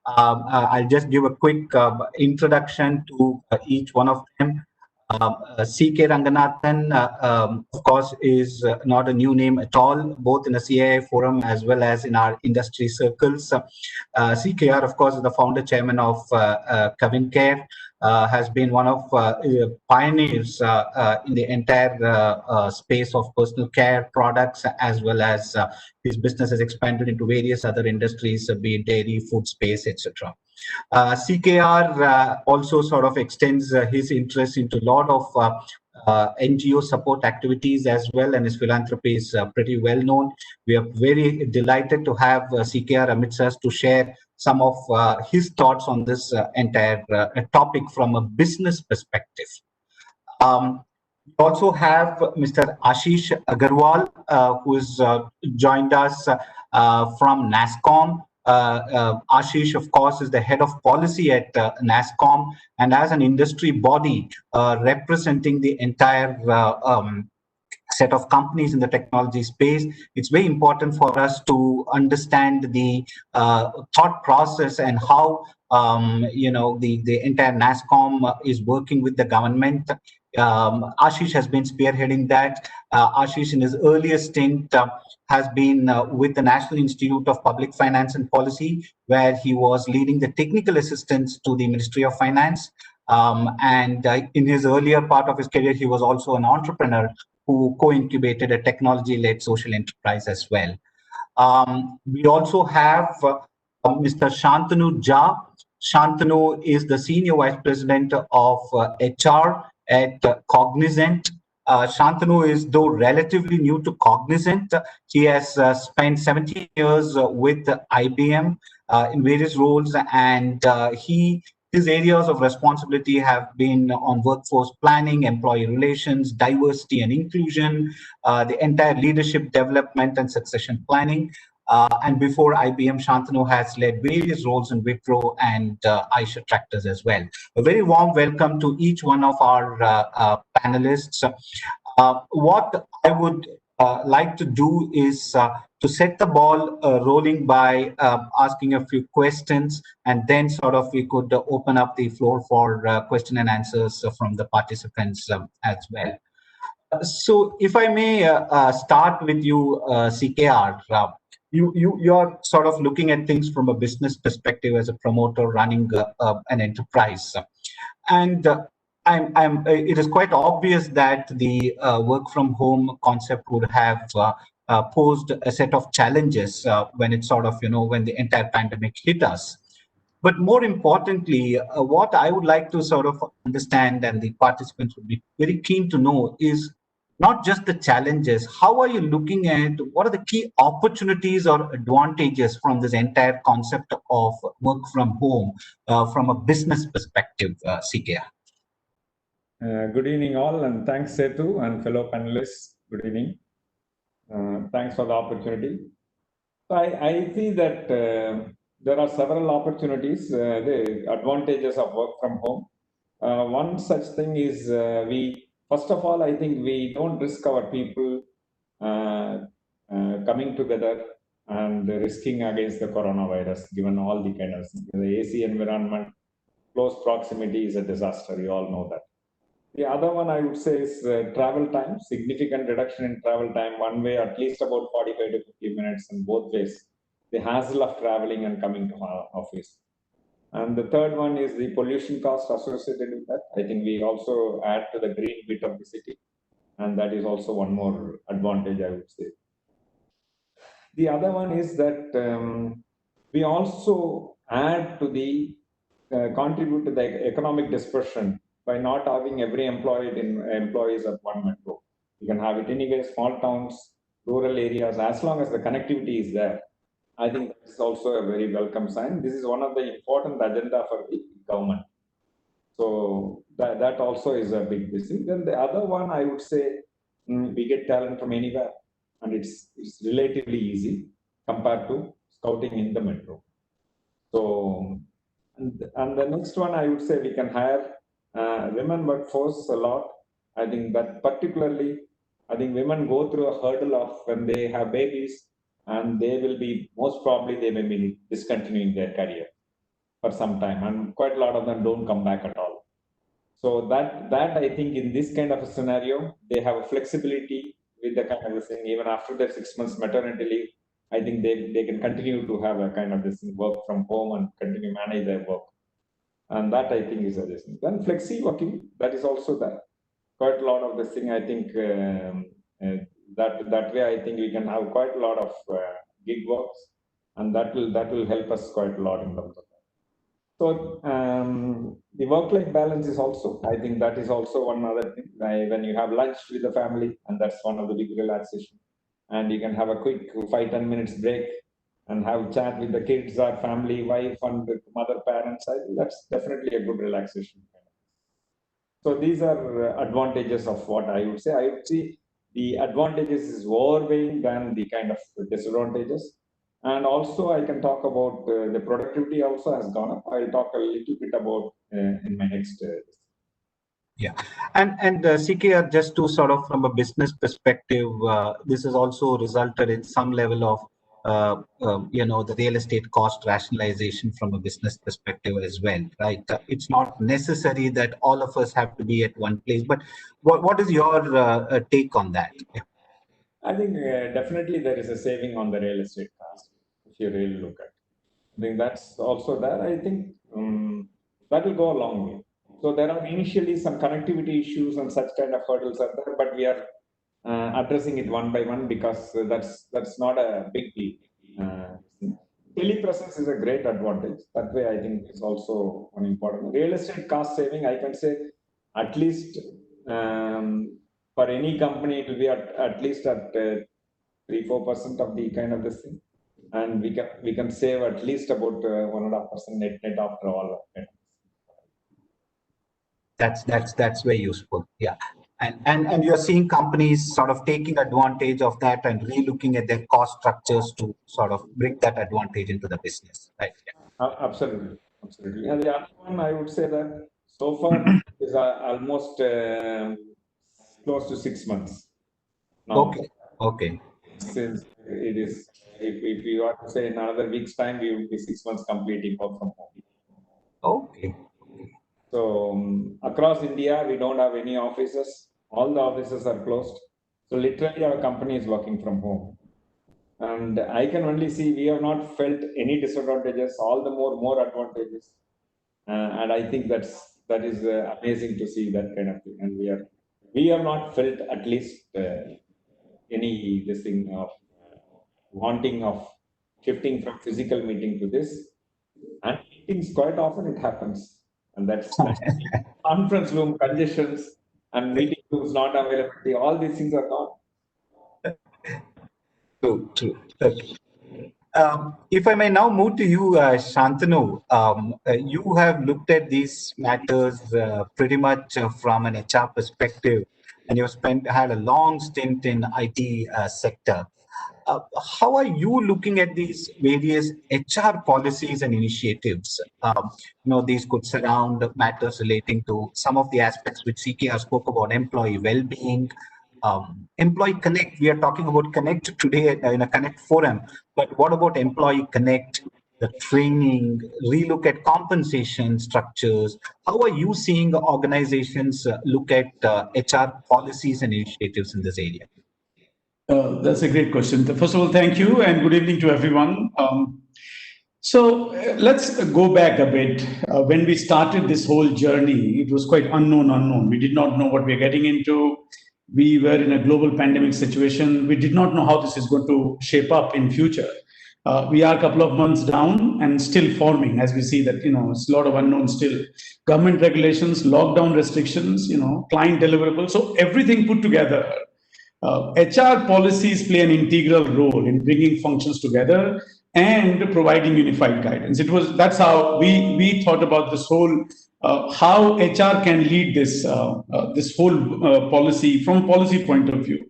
I'll just give a quick introduction to each one of them. C.K. Ranganathan, of course, is not a new name at all, both in the CII forum as well as in our industry circles. CKR, of course, is the founder chairman of Kavincare, has been one of pioneers in the entire space of personal care products, as well as his business has expanded into various other industries, be it dairy, food space, etc. CKR also sort of extends his interest into a lot of NGO support activities as well, and his philanthropy is pretty well known. We are very delighted to have CKR amidst us to share some of his thoughts on this entire topic from a business perspective. We also have Mr. Ashish Agarwal, who has joined us from NASSCOM. Ashish, of course, is the head of policy at NASSCOM, and as an industry body representing the entire set of companies in the technology space, it's very important for us to understand the thought process and how the entire NASSCOM is working with the government. Ashish has been spearheading that. Ashish, in his earliest stint, has been with the National Institute of Public Finance and Policy, where he was leading the technical assistance to the Ministry of Finance. And in his earlier part of his career, he was also an entrepreneur who co-incubated a technology-led social enterprise as well. We also have Mr. Shantanu Jha. Shantanu is the Senior Vice President of HR at Cognizant. Shantanu is, though relatively new to Cognizant, he has spent 17 years with IBM in various roles, and his areas of responsibility have been on workforce planning, employee relations, diversity and inclusion, the entire leadership development and succession planning. And before IBM, Shantanu has led various roles in Wipro and Eicher Tractors as well. A very warm welcome to each one of our panelists. What I would like to do is to set the ball rolling by asking a few questions, and then sort of we could open up the floor for question and answers from the participants as well. So if I may start with you, CKR, you're sort of looking at things from a business perspective as a promoter running an enterprise. And it is quite obvious that the work from home concept would have posed a set of challenges when it sort of, when the entire pandemic hit us. But more importantly, what I would like to sort of understand, and the participants would be very keen to know, is not just the challenges. How are you looking at what are the key opportunities or advantages from this entire concept of work from home from a business perspective, CKR? Good evening all, and thanks Setu and fellow panelists. Good evening. Thanks for the opportunity. So I see that there are several opportunities, the advantages of work from home. One such thing is first of all, I think we don't risk our people coming together and risking against the coronavirus, given all the kind of the AC environment, close proximity is a disaster. You all know that. The other one I would say is travel time, significant reduction in travel time, one way at least about 45 to 50 minutes in both ways. The hassle of traveling and coming to our office. And the third one is the pollution cost associated with that. I think we also add to the green bit of the city. And that is also one more advantage, I would say. The other one is that we also add to the, contribute to the economic dispersion by not having every employees at one metro. You can have it anywhere, small towns, rural areas, as long as the connectivity is there. I think this is also a very welcome sign. This is one of the important agenda for the government. So that also is a big thing. Then the other one, I would say, we get talent from anywhere, and it's relatively easy compared to scouting in the metro. So, and the next one, I would say we can hire women workforce a lot. I think that particularly, I think women go through a hurdle of when they have babies, and they will be, most probably they may be discontinuing their career for some time, and quite a lot of them don't come back at all. So that I think in this kind of a scenario, they have a flexibility with the kind of this thing, even after their 6 months maternity leave, I think they can continue to have a kind of this work from home and continue manage their work. And that I think is a thing. Then flexi working, that is also there. Quite a lot of this thing, I think that way I think we can have quite a lot of gig works, and that will help us quite a lot in terms of that. So the work-life balance is also, I think that is also one other thing. When you have lunch with the family, and that's one of the big relaxation, and you can have a quick 5-10 minutes break and have chat with the kids or family, wife and mother, parents. I think that's definitely a good relaxation. So these are advantages of what I would say. I would see the advantages is overweighing than the kind of disadvantages. And also I can talk about the productivity also has gone up. I'll talk a little bit about in my next. Yeah, and CKR, just to sort of from a business perspective, this has also resulted in some level of the real estate cost rationalization from a business perspective as well, right? It's not necessary that all of us have to be at one place, but what is your take on that? Yeah. I think definitely there is a saving on the real estate cost if you really look at it. I think that's also there. I think that will go a long way. So there are initially some connectivity issues and such kind of hurdles are there, but we are addressing it one by one because that's not a big deal. Telepresence is a great advantage. That way, I think is also one important. Real estate cost saving, I can say, at least for any company, it will be at least at 3-4% of the kind of this thing, and we can save at least about 1.5% net after all. That's very useful. Yeah. And you're seeing companies sort of taking advantage of that and relooking at their cost structures to sort of bring that advantage into the business, right? Yeah. Absolutely. And the other one, I would say that so far is almost close to 6 months now. Okay. Since it is, if we want to say in another week's time, we will be 6 months completing work from home. Okay. So across India, we don't have any offices. All the offices are closed. So literally our company is working from home. And I can only see we have not felt any disadvantages, all the more advantages. And I think that is amazing to see that kind of thing. And we have not felt at least any this thing of wanting of shifting from physical meeting to this. And meetings, quite often it happens. And that's conference room congestions and meeting rooms not availability. All these things are gone. True. Okay. If I may now move to you, Shantanu, you have looked at these matters pretty much from an HR perspective, and you've had a long stint in IT sector. How are you looking at these various HR policies and initiatives? These could surround matters relating to some of the aspects which CKR spoke about, employee well-being, employee connect. We are talking about connect today in a connect forum, but what about employee connect, the training, relook at compensation structures? How are you seeing organizations look at HR policies and initiatives in this area? That's a great question. First of all, thank you and good evening to everyone. So let's go back a bit. When we started this whole journey, it was quite unknown. We did not know what we were getting into. We were in a global pandemic situation. We did not know how this is going to shape up in future. We are a couple of months down and still forming, as we see that, it's a lot of unknown still. Government regulations, lockdown restrictions, client deliverables. So everything put together. HR policies play an integral role in bringing functions together and providing unified guidance. That's how we thought about this whole how HR can lead this whole policy from a policy point of view.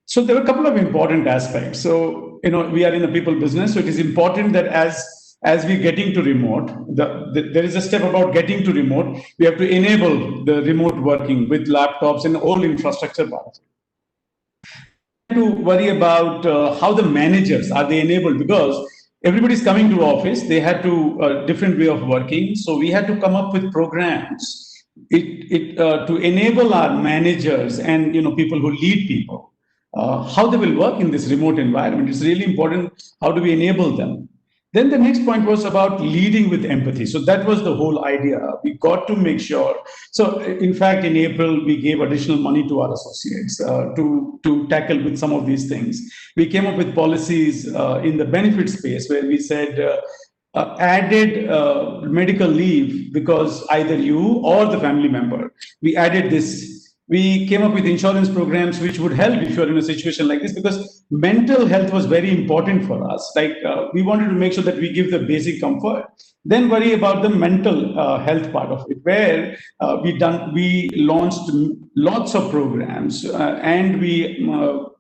So there are a couple of important aspects. So we are in the people business, so it is important that as we're getting to remote, there is a step about getting to remote. We have to enable the remote working with laptops and all infrastructure part. To worry about how the managers are they enabled, because everybody's coming to office, they had to different way of working, so we had to come up with programs to enable our managers and people who lead people how they will work in this remote environment. It's really important, how do we enable them. Then the next point was about leading with empathy. So that was the whole idea. We got to make sure. So in fact, in April, we gave additional money to our associates to tackle with some of these things. We came up with policies in the benefit space where we said added medical leave because either you or the family member. We added this. We came up with insurance programs which would help if you're in a situation like this, because mental health was very important for us. Like we wanted to make sure that we give the basic comfort. then worry about the mental health part of it, where we launched lots of programs and we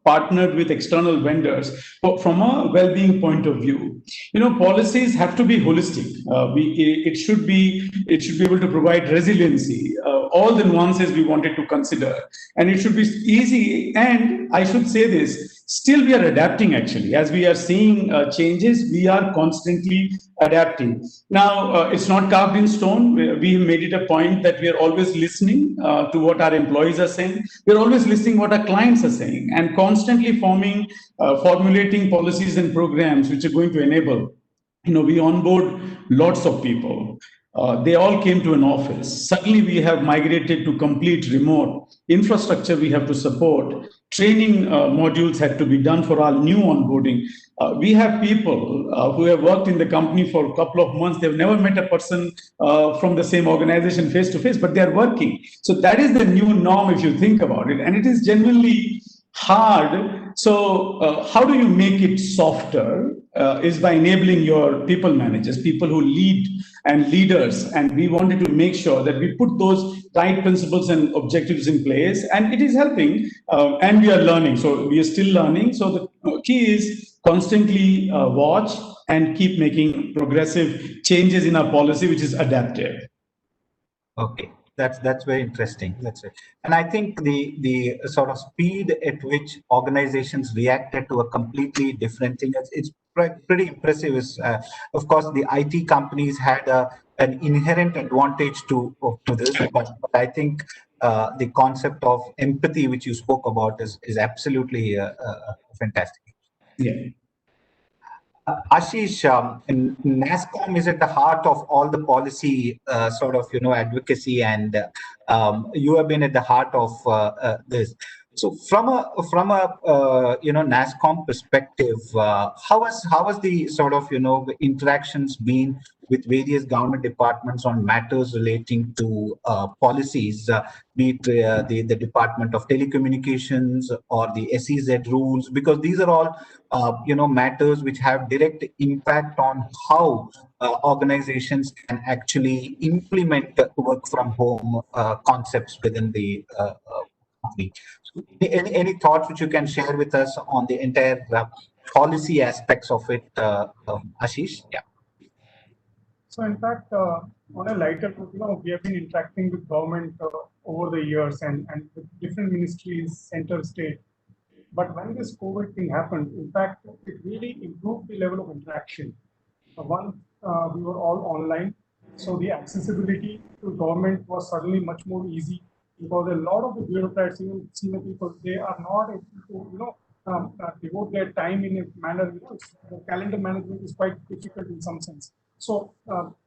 partnered with external vendors from a well-being point of view. Policies have to be holistic. It should be able to provide resiliency, all the nuances we wanted to consider, and it should be easy. And I should say this, still we are adapting actually. As we are seeing changes, we are constantly adapting. Now, it's not carved in stone. We have made it a point that we are always listening to what our employees are saying. We're always listening what our clients are saying, and constantly formulating policies and programs which are going to enable. We onboard lots of people. They all came to an office. Suddenly we have migrated to complete remote. Infrastructure we have to support. Training modules had to be done for our new onboarding. We have people who have worked in the company for a couple of months. They've never met a person from the same organization face to face, but they are working. So that is the new norm if you think about it. And it is genuinely hard. So how do you make it softer? Is by enabling your people managers, people who lead and leaders. And we wanted to make sure that we put those right principles and objectives in place. And it is helping. And we are learning. So we are still learning. So the key is constantly watch and keep making progressive changes in our policy, which is adaptive. Okay. That's very interesting. That's it. And I think the sort of speed at which organizations reacted to a completely different thing, it's pretty impressive. Of course, the IT companies had an inherent advantage to this, but I think the concept of empathy, which you spoke about, is absolutely fantastic. Yeah. Ashish, NASSCOM is at the heart of all the policy advocacy, and you have been at the heart of this. So from a NASSCOM perspective, how has the sort of interactions been with various government departments on matters relating to policies, be it the Department of Telecommunications or the SEZ rules, because these are all matters which have direct impact on how organizations can actually implement work from home concepts within the company. So any thoughts which you can share with us on the entire policy aspects of it, Ashish? Yeah. So in fact, on a lighter note, we have been interacting with government over the years and with different ministries, center, state. But when this COVID thing happened, in fact, it really improved the level of interaction. One, we were all online, so the accessibility to government was suddenly much more easy, because a lot of the bureaucrats, even senior people, they are not able to, devote their time in a manner. The calendar management is quite difficult in some sense. So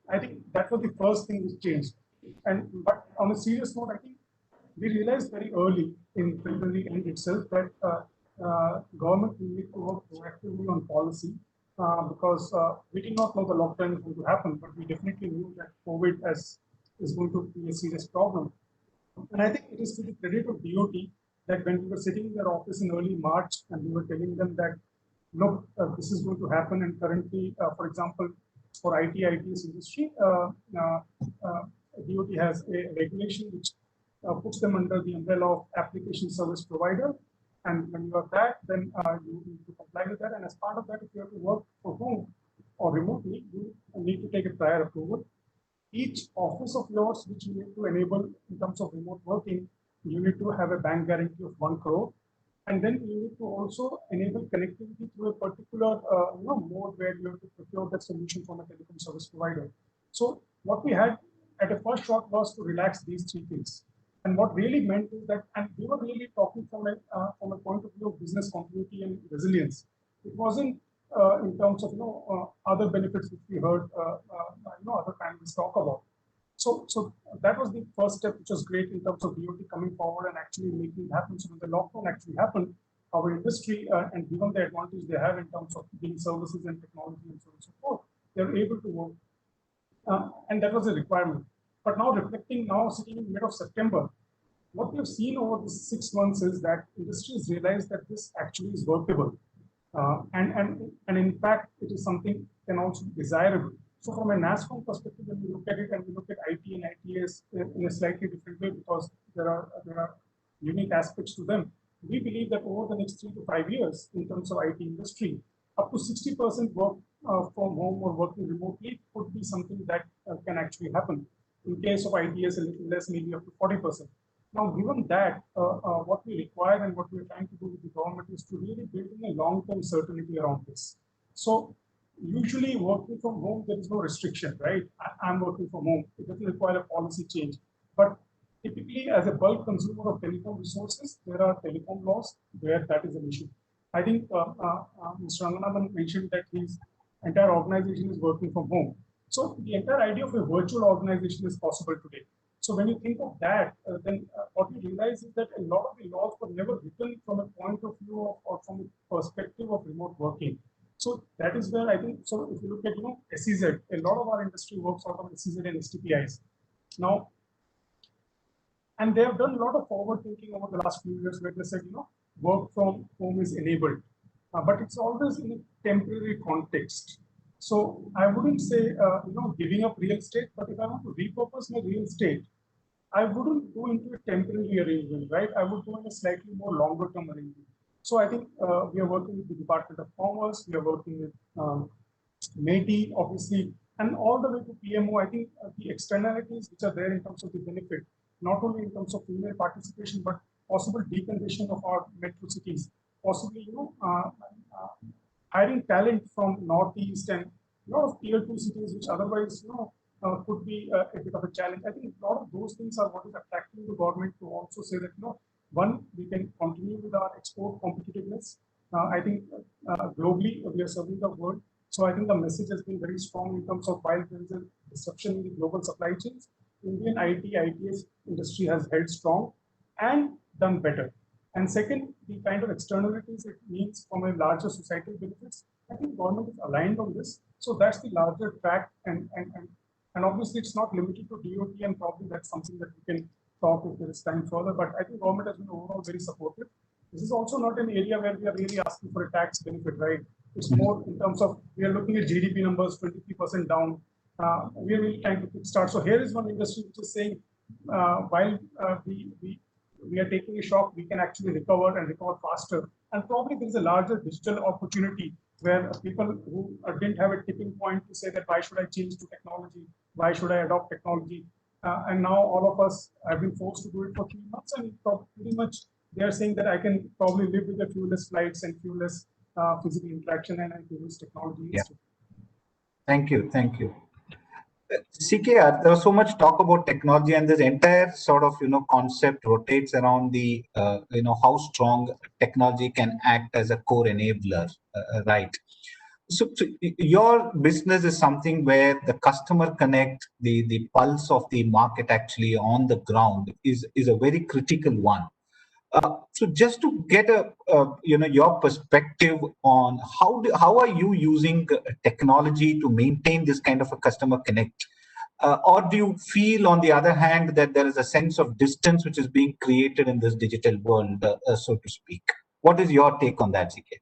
I think that was the first thing which changed. But on a serious note, I think we realized very early in February end itself that government will need to work proactively on policy, because we did not know the lockdown is going to happen, but we definitely knew that COVID is going to be a serious problem. And I think it is to the credit of DOT that when we were sitting in their office in early March and we were telling them that, look, this is going to happen, and currently, for example, for IT's industry, DOT has a regulation which puts them under the umbrella of application service provider. And when you are that, then you need to comply with that. And as part of that, if you have to work from home or remotely, you need to take a prior approval. Each office of yours, which you need to enable in terms of remote working, you need to have a bank guarantee of 1 crore. And then you need to also enable connectivity through a particular mode where you have to procure that solution from a telecom service provider. So what we had at a first shot was to relax these 3 things. And what really meant is that, and we were really talking from a point of view of business continuity and resilience. It wasn't in terms of other benefits which we heard other panelists talk about. So that was the first step, which was great in terms of DOT coming forward and actually making it happen. So when the lockdown actually happened, our industry, and given the advantage they have in terms of being services and technology and so on and so forth, they were able to work. And that was a requirement. But now reflecting, sitting in mid of September, what we've seen over these 6 months is that industries realize that this actually is workable. And in fact, it is something can also be desirable. So from a NASSCOM perspective, when we look at it and we look at IT and ITS in a slightly different way because there are unique aspects to them, we believe that over the next 3 to 5 years, in terms of IT industry, up to 60% work from home or working remotely could be something that can actually happen. In case of ITS, a little less, maybe up to 40%. Now, given that, what we require and what we're trying to do with the government is to really build in a long-term certainty around this. So, usually working from home, there is no restriction, right? I'm working from home. It doesn't require a policy change. But typically, as a bulk consumer of telecom resources, there are telecom laws where that is an issue. I think Mr. Ranganathan mentioned that his entire organization is working from home. So the entire idea of a virtual organization is possible today. So when you think of that, then what you realize is that a lot of the laws were never written from a point of view of, or from a perspective of remote working. So that is where I think, so if you look at, SEZ, a lot of our industry works out of SEZ and STPIs. Now, and they have done a lot of forward thinking over the last few years where they said, work from home is enabled, but it's always in a temporary context. So I wouldn't say, giving up real estate, but if I want to repurpose my real estate, I wouldn't go into a temporary arrangement, right? I would go in a slightly more longer term arrangement. So I think we are working with the Department of Commerce, we are working with MEITY, obviously, and all the way to PMO. I think the externalities which are there in terms of the benefit, not only in terms of female participation, but possible decongestion of our metro cities, possibly, hiring talent from Northeast and a lot of tier 2 cities, which otherwise, could be a bit of a challenge. I think a lot of those things are what is attracting the government to also say that, one, we can continue with our export competitiveness. I think globally we are serving the world. So I think the message has been very strong in terms of while there is a disruption in the global supply chains, Indian ITS industry has held strong and done better. And second, the kind of externalities it means from a larger societal benefits, I think government is aligned on this. So that's the larger track, and obviously it's not limited to DOT, and probably that's something that we can talk if there is time further. But I think government has been overall very supportive. This is also not an area where we are really asking for a tax benefit, right? It's more in terms of we are looking at GDP numbers 23% down. We are really trying to kickstart. So here is one industry which is saying while we are taking a shock, we can actually recover and recover faster. And probably there is a larger digital opportunity where people who didn't have a tipping point to say that why should I change to technology? Why should I adopt technology? And now all of us have been forced to do it for 3 months, and pretty much they are saying that I can probably live with the fewless flights and fewless physical interaction, and I can use technology. Yeah. Thank you. CKR, there was so much talk about technology, and this entire sort of concept rotates around the how strong technology can act as a core enabler, right? So your business is something where the customer connect, the pulse of the market actually on the ground is a very critical one. So just to get your perspective on how are you using technology to maintain this kind of a customer connect, or do you feel on the other hand that there is a sense of distance which is being created in this digital world, so to speak? What is your take on that, CK?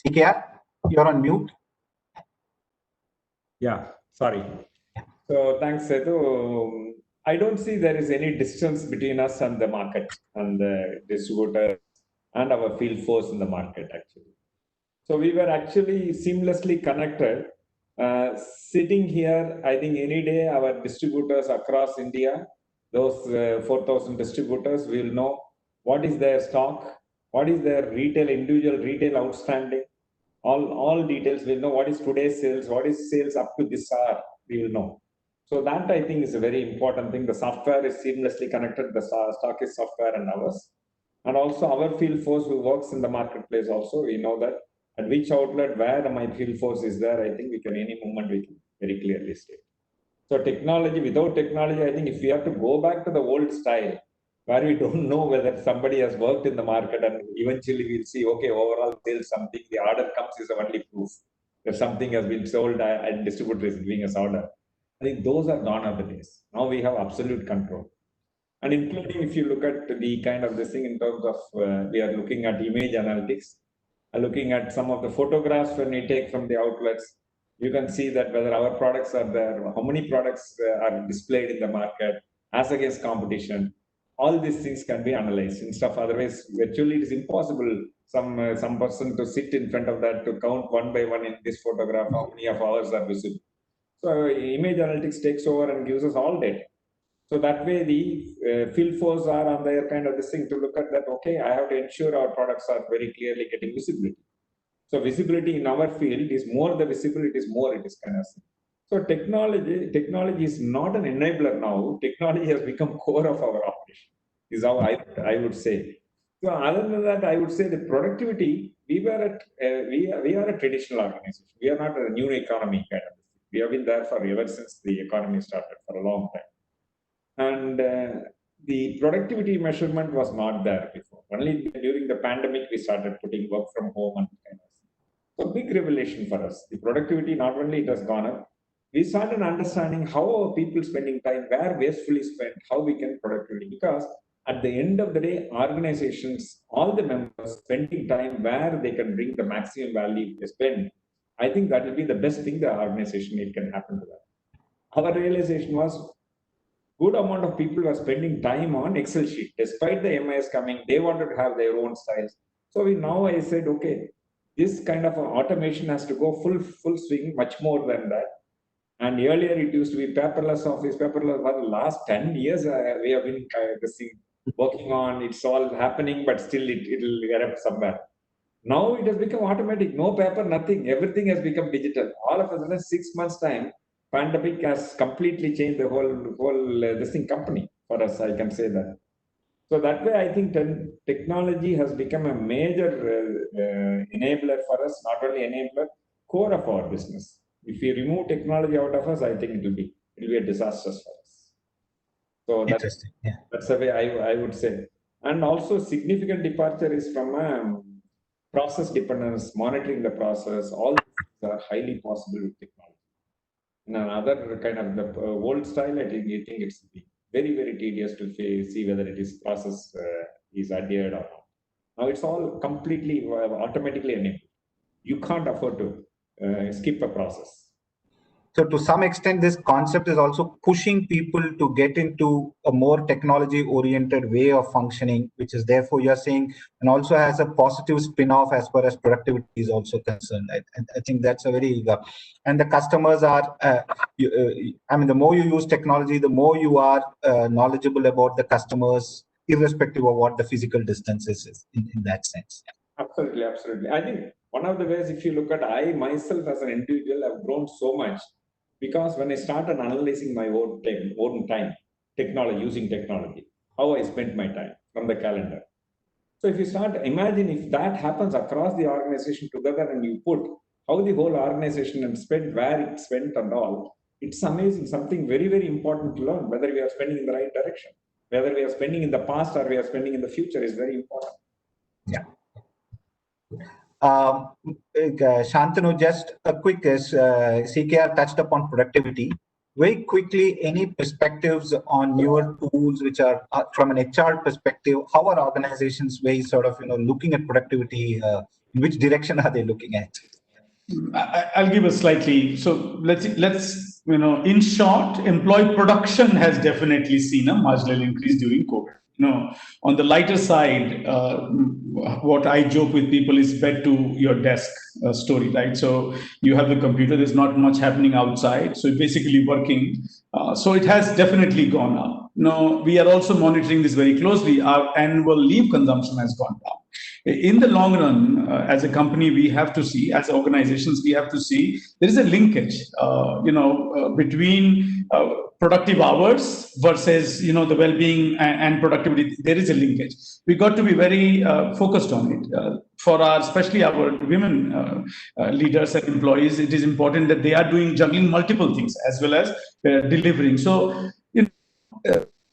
CKR, you're on mute. Yeah, sorry. So thanks, Sethu. I don't see there is any distance between us and the market and the distributor and our field force in the market, actually. So we were actually seamlessly connected. Sitting here, I think any day our distributors across India, those 4,000 distributors will know what is their stock, what is their individual retail outstanding. All details will know what is today's sales, what is sales up to this hour, we will know. So that I think is a very important thing. The software is seamlessly connected, the stock is software and ours. And also our field force who works in the marketplace also, we know that at which outlet, where my field force is there, I think we can any moment we can very clearly state. So technology, without technology, I think if we have to go back to the old style, where we don't know whether somebody has worked in the market and eventually we'll see, okay, overall sales something, the order comes is the only proof that something has been sold and distributor is giving us order. I think those are gone are the days. Now we have absolute control. And including if you look at the kind of this thing in terms of, we are looking at image analytics. looking at some of the photographs when we take from the outlets, you can see that whether our products are there, how many products are displayed in the market as against competition. All these things can be analyzed and stuff. Otherwise, virtually it is impossible some person to sit in front of that to count one by one in this photograph how many of ours are visible. So image analytics takes over and gives us all data. So that way the field force are on their kind of this thing to look at that, okay, I have to ensure our products are very clearly getting visibility. So visibility in our field is more the visibility is more it is kind of thing. So technology is not an enabler now. Technology has become core of our operation, is how I would say. So other than that, I would say the productivity, we are a traditional organization. We are not a new economy kind of thing. We have been there for ever since the economy started for a long time. And the productivity measurement was not there before. Only during the pandemic, we started putting work from home and kind of thing. So big revelation for us. The productivity, not only it has gone up, we started understanding how are people spending time, where wastefully spent, how we can productivity. Because at the end of the day, organizations, all the members spending time where they can bring the maximum value they spend. I think that will be the best thing the organization it can happen to that. Our realization was good amount of people were spending time on Excel sheet. Despite the MIS coming, they wanted to have their own styles. So I said, okay, this kind of automation has to go full swing, much more than that. And earlier it used to be paperless office, paperless. For the last 10 years, we have been working on, it's all happening, but still it'll erupt somewhere. Now it has become automatic, no paper, nothing. Everything has become digital. All of a sudden, 6 months time, pandemic has completely changed the whole company for us. I can say that. So that way, I think technology has become a major enabler for us. Not only enabler, core of our business. If we remove technology out of us, I think it will be a disaster for us. So that's the way I would say. And also, significant departure is from process dependence, monitoring the process. All these are highly possible with technology. In another kind of the old style, I think it's very, very tedious to see whether it is process is adhered or not. Now it's all completely automatically enabled. You can't afford to skip a process. So to some extent, this concept is also pushing people to get into a more technology-oriented way of functioning, which is therefore you're saying, and also has a positive spin-off as far as productivity is also concerned. I think that's a very, and the customers are, the more you use technology, the more you are knowledgeable about the customers, irrespective of what the physical distance is in that sense. Absolutely, absolutely. I think one of the ways, if you look at, I myself as an individual have grown so much because when I started analyzing my own time, using technology, how I spent my time from the calendar. So if you imagine if that happens across the organization together and you put how the whole organization and spent, where it spent and all, it's amazing, something very, very important to learn, whether we are spending in the right direction, whether we are spending in the past or we are spending in the future is very important. Yeah. Shantanu, just a quick, CKR touched upon productivity. Very quickly, any perspectives on newer tools which are from an HR perspective? How are organizations looking at productivity? In which direction are they looking at? I'll give a slightly. So let's in short, employee production has definitely seen a marginal increase during COVID. On the lighter side, what I joke with people is bed to your desk story, right? So you have the computer, there's not much happening outside. So basically working. So it has definitely gone up. We are also monitoring this very closely. Our annual leave consumption has gone down. In the long run, as a company, we have to see, as organizations, we have to see there is a linkage, between productive hours versus, the well-being and productivity. There is a linkage. We got to be very focused on it. For especially our women leaders and employees, it is important that they are juggling multiple things as well as delivering. So,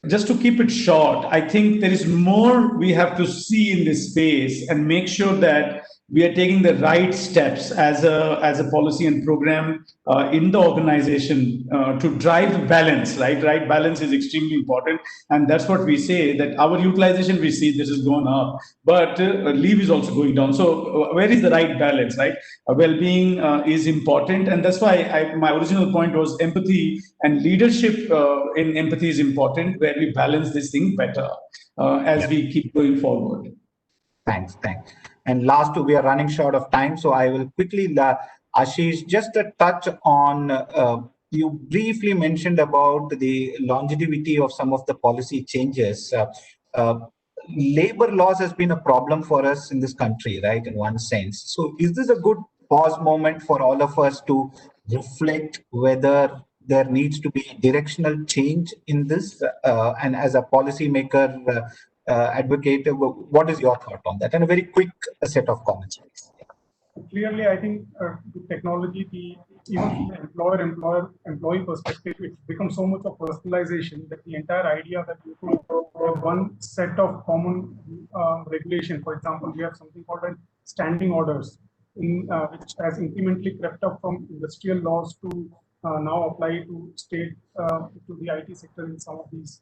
just to keep it short, I think there is more we have to see in this space and make sure that we are taking the right steps as a policy and program in the organization to drive balance, right? Right balance is extremely important. And that's what we say, that our utilization, we see this has gone up, but leave is also going down. So where is the right balance, right? Well-being is important. And that's why my original point was empathy and leadership in empathy is important, where we balance this thing better as we keep going forward. Thanks. And last, we are running short of time, so I will quickly, Ashish, just a touch on, you briefly mentioned about the longevity of some of the policy changes. Labor laws has been a problem for us in this country, right, in one sense. So is this a good pause moment for all of us to reflect whether there needs to be directional change in this? And as a policymaker, advocate, what is your thought on that? And a very quick set of comments, please. Clearly, I think the technology, even from the employee perspective, it's become so much of personalization that the entire idea that you could have one set of common regulation. For example, we have something called standing orders, which has incrementally crept up from industrial laws to now apply to state to the IT sector in some of these,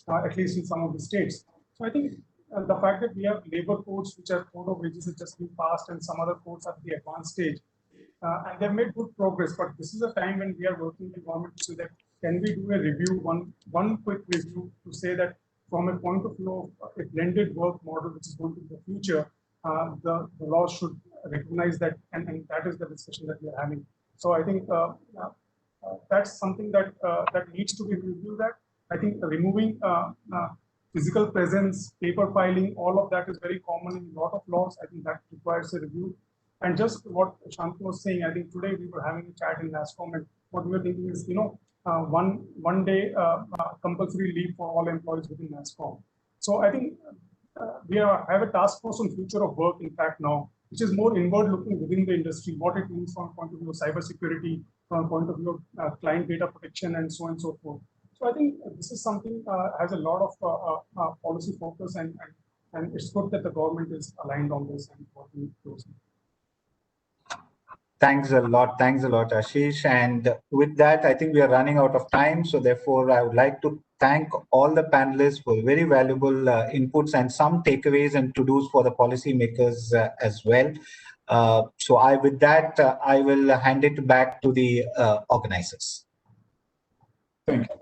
at least in some of the states. So I think the fact that we have labor codes, which are code of wages, has just been passed, and some other codes at the advanced stage, and they've made good progress. But this is a time when we are working with the government to say that can we do a review, one quick review to say that from a point of view of a blended work model, which is going to be the future, the law should recognize that, and that is the discussion that we are having. So I think that's something that that needs to be reviewed. That I think removing physical presence, paper filing, all of that is very common in a lot of laws. I think that requires a review. And just what Shanti was saying, I think today we were having a chat in NASCOM, and what we were thinking is, one day compulsory leave for all employees within NASCOM. So I think we have a task force on future of work, in fact, now, which is more inward looking within the industry, what it means from a point of view of cybersecurity, from a point of view of client data protection, and so on and so forth. So I think this is something has a lot of policy focus, and it's good that the government is aligned on this and working closely. Thanks a lot, Ashish. And with that, I think we are running out of time. So therefore, I would like to thank all the panelists for very valuable inputs and some takeaways and to-dos for the policymakers as well. So with that, I will hand it back to the organizers. Thank you.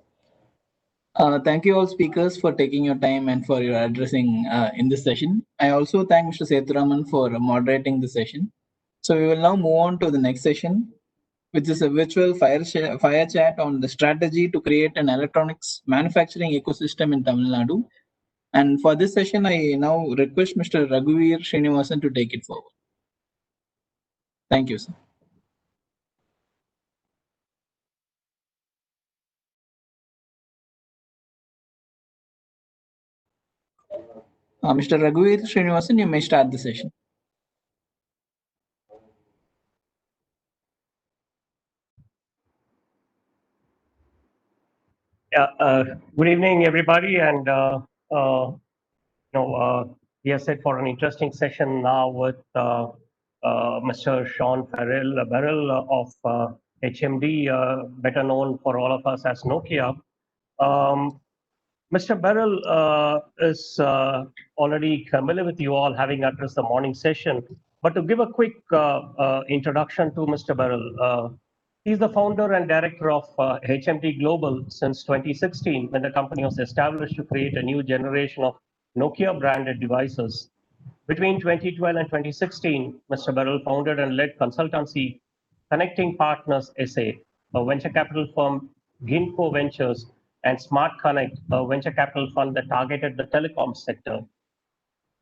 Thank you all speakers for taking your time and for your addressing in this session. I also thank Mr. Sethuraman for moderating the session. So we will now move on to the next session, which is a virtual fire chat on the strategy to create an electronics manufacturing ecosystem in Tamil Nadu. And for this session, I now request Mr. Raghuveer Srinivasan to take it forward. Thank you, sir. Mr. Raghuveer Srinivasan, you may start the session. Yeah, good evening, everybody, and we are set for an interesting session now with Mr. Sean Beryl of HMD, better known for all of us as Nokia. Mr. Beryl is already familiar with you all, having addressed the morning session. But to give a quick introduction to Mr. Beryl, he's the founder and director of HMD Global since 2016, when the company was established to create a new generation of Nokia branded devices. Between 2012 and 2016, Mr. Beryl founded and led consultancy Connecting Partners SA, a venture capital firm, Ginko Ventures, and Smart Connect, a venture capital fund that targeted the telecom sector.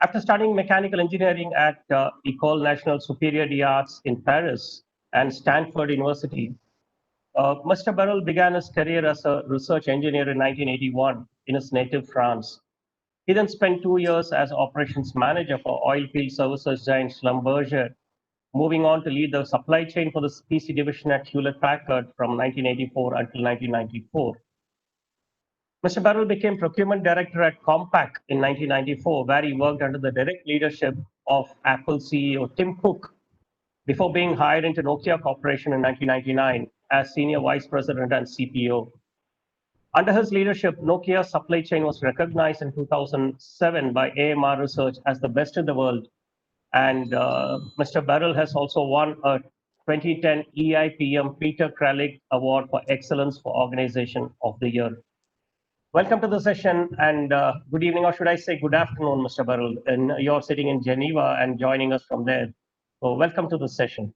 After studying mechanical engineering at École Nationale Supérieure des Arts in Paris and Stanford University, Mr. Beryl began his career as a research engineer in 1981 in his native France. He then spent 2 years as operations manager for oilfield services giant Schlumberger, moving on to lead the supply chain for the PC division at Hewlett-Packard from 1984 until 1994. Mr. Beryl became procurement director at Compaq in 1994, where he worked under the direct leadership of Apple CEO Tim Cook before being hired into Nokia Corporation in 1999 as Senior Vice President and CPO. Under his leadership, Nokia's supply chain was recognized in 2007 by AMR Research as the best in the world. And Mr. Beryl has also won a 2010 EIPM Peter Kralik Award for Excellence for Organization of the Year. Welcome to the session, and good evening, or should I say good afternoon, Mr. Beryl. And you're sitting in Geneva and joining us from there. So welcome to the session.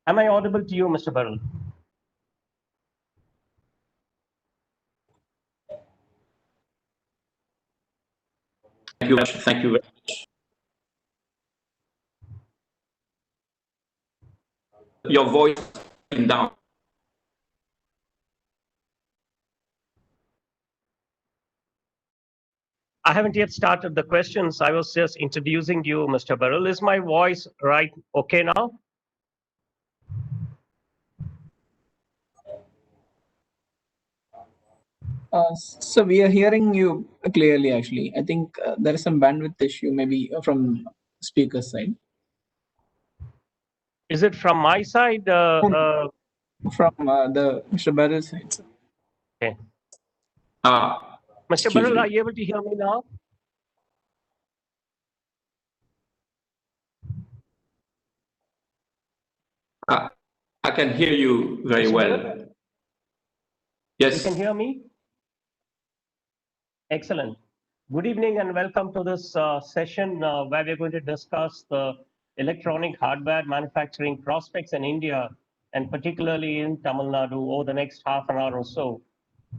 Am I audible to you, Mr. Beryl? Thank you. Thank you very much. Your voice is down. I haven't yet started the questions. I was just introducing you, Mr. Beryl. Is my voice right okay now? So we are hearing you clearly, actually. I think there is some bandwidth issue, maybe from speaker side. Is it from my side? From the Mr. Beryl side. Okay. Mr. Beryl, are you able to hear me now? I can hear you very Mr. well. Beryl? Yes. You can hear me? Excellent. Good evening and welcome to this session where we're going to discuss the electronic hardware manufacturing prospects in India and particularly in Tamil Nadu over the next half an hour or so.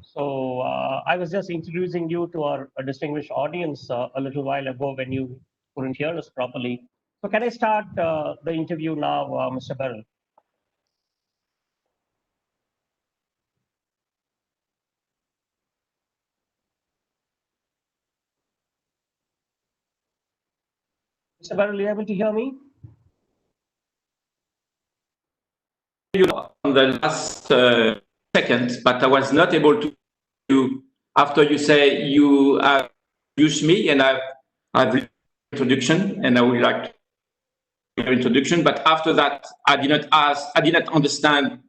So I was just introducing you to our distinguished audience a little while ago when you couldn't hear us properly. So can I start the interview now, Mr. Beryl? Mr. Beryl, are you able to hear me? You on the last second, but I was not able to. After you say you have used me, and I've introduction, and I would like your introduction. But after that, I did not understand.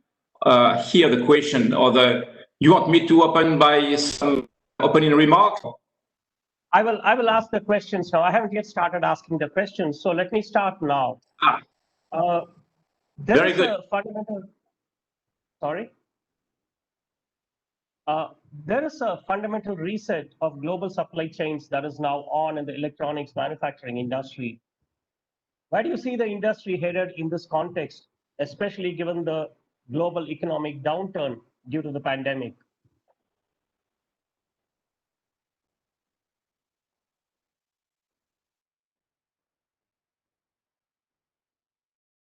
Hear the question or the. You want me to open by some opening remark? I will ask the questions now. I haven't yet started asking the questions, so let me start now. Very good. There is a fundamental reset of global supply chains that is now on in the electronics manufacturing industry. Where do you see the industry headed in this context, especially given the global economic downturn due to the pandemic?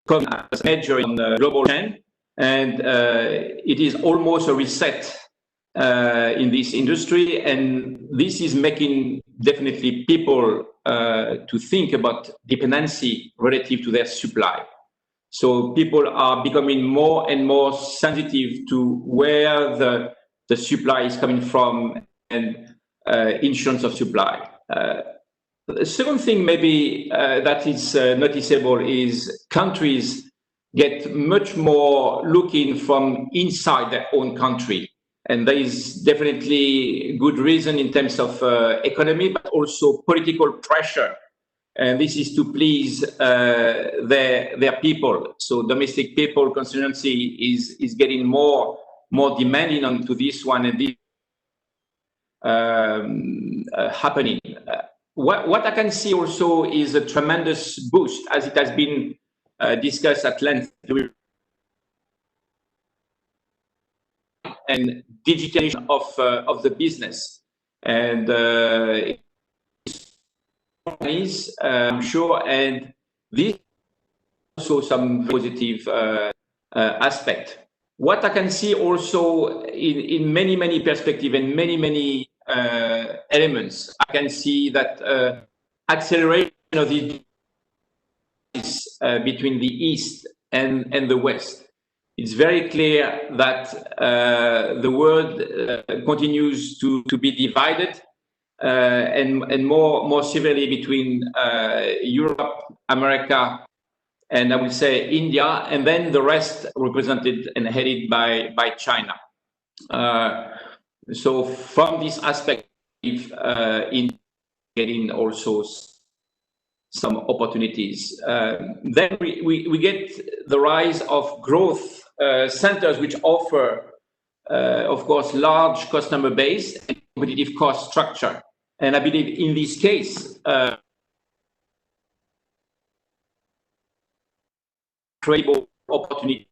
Come as major in the global chain, and it is almost a reset in this industry, and this is making definitely people to think about dependency relative to their supply. So people are becoming more and more sensitive to where the supply is coming from and insurance of supply. The second thing maybe that is noticeable is countries get much more looking from inside their own country. And there is definitely good reason in terms of economy, but also political pressure. And this is to please their people. So domestic people constituency is getting more demanding onto this one, and this happening. What I can see also is a tremendous boost, as it has been discussed at length, and digitalization of the business, and I'm sure, and this also some positive aspect. What I can see also in many perspectives and many elements, I can see that acceleration of the between the East and the West. It's very clear that the world continues to be divided. and more severely between Europe, America, and I would say India, and then the rest represented and headed by China. So from this aspect, in getting also some opportunities. Then we get the rise of growth centers which offer, of course, large customer base and competitive cost structure. And I believe in this case, incredible opportunity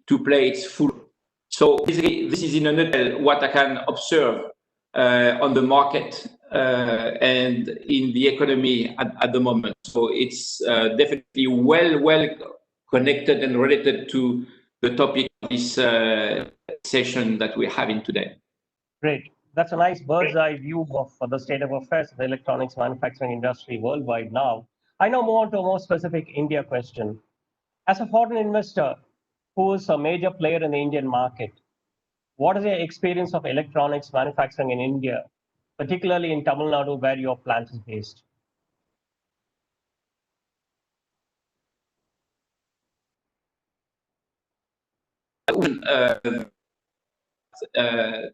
to play its full. So basically, this is in a nutshell what I can observe on the market and in the economy at the moment. So it's definitely well connected and related to the topic of this session that we're having today. Great. That's a nice bird's eye view of the state of affairs of the electronics manufacturing industry worldwide now. I now move on to a more specific India question. As a foreign investor who is a major player in the Indian market, what is your experience of electronics manufacturing in India, particularly in Tamil Nadu, where your plant is based?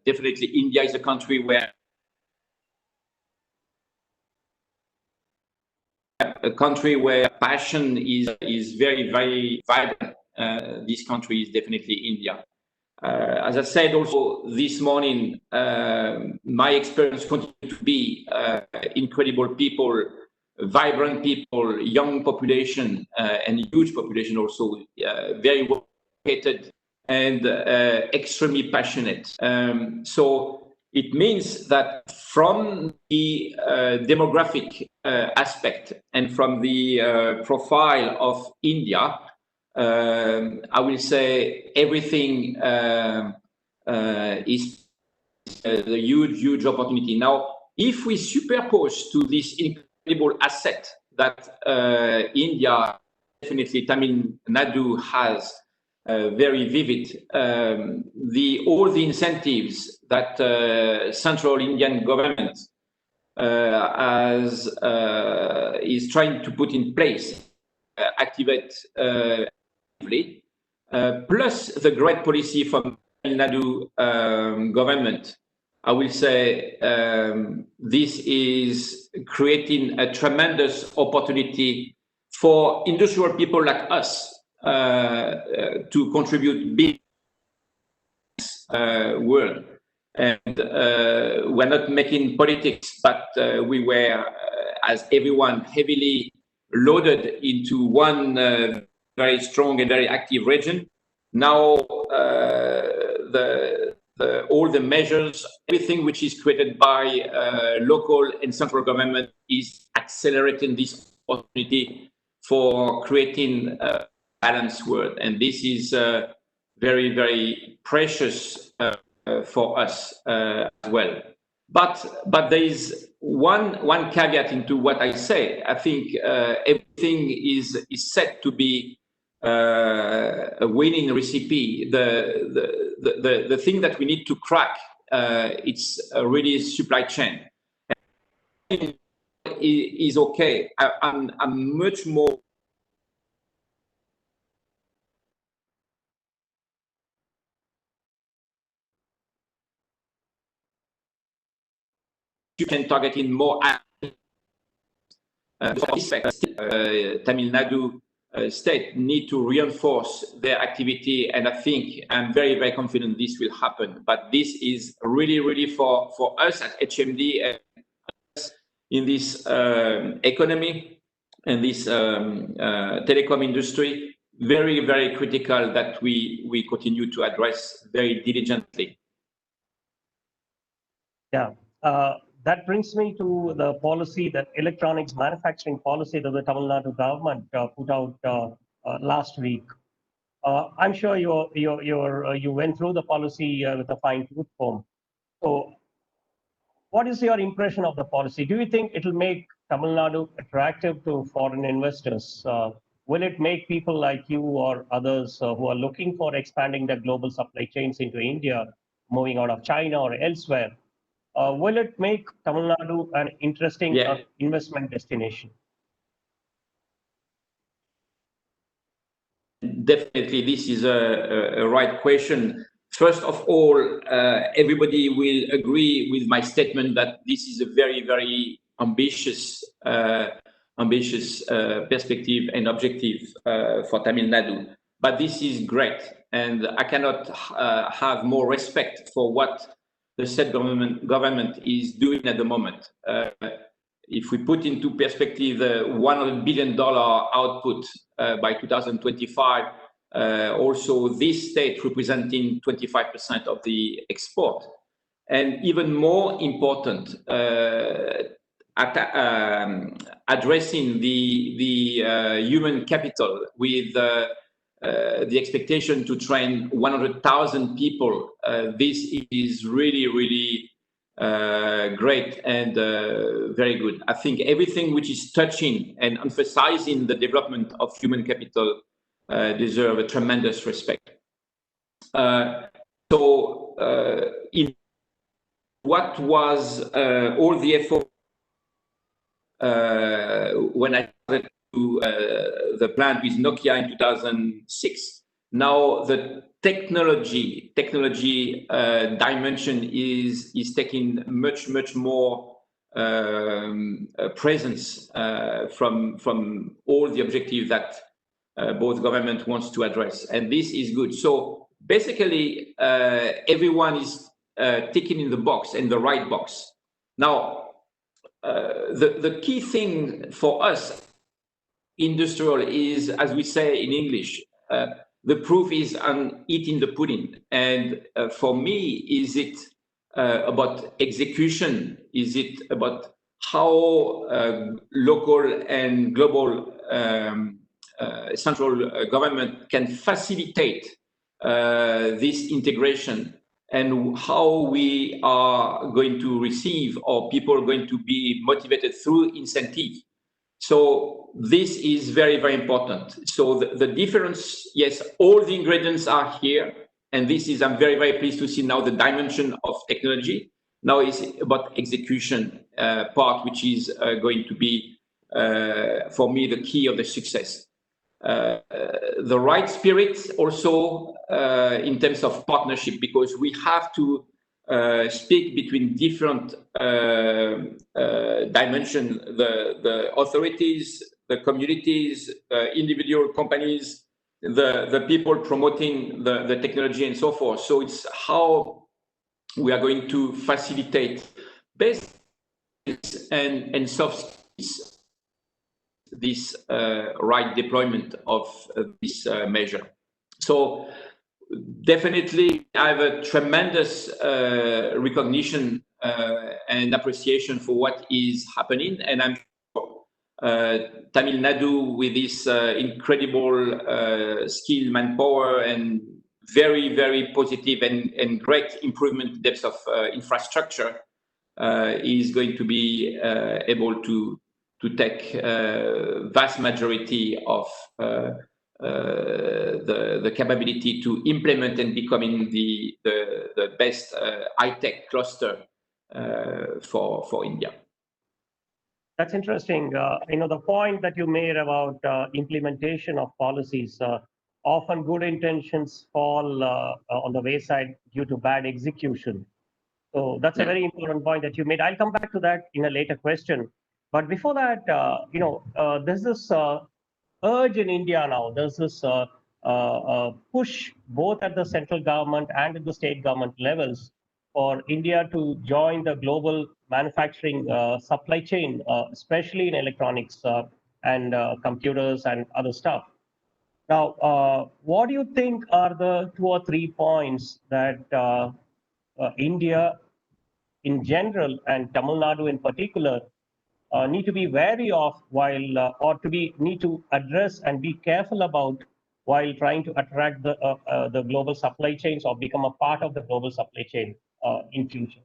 Definitely, India is a country where passion is very vibrant. This country is definitely India. As I said also this morning, my experience continues to be incredible people, vibrant people, young population, and huge population also, very well educated and extremely passionate. So it means that from the demographic aspect and from the profile of India, I will say everything is a huge opportunity. Now, if we superpose to this incredible asset that India, definitely Tamil Nadu has, very vivid, all the incentives that central Indian government is trying to put in place, activate plus the great policy from Tamil Nadu government, I will say this is creating a tremendous opportunity for industrial people like us to contribute big world. And we're not making politics, but we were, as everyone, heavily loaded into one very strong and very active region. Now, all the measures, everything which is created by local and central government is accelerating this opportunity for creating a balanced world. And this is very precious for us as well. But there is one caveat into what I say. I think everything is set to be a winning recipe. The thing that we need to crack, it's really supply chain. Is okay. I'm much more you can target in more Tamil Nadu state need to reinforce their activity, and I think I'm very confident this will happen. But this is really for us at HMD and in this economy and this telecom industry, very critical that we continue to address very diligently. Yeah. That brings me to the policy, that electronics manufacturing policy that the Tamil Nadu government put out last week. I'm sure you went through the policy with a fine-tooth comb. So, what is your impression of the policy? Do you think it will make Tamil Nadu attractive to foreign investors? Will it make people like you or others who are looking for expanding their global supply chains into India, moving out of China or elsewhere? will it make Tamil Nadu an interesting investment destination? Definitely, this is a right question. First of all, everybody will agree with my statement that this is a very, very ambitious perspective and objective for Tamil Nadu. But this is great, and I cannot have more respect for what the state government is doing at the moment. If we put into perspective the $100 billion output by 2025, also this state representing 25% of the export. And even more important, addressing the human capital with the expectation to train 100,000 people. This is really, really great and very good. I think everything which is touching and emphasizing the development of human capital deserve a tremendous respect. In what was all the effort when I started to the plant with Nokia in 2006, now the technology dimension is taking much more presence from all the objectives that both government wants to address, and this is good. So basically, everyone is ticking in the box, in the right box. Now, the key thing for us, industrial, is, as we say in English, the proof is on eating the pudding. And for me, is it about execution? Is it about how local and global central government can facilitate this integration, and how we are going to receive, or people are going to be motivated through incentive. So this is very, very important. So the difference, yes, all the ingredients are here, and this is, I'm very, very pleased to see now the dimension of technology. Now it's about execution part, which is going to be, for me, the key of the success. The right spirit also in terms of partnership, because we have to speak between different dimensions, the authorities, the communities, individual companies, the people promoting the technology and so forth. So it's how we are going to facilitate basic and soft skills, this right deployment of this measure. So definitely I have a tremendous recognition and appreciation for what is happening, and I'm sure Tamil Nadu, with this incredible skilled manpower and very, very positive and great improvement in depth of infrastructure, is going to be able to take vast majority of the capability to implement and becoming the best high-tech cluster for India. That's interesting. The point that you made about implementation of policies, often good intentions fall on the wayside due to bad execution. So that's a very important point that you made. I'll come back to that in a later question. But before that, there's this urge in India now. There's this push both at the central government and at the state government levels for India to join the global manufacturing supply chain, especially in electronics and computers and other stuff. Now, what do you think are the 2 or 3 points that India in general and Tamil Nadu in particular need to be wary of while, or need to address and be careful about while trying to attract the global supply chains or become a part of the global supply chain in future?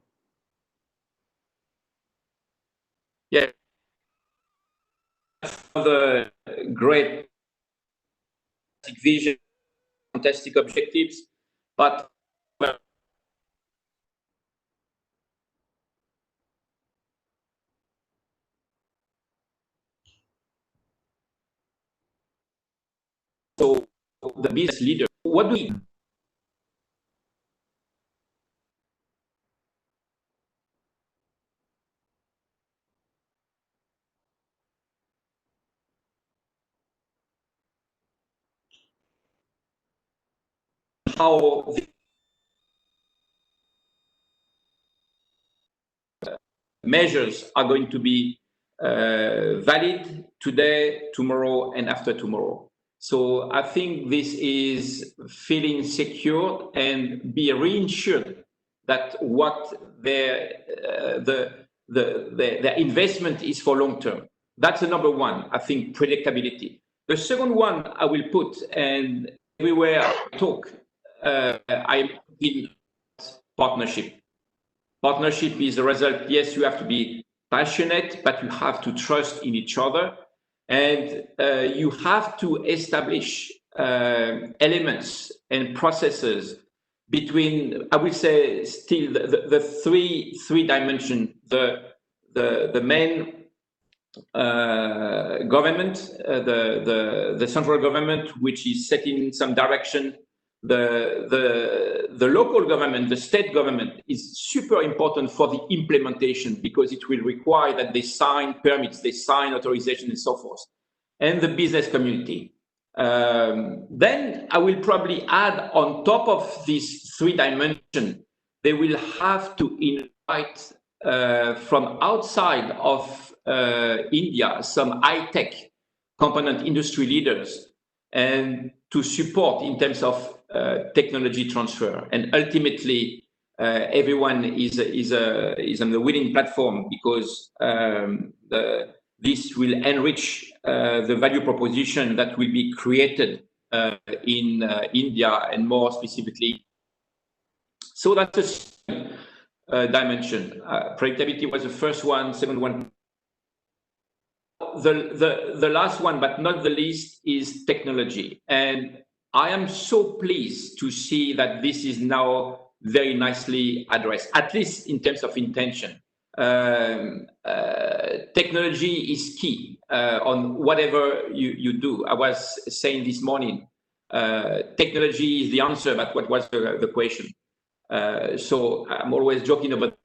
Yeah, the great vision, fantastic objectives, but So the business leader, what do we how measures are going to be valid today, tomorrow, and after tomorrow. So I think this is feeling secure and be reassured that what their investment is for long term. That's the number one. I think predictability. The second one I will put, and everywhere I talk, I'm in partnership. Partnership is a result. Yes, you have to be passionate, but you have to trust in each other, and you have to establish elements and processes between, I would say, still the three dimension: the main government, the central government, which is setting some direction. The local government, the state government is super important for the implementation because it will require that they sign permits, they sign authorization and so forth. And the business community. Then I will probably add on top of these three dimensions, they will have to invite from outside of India some high-tech component industry leaders and to support in terms of technology transfer. And ultimately, everyone is on the winning platform because this will enrich the value proposition that will be created in India and more specifically. So that's a dimension. Predictability was the first one. Second one, the last one, but not the least, is technology. And I am so pleased to see that this is now very nicely addressed, at least in terms of intention. Technology is key on whatever you do. I was saying this morning, technology is the answer, but what was the question? So I'm always joking about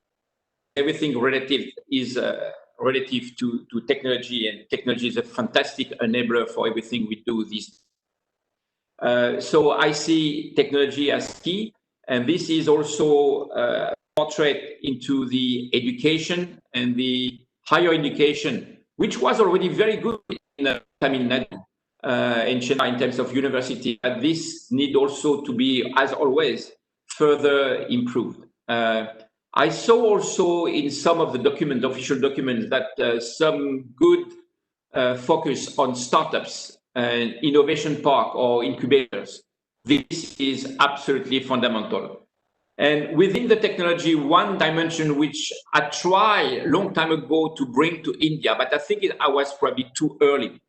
everything relative is relative to technology, and technology is a fantastic enabler for everything we do these days. So I see technology as key, and this is also a portrait into the education and the higher education, which was already very good in Tamil Nadu, in Chennai in terms of university. But this need also to be, as always, further improved. I saw also in some of the official documents, that some good focus on startups and innovation park or incubators. This is absolutely fundamental. And within the technology, one dimension which I tried a long time ago to bring to India, but I think I was probably too early,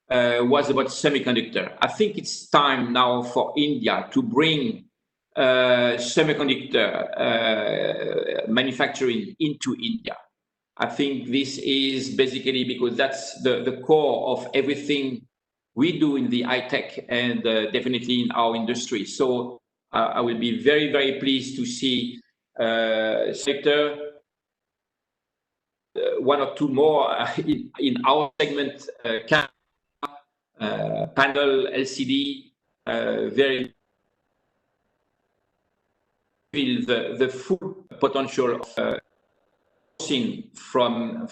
was about semiconductor. I think it's time now for India to bring semiconductor manufacturing into India. I think this is basically because that's the core of everything we do in the high tech and definitely in our industry. So I will be very, very pleased to see sector, one or two more in our segment, panel, LCD, very feel the full potential of from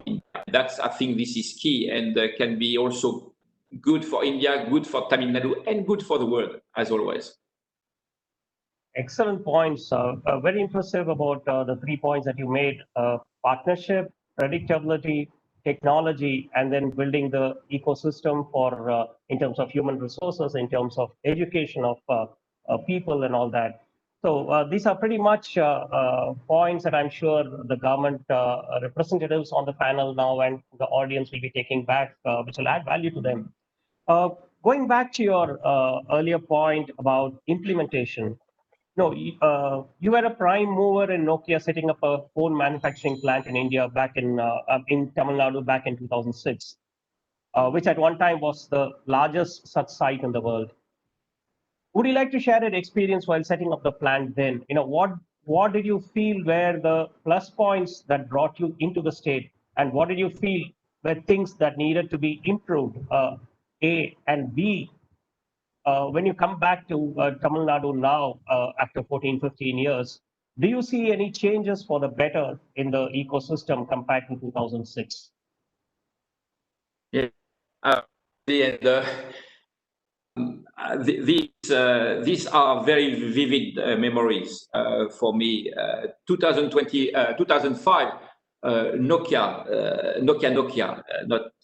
India. That's, I think this is key and can be also good for India, good for Tamil Nadu, and good for the world, as always. Excellent points. Very impressive about the 3 points that you made: partnership, predictability, technology, and then building the ecosystem for in terms of human resources, in terms of education of people and all that. So these are pretty much points that I'm sure the government representatives on the panel now and the audience will be taking back, which will add value to them. Going back to your earlier point about implementation, no, you were a prime mover in Nokia setting up a phone manufacturing plant in India back in Tamil Nadu back in 2006. which at one time was the largest such site in the world. Would you like to share your experience while setting up the plant then? What did you feel were the plus points that brought you into the state, and what did you feel were things that needed to be improved, A, and B, when you come back to Tamil Nadu now, after 14, 15 years, do you see any changes for the better in the ecosystem compared to 2006? Yeah. These are very vivid memories for me. 2005, Nokia, not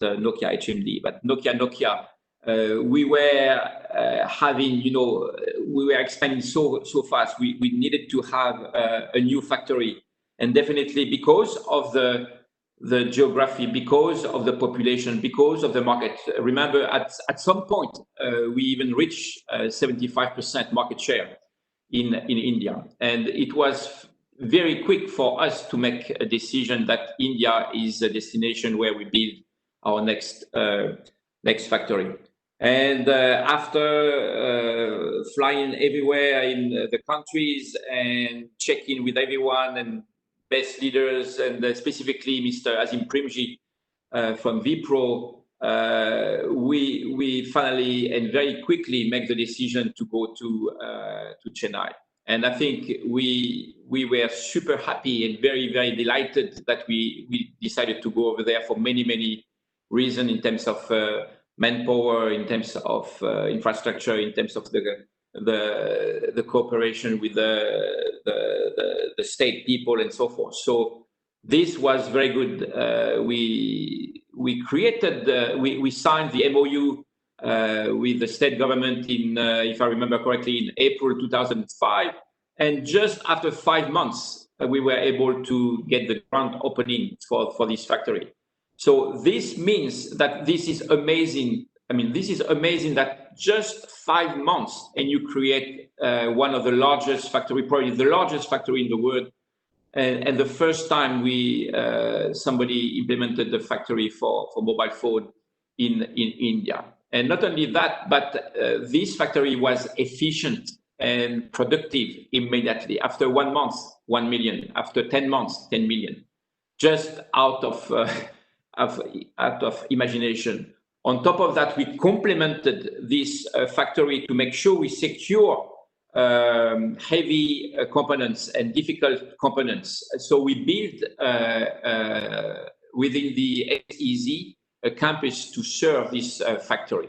Nokia HMD, but Nokia. We were having, we were expanding so fast. We needed to have a new factory, and definitely because of the geography, because of the population, because of the market. Remember, at some point, we even reached 75% market share in India, and it was very quick for us to make a decision that India is a destination where we build our next factory. And after flying everywhere in the countries and checking with everyone and best leaders, and specifically Mr. Azim Primji from Wipro, we finally and very quickly make the decision to go to Chennai. And I think we were super happy and very, very delighted that we decided to go over there for many reasons, in terms of manpower, in terms of infrastructure, in terms of the cooperation with the state people and so forth. So this was very good. We signed the MOU with the state government in, if I remember correctly, in April 2005, and just after 5 months, we were able to get the ground opening for this factory. So this means that this is amazing. I mean, this is amazing that just 5 months and you create one of the largest factory, probably the largest factory in the world. And the first time somebody implemented the factory for mobile phone in India. And not only that, but this factory was efficient and productive immediately. After 1 month, 1 million. After 10 months, 10 million. Just out of imagination. On top of that, we complemented this factory to make sure we secure heavy components and difficult components. So we built within the SEZ a campus to serve this factory.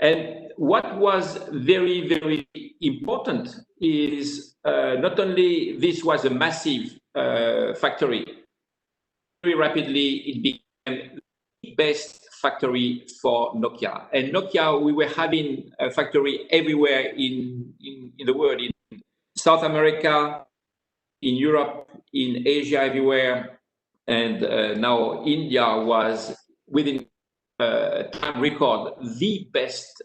And what was very, very important is not only this was a massive factory, very rapidly it became the best factory for Nokia. And Nokia, we were having a factory everywhere in the world, in South America, in Europe, in Asia, everywhere. And now India was, within time record, the best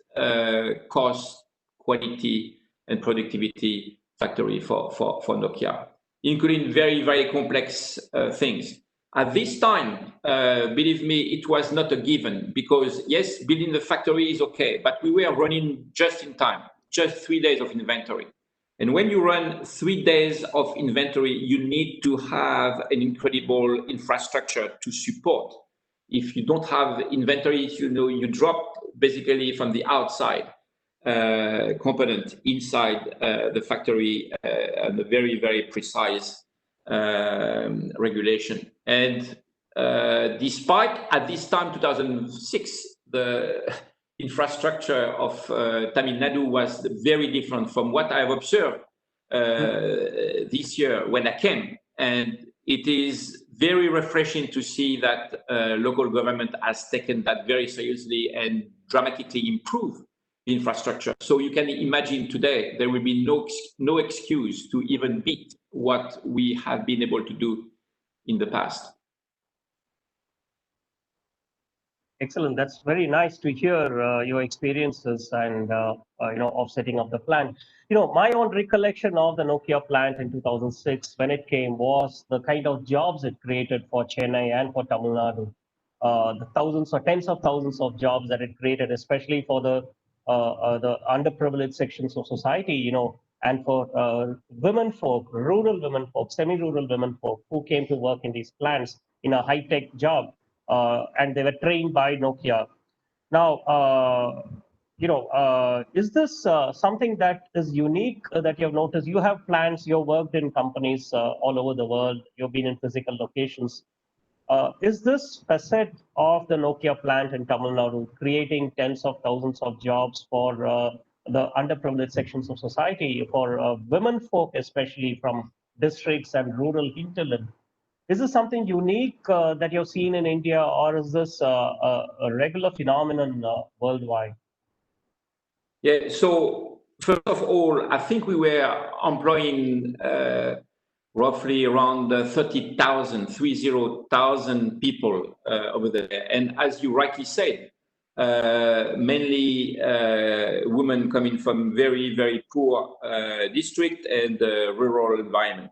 cost, quality, and productivity factory for Nokia, including very, very complex things. At this time, believe me, it was not a given, because yes, building the factory is okay, but we were running just in time, just 3 days of inventory. And when you run 3 days of inventory, you need to have an incredible infrastructure to support. If you don't have inventory, you drop basically from the outside component inside the factory, and a very, very precise regulation. And despite, at this time, 2006, the infrastructure of Tamil Nadu was very different from what I've observed this year when I came. And it is very refreshing to see that local government has taken that very seriously and dramatically improved the infrastructure. So you can imagine today there will be no excuse to even beat what we have been able to do in the past. Excellent. That's very nice to hear your experiences and of setting up the plant. My own recollection of the Nokia plant in 2006 when it came was the kind of jobs it created for Chennai and for Tamil Nadu. the thousands or tens of thousands of jobs that it created, especially for the underprivileged sections of society, and for women folk, rural women folk, semi-rural women folk who came to work in these plants in a high-tech job, and they were trained by Nokia. Now, is this something that is unique that you have noticed? You have plants, you've worked in companies all over the world, you've been in physical locations. Is this facet of the Nokia plant in Tamil Nadu creating tens of thousands of jobs for the underprivileged sections of society, for women folk, especially from districts and rural hinterland? Is this something unique that you've seen in India, or is this a regular phenomenon worldwide? Yeah, so first of all, I think we were employing roughly around 30,000 people over there. And as you rightly said, mainly women coming from very, very poor district and rural environment.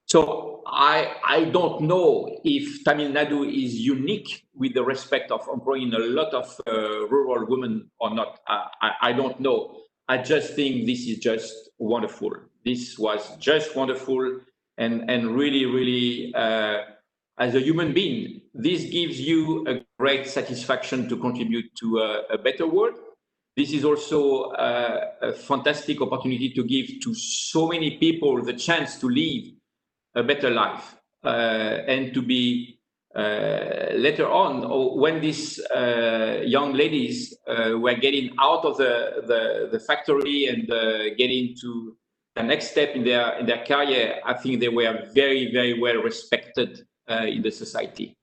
So I don't know if Tamil Nadu is unique with the respect of employing a lot of rural women or not. I don't know. I just think this is just wonderful. This was just wonderful and really, really, as a human being, this gives you a great satisfaction to contribute to a better world. This is also a fantastic opportunity to give to so many people the chance to live a better life and to be later on, or when these young ladies were getting out of the factory and getting to the next step in their career, I think they were very, very well respected in the society.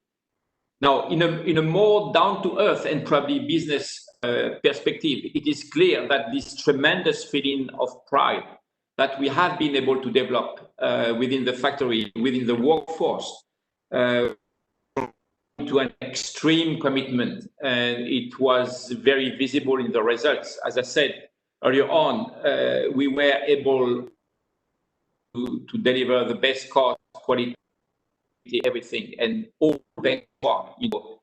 Now, in a more down-to-earth and probably business perspective, it is clear that this tremendous feeling of pride that we have been able to develop within the factory, within the workforce, to an extreme commitment, and it was very visible in the results. As I said earlier on, we were able to deliver the best cost, quality, everything, and all benchmark,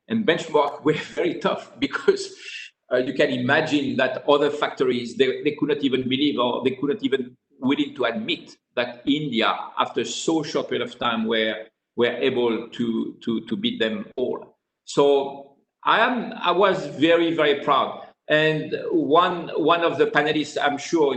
and benchmark were very tough because you can imagine that other factories, they could not even believe, or they could not even willing to admit that India, after so short period of time, were able to beat them all. So I was very, very proud. And one of the panelists, I'm sure,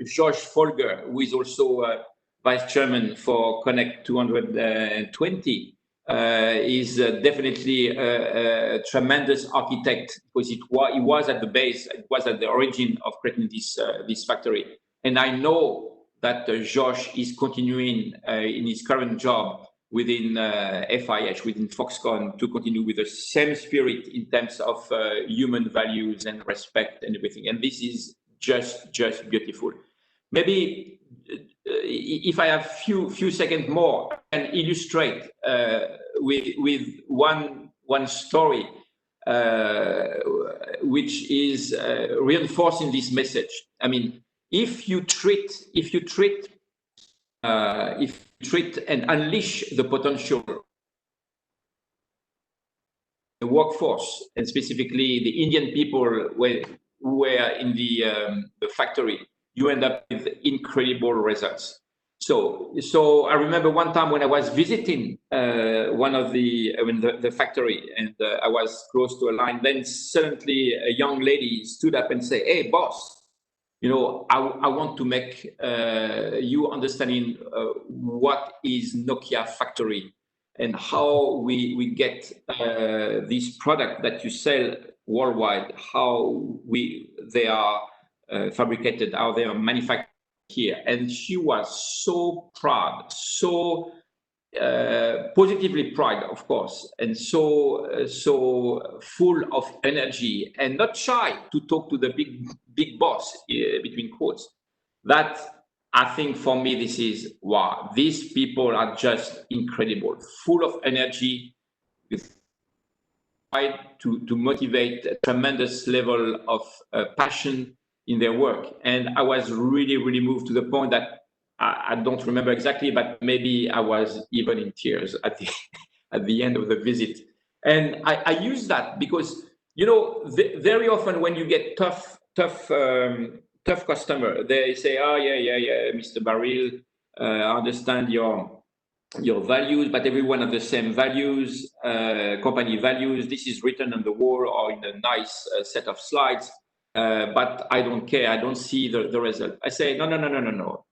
George Folger, who is also vice chairman for Connect 220, is definitely a tremendous architect, because he was at the base, it was at the origin of creating this factory. And I know that Josh is continuing in his current job within FIH, within Foxconn, to continue with the same spirit in terms of human values and respect and everything. And this is just beautiful. Maybe if I have few seconds more, I can illustrate with one story which is reinforcing this message. I mean, if you treat and unleash the potential, the workforce, and specifically the Indian people who were in the factory, you end up with incredible results. So I remember one time when I was visiting one of the factory, and I was close to a line. Then suddenly a young lady stood up and said, "Hey, boss, I want to make you understanding what is Nokia factory and how we get this product that you sell worldwide, how they are fabricated, how they are manufactured here." And she was so proud, so positively proud, of course, and so full of energy, and not shy to talk to the big boss, between quotes. That, I think, for me, this is wow. These people are just incredible, full of energy, with pride to motivate a tremendous level of passion in their work. And I was really, really moved to the point that I don't remember exactly, but maybe I was even in tears at the end of the visit. And I use that because, you know, very often when you get tough customer, they say, oh, yeah, Mr. Baril, I understand your values, but everyone has the same values, company values. This is written on the wall or in a nice set of slides, but I don't care. I don't see the result. I say, no.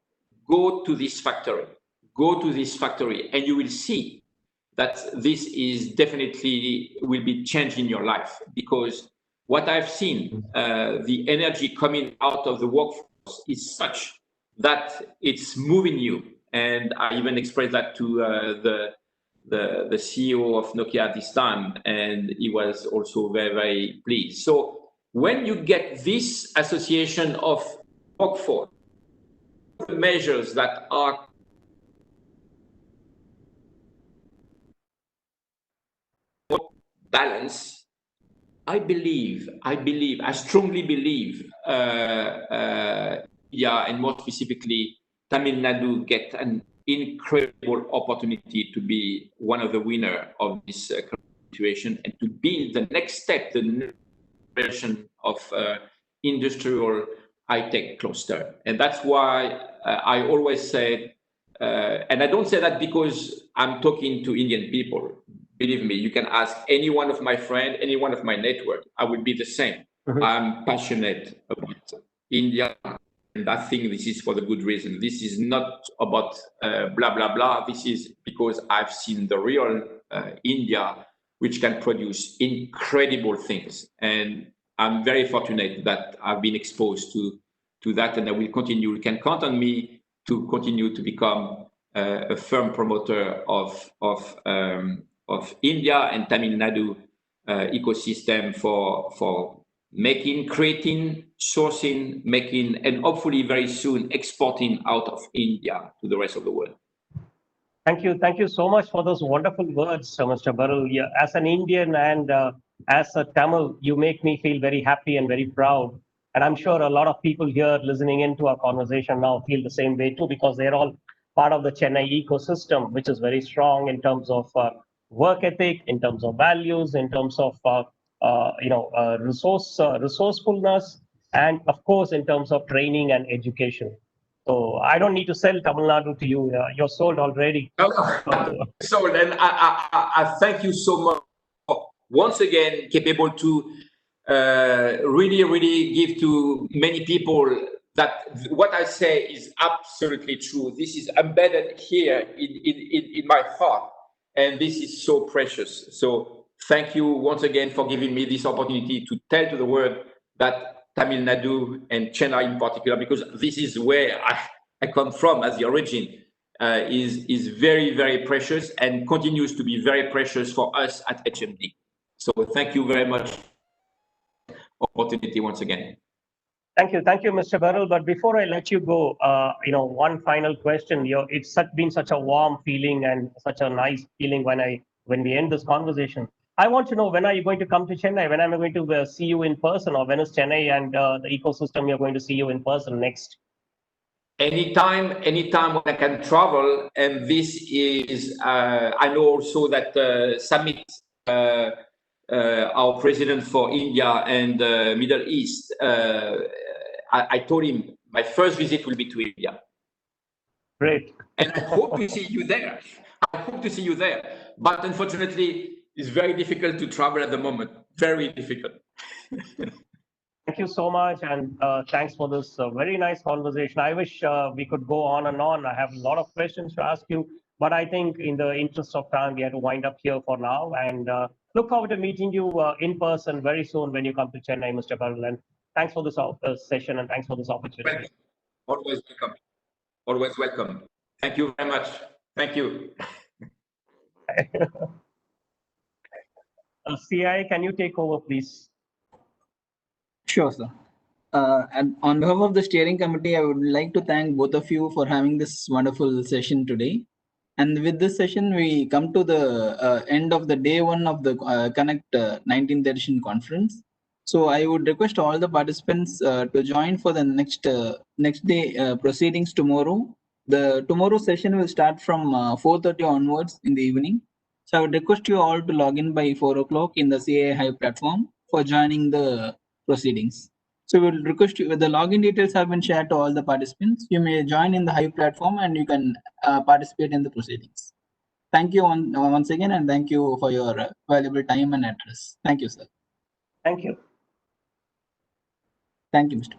Go to this factory. Go to this factory, and you will see that this is definitely will be changing your life, because what I've seen, the energy coming out of the workforce is such that it's moving you. And I even expressed that to the CEO of Nokia at this time, and he was also very, very pleased. So when you get this association of workforce, measures that are balanced, I strongly believe, yeah, and more specifically, Tamil Nadu get an incredible opportunity to be one of the winners of this situation and to build the next step, the next version of industrial high-tech cluster. And that's why I always say, and I don't say that because I'm talking to Indian people. Believe me, you can ask any one of my friends, any one of my network, I will be the same. I'm passionate about India, and I think this is for the good reason. This is not about blah, blah, blah. This is because I've seen the real India, which can produce incredible things. And I'm very fortunate that I've been exposed to that, and I will continue. You can count on me to continue to become a firm promoter of India and Tamil Nadu ecosystem for making, creating, sourcing, making, and hopefully very soon exporting out of India to the rest of the world. Thank you so much for those wonderful words, Mr. Barul. Yeah, as an Indian and as a Tamil, you make me feel very happy and very proud. And I'm sure a lot of people here listening into our conversation now feel the same way too, because they're all part of the Chennai ecosystem, which is very strong in terms of work ethic, in terms of values, in terms of resourcefulness, and of course in terms of training and education. So I don't need to sell Tamil Nadu to you. You're sold already. Sold, and I thank you so much for once again capable to really give to many people that what I say is absolutely true. This is embedded here in my heart, and this is so precious. So thank you once again for giving me this opportunity to tell to the world that Tamil Nadu and Chennai in particular, because this is where I come from as the origin, is very, very precious and continues to be very precious for us at HMD. So thank you very much for the opportunity once again. Thank you, Mr. Barul. But before I let you go, one final question. It's been such a warm feeling and such a nice feeling when we end this conversation. I want to know, when are you going to come to Chennai? When am I going to see you in person, or when is Chennai and the ecosystem you're going to see you in person next? Anytime when I can travel, and this is, I know also that Summit, our president for India and Middle East, I told him my first visit will be to India. Great. And I hope to see you there. But unfortunately, it's very difficult to travel at the moment. Very difficult. Thank you so much, and thanks for this very nice conversation. I wish we could go on and on. I have a lot of questions to ask you, but I think in the interest of time, we have to wind up here for now, and look forward to meeting you in person very soon when you come to Chennai, Mr. Barul. And thanks for this session, and thanks for this opportunity. Always welcome. Always welcome. Thank you very much. Thank you. CI, can you take over, please? Sure, sir. And on behalf of the steering committee, I would like to thank both of you for having this wonderful session today. And with this session, we come to the end of the day one of the Connect 19th edition conference. So I would request all the participants to join for the next day proceedings tomorrow. The tomorrow session will start from 4:30 onwards in the evening. So I would request you all to log in by 4 o'clock in the CA Hive platform for joining the proceedings. So we will request you, the login details have been shared to all the participants. You may join in the Hive platform and you can participate in the proceedings. Thank you once again, and thank you for your valuable time and address. Thank you, sir. Thank you. Thank you, Mr.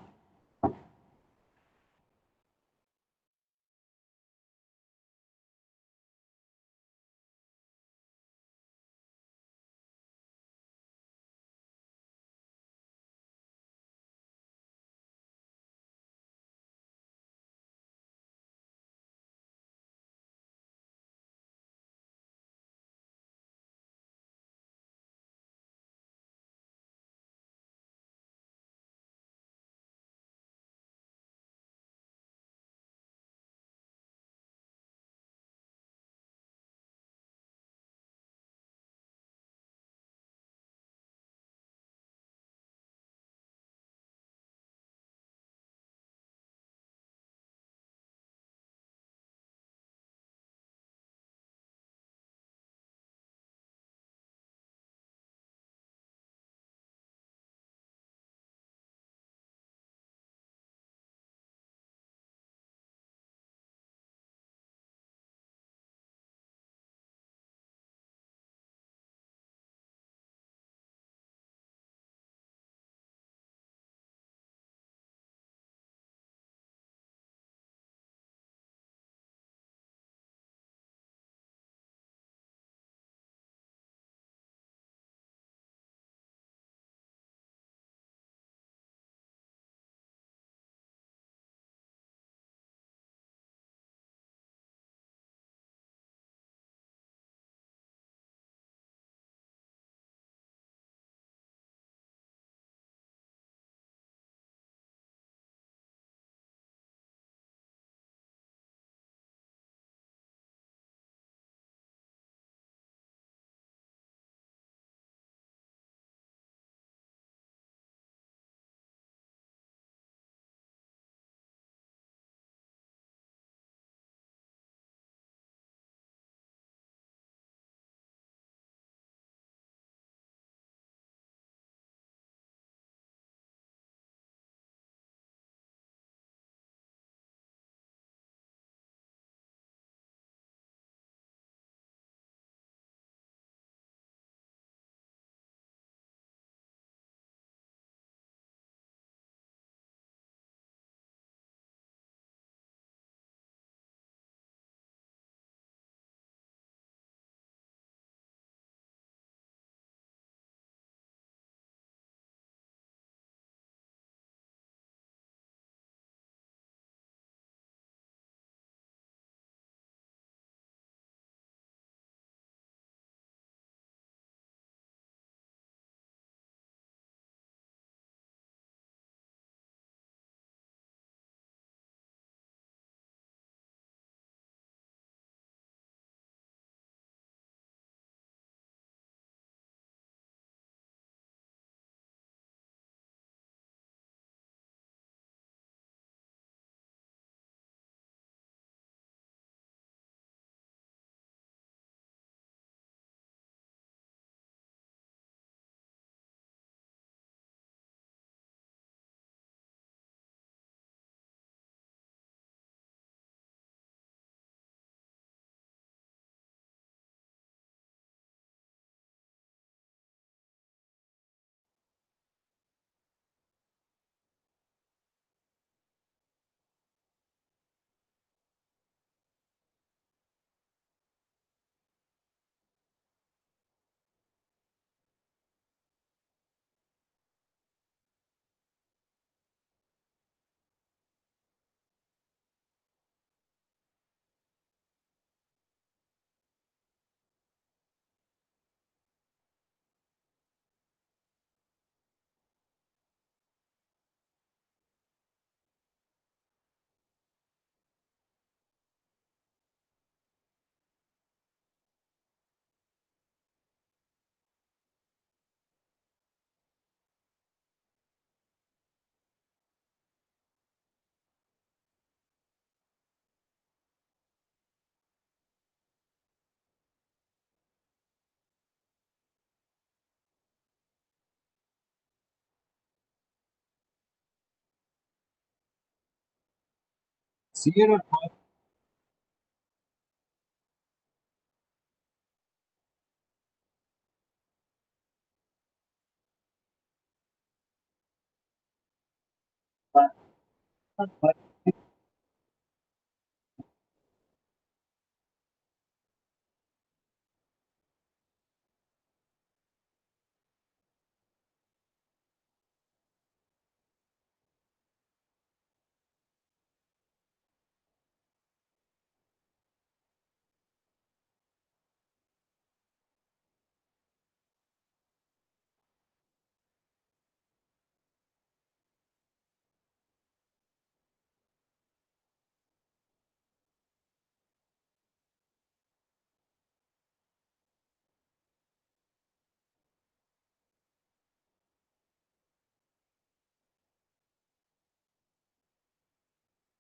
Zero.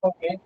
Okay.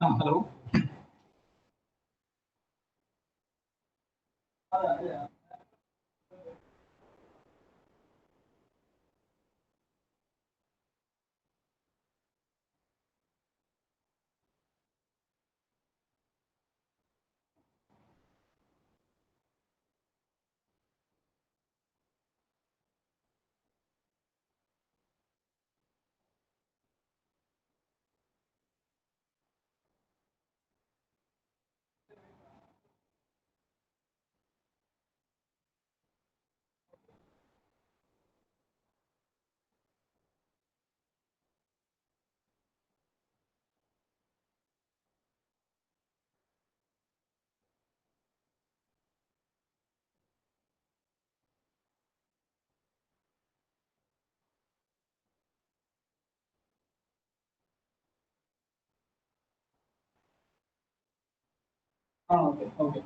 Hello. Okay.